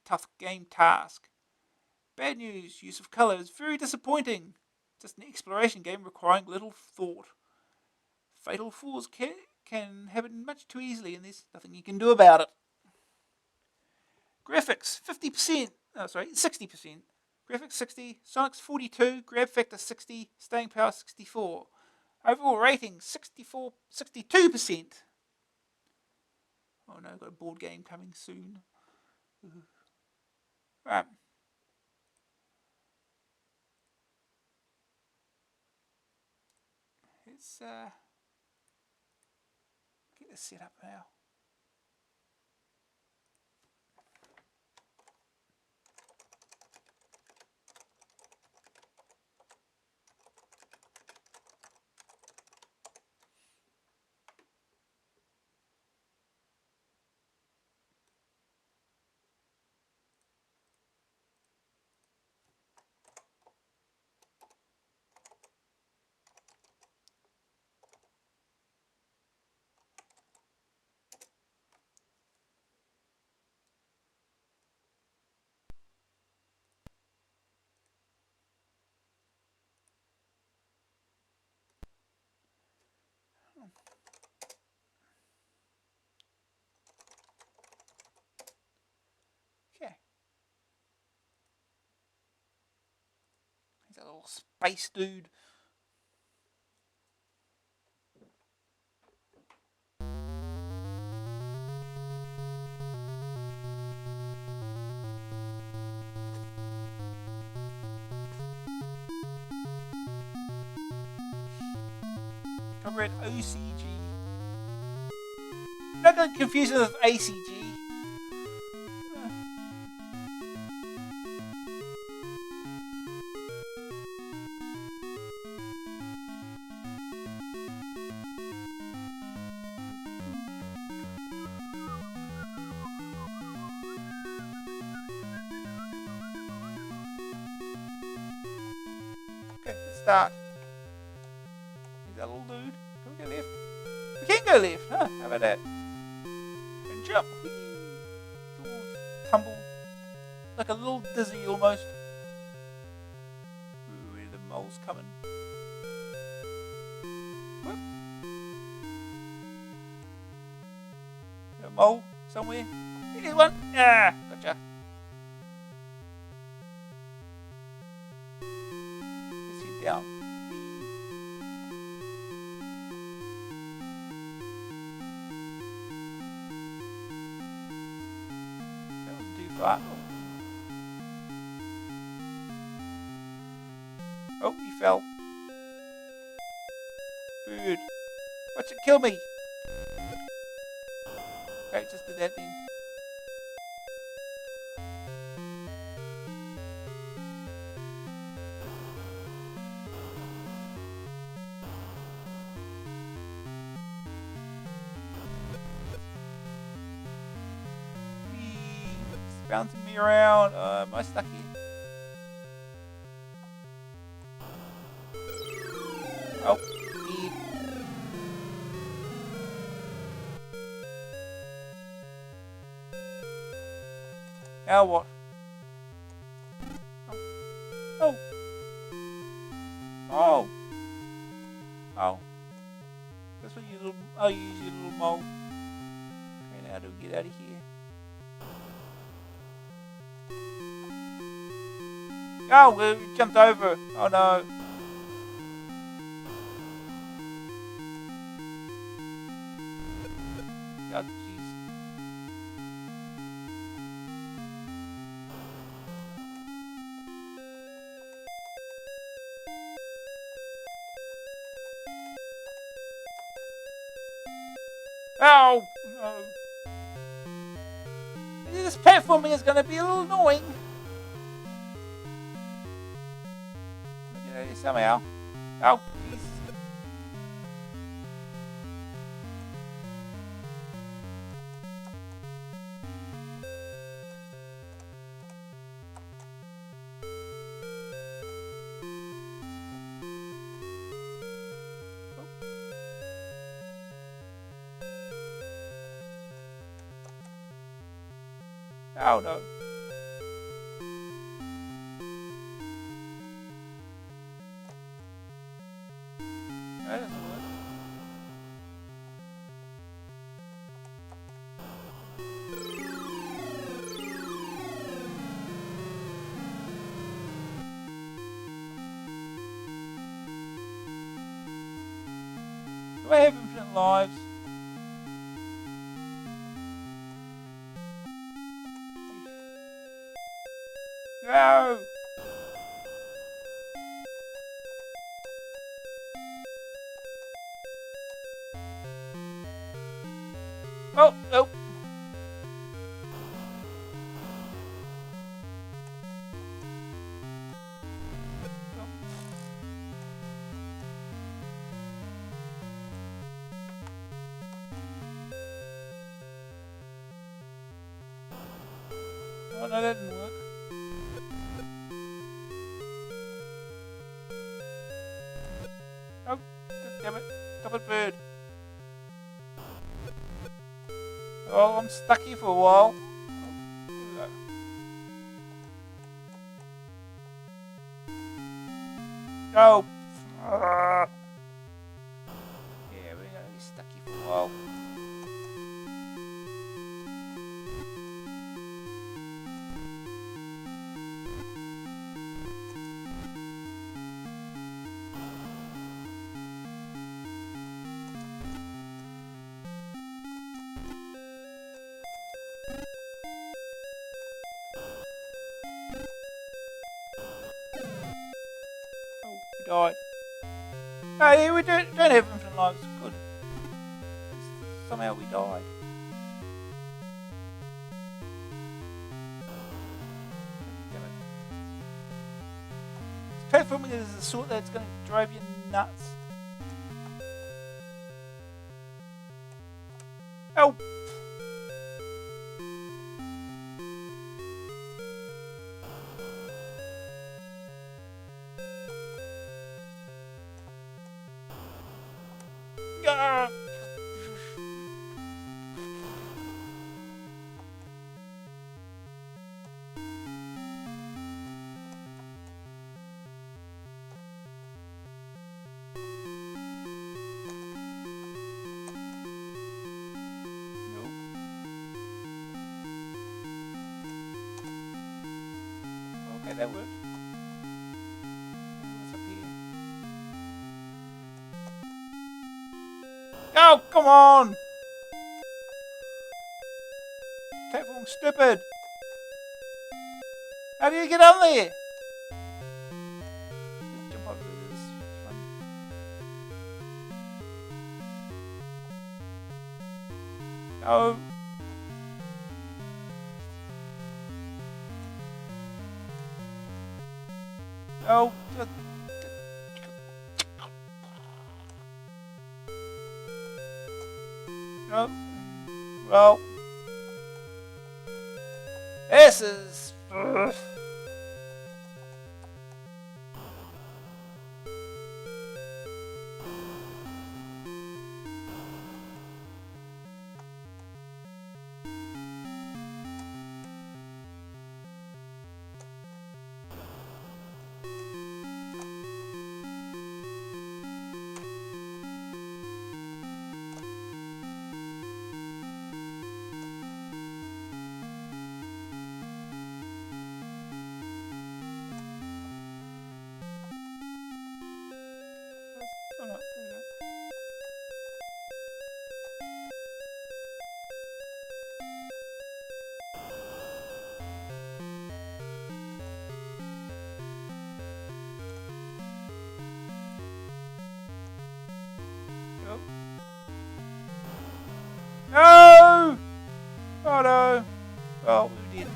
Tough game task. Bad news. Use of colour is very disappointing. Just an exploration game requiring little thought. Fatal flaws can happen much too easily and there's nothing you can do about it. Graphics 50%. 60%. Graphics 60, Sonic's 42, grab factor 60, staying power 64. Overall rating 62%. Oh no, got a board game coming soon. Right. Let's get this set up now. Okay. He's a little space dude. Copyright OCG. Not going to confuse it with ACG. Okay, let's start. Is that little dude? Can we go left? We can go left, huh? How about that? And jump. Tumble. Like a little dizzy almost. Ooh, where the mole's coming. Whoop. A mole somewhere. Here's one. Ah, gotcha. Let's head down. That wasn't too far. Oh, he fell. Bird. Watch it kill me. Okay, just did that then. It's bouncing me around. Am I stuck here? Oh, dead. Now what? Oh. Oh. Oh. That's what you little. Oh, you use your little mole. Okay, now do we get out of here? Oh, we jumped over. Oh no. Oh, jeez. Oh no. This platforming is going to be a little annoying. Get out of here somehow. Oh, jeez. Oh no. That doesn't work. Do I have infinite lives? No! Oh, no. Oh, no, that didn't work. Oh, damn it. Stop it, bird. Oh, I'm stuck here for a while. Oh, here we go. Oh. Yeah, we're going to be stuck here for a while. Oh, we died. Oh, yeah, we don't have infinite lives. Good. Somehow we died. Damn it. Platforming is the sort that's going to drive you nuts. Oh! Ah! Okay, that worked. What's up here? Oh, come on! Platform's stupid! How do you get on there? Just jump over this one. Oh. Oh. No. Well. This is. Oh, no, there we go. Go. No! Oh no! Well, we did.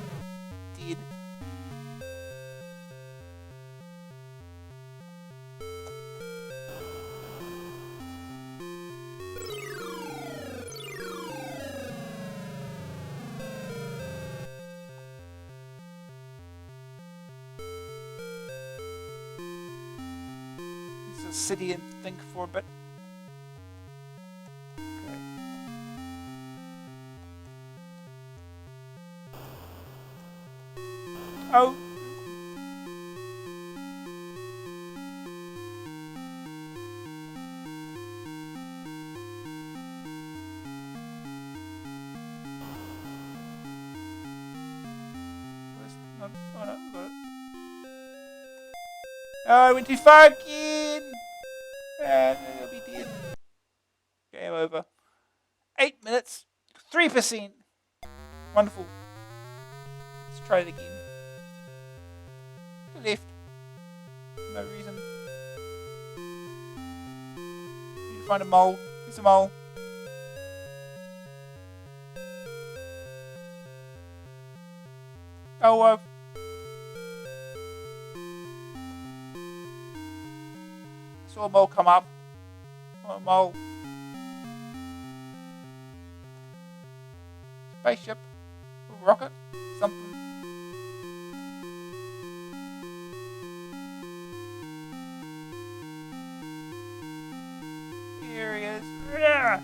Let's sit here and think for a bit. Okay. Oh! Oh no, got it. Oh, I went too far again! And they'll be dead. Game over. 8 minutes. 3%. Wonderful. Let's try it again. To the left. No reason. Need to find a mole. There's a mole. Oh, I saw a mole come up. Oh, a mole. Spaceship. A rocket. Something. Here he is. Yeah.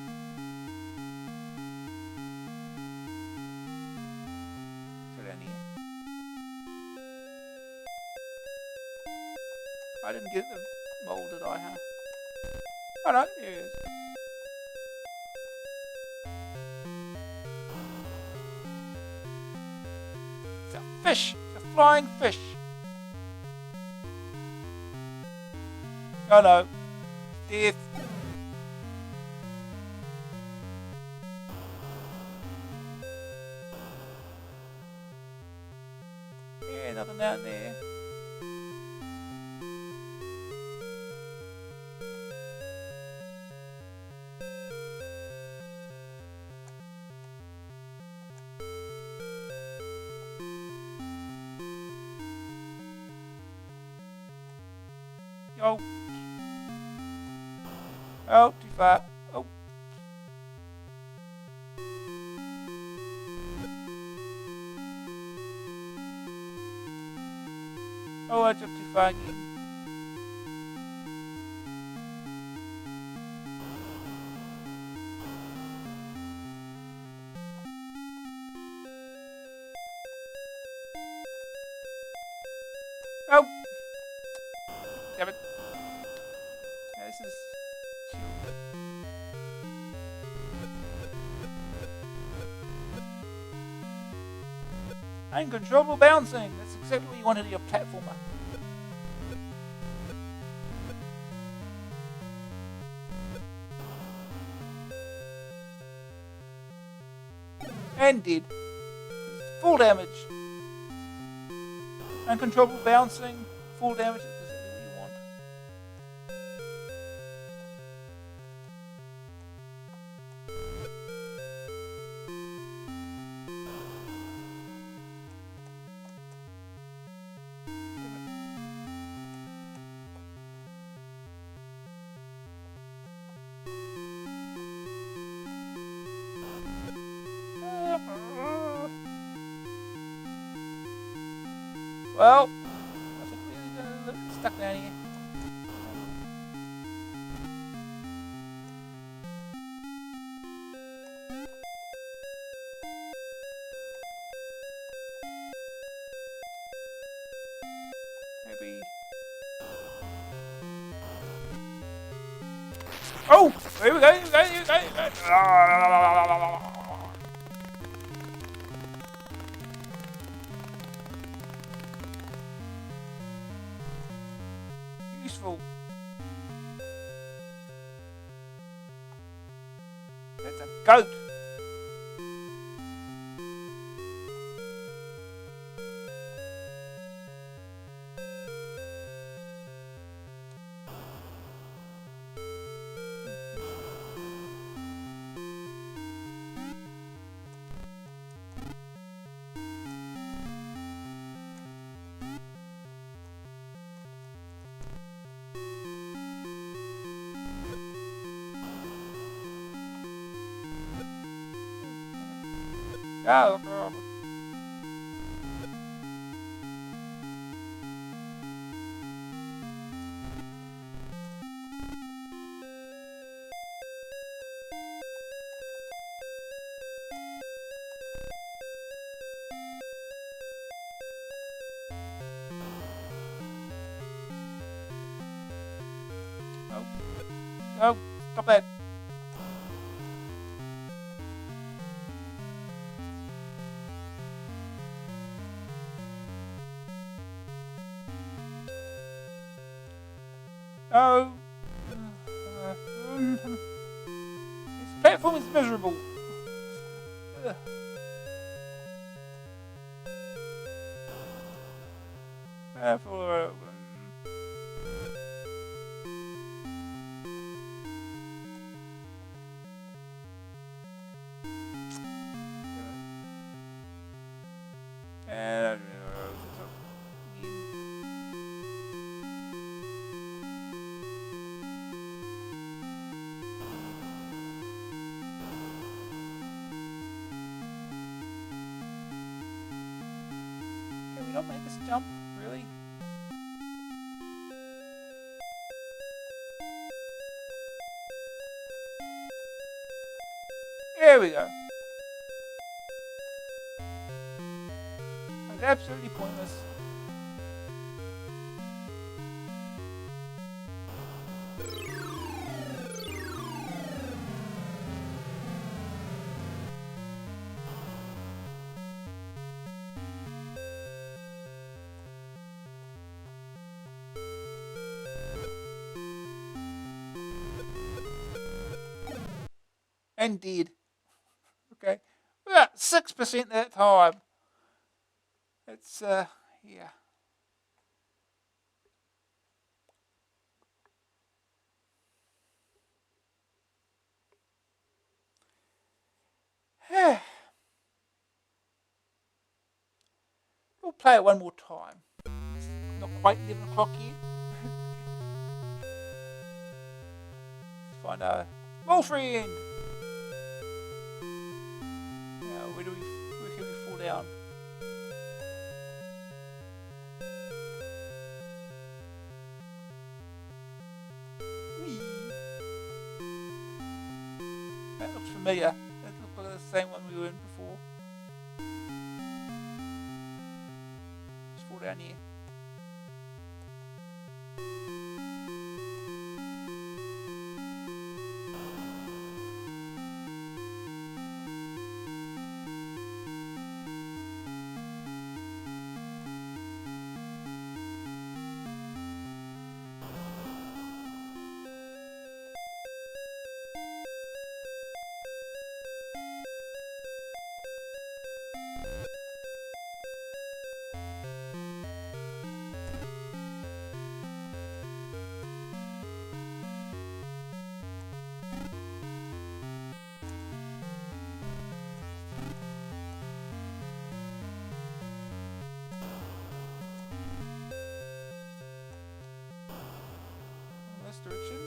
Go down here. I didn't get the mole, did I, huh? Oh no, here he is. It's a fish! It's a flying fish! Oh no. Death. Yeah, nothing down there. Oh. Oh, too far. Oh. Oh, I jumped too far again. Oh! Damn it. Yeah, this is... Uncontrollable bouncing! That's exactly what you wanted in your platformer. And did. Full damage. Uncontrollable bouncing, full damage is exactly what you want. Well, I think we're stuck down here. Maybe. Oh! Here we go, here we go, here we go, here we go. Useful. That's a goat. Oh, oh, stop that. Oh. This platform is miserable. For, not make this jump? Really? There we go. It's absolutely pointless. And did. Okay. About 6% that time. It's, yeah. We'll play it one more time. It's not quite 11 o'clock yet. Let's find our mole friend. Now, where can we fall down? Whee. That looks familiar. That looks like the same one we were in before. Let's fall down here. This direction.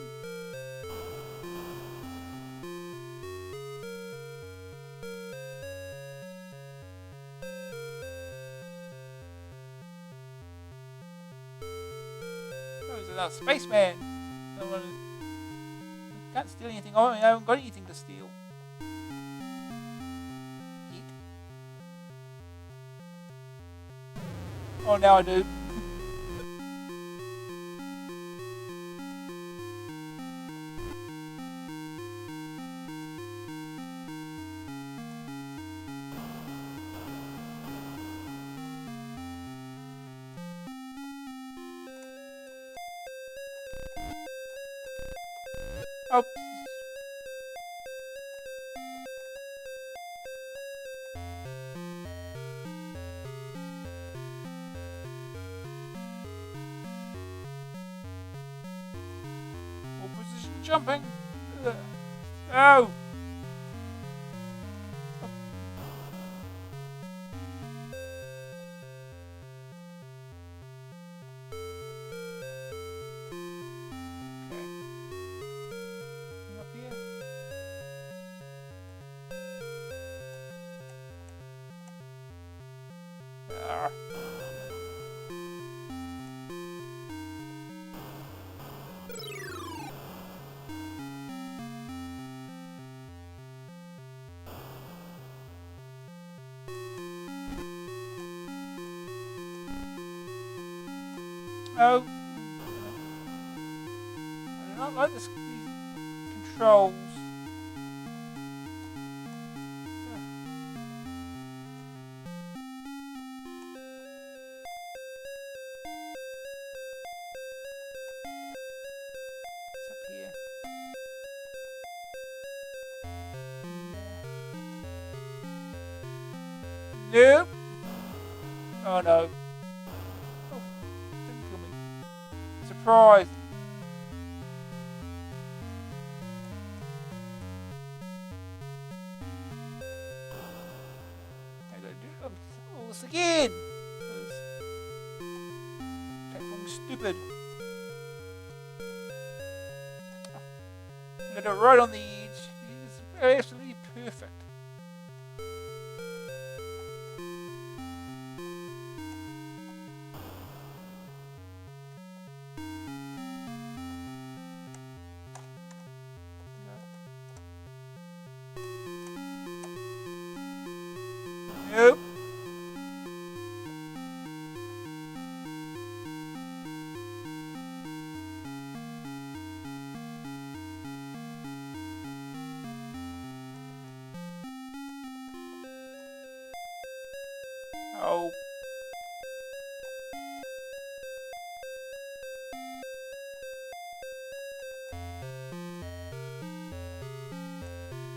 Oh, there's another spaceman. No one can't steal anything. I haven't got anything to steal. Yet. Oh, now I do. Oh. More precision jumping. Oh. Oh. I do not like these controls. What's up here? Nope. Oh no. Oh, didn't kill me. Surprise. I gotta do all this again. Platform's stupid. I got it right on the edge. It's absolutely perfect. Nope. Oh.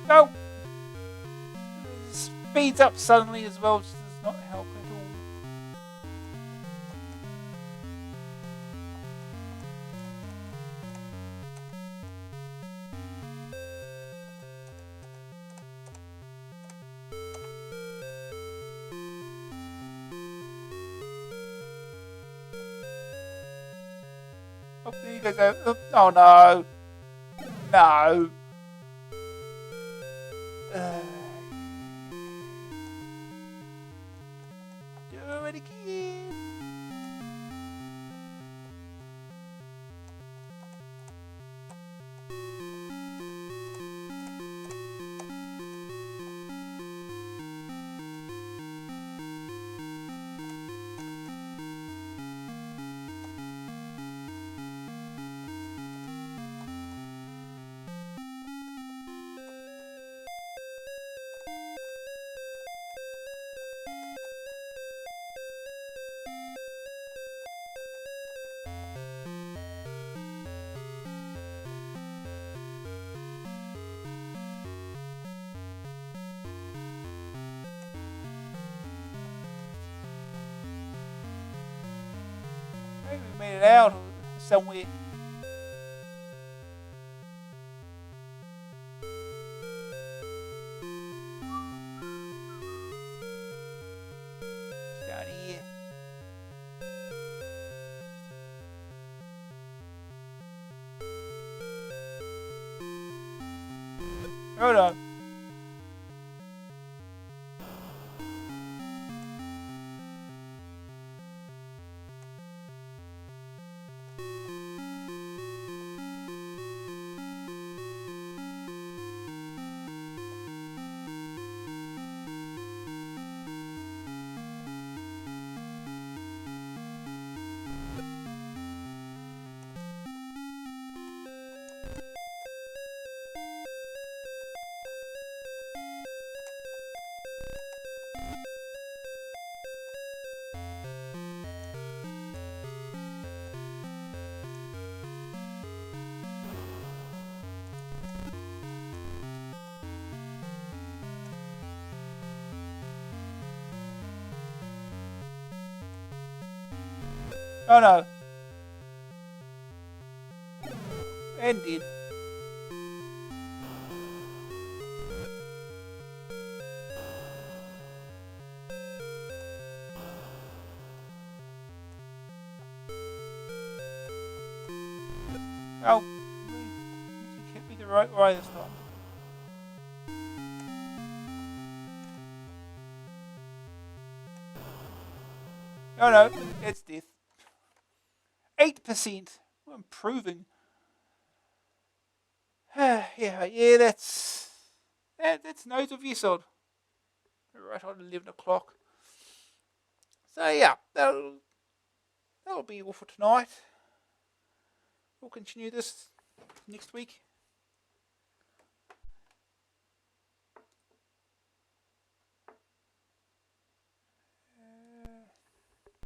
No. It speeds up suddenly as well, which does not help at all. Oh, there you go. Oh no. No. Do it again. Maybe we made it out somewhere. Down here. Hold on. Oh no. Ended. Oh, you hit me the right way this time. Oh no, it's death. 8%. We're improving. Yeah, that's Nose of Yesod. Right on 11 o'clock. So yeah, that'll be all for tonight. We'll continue this next week.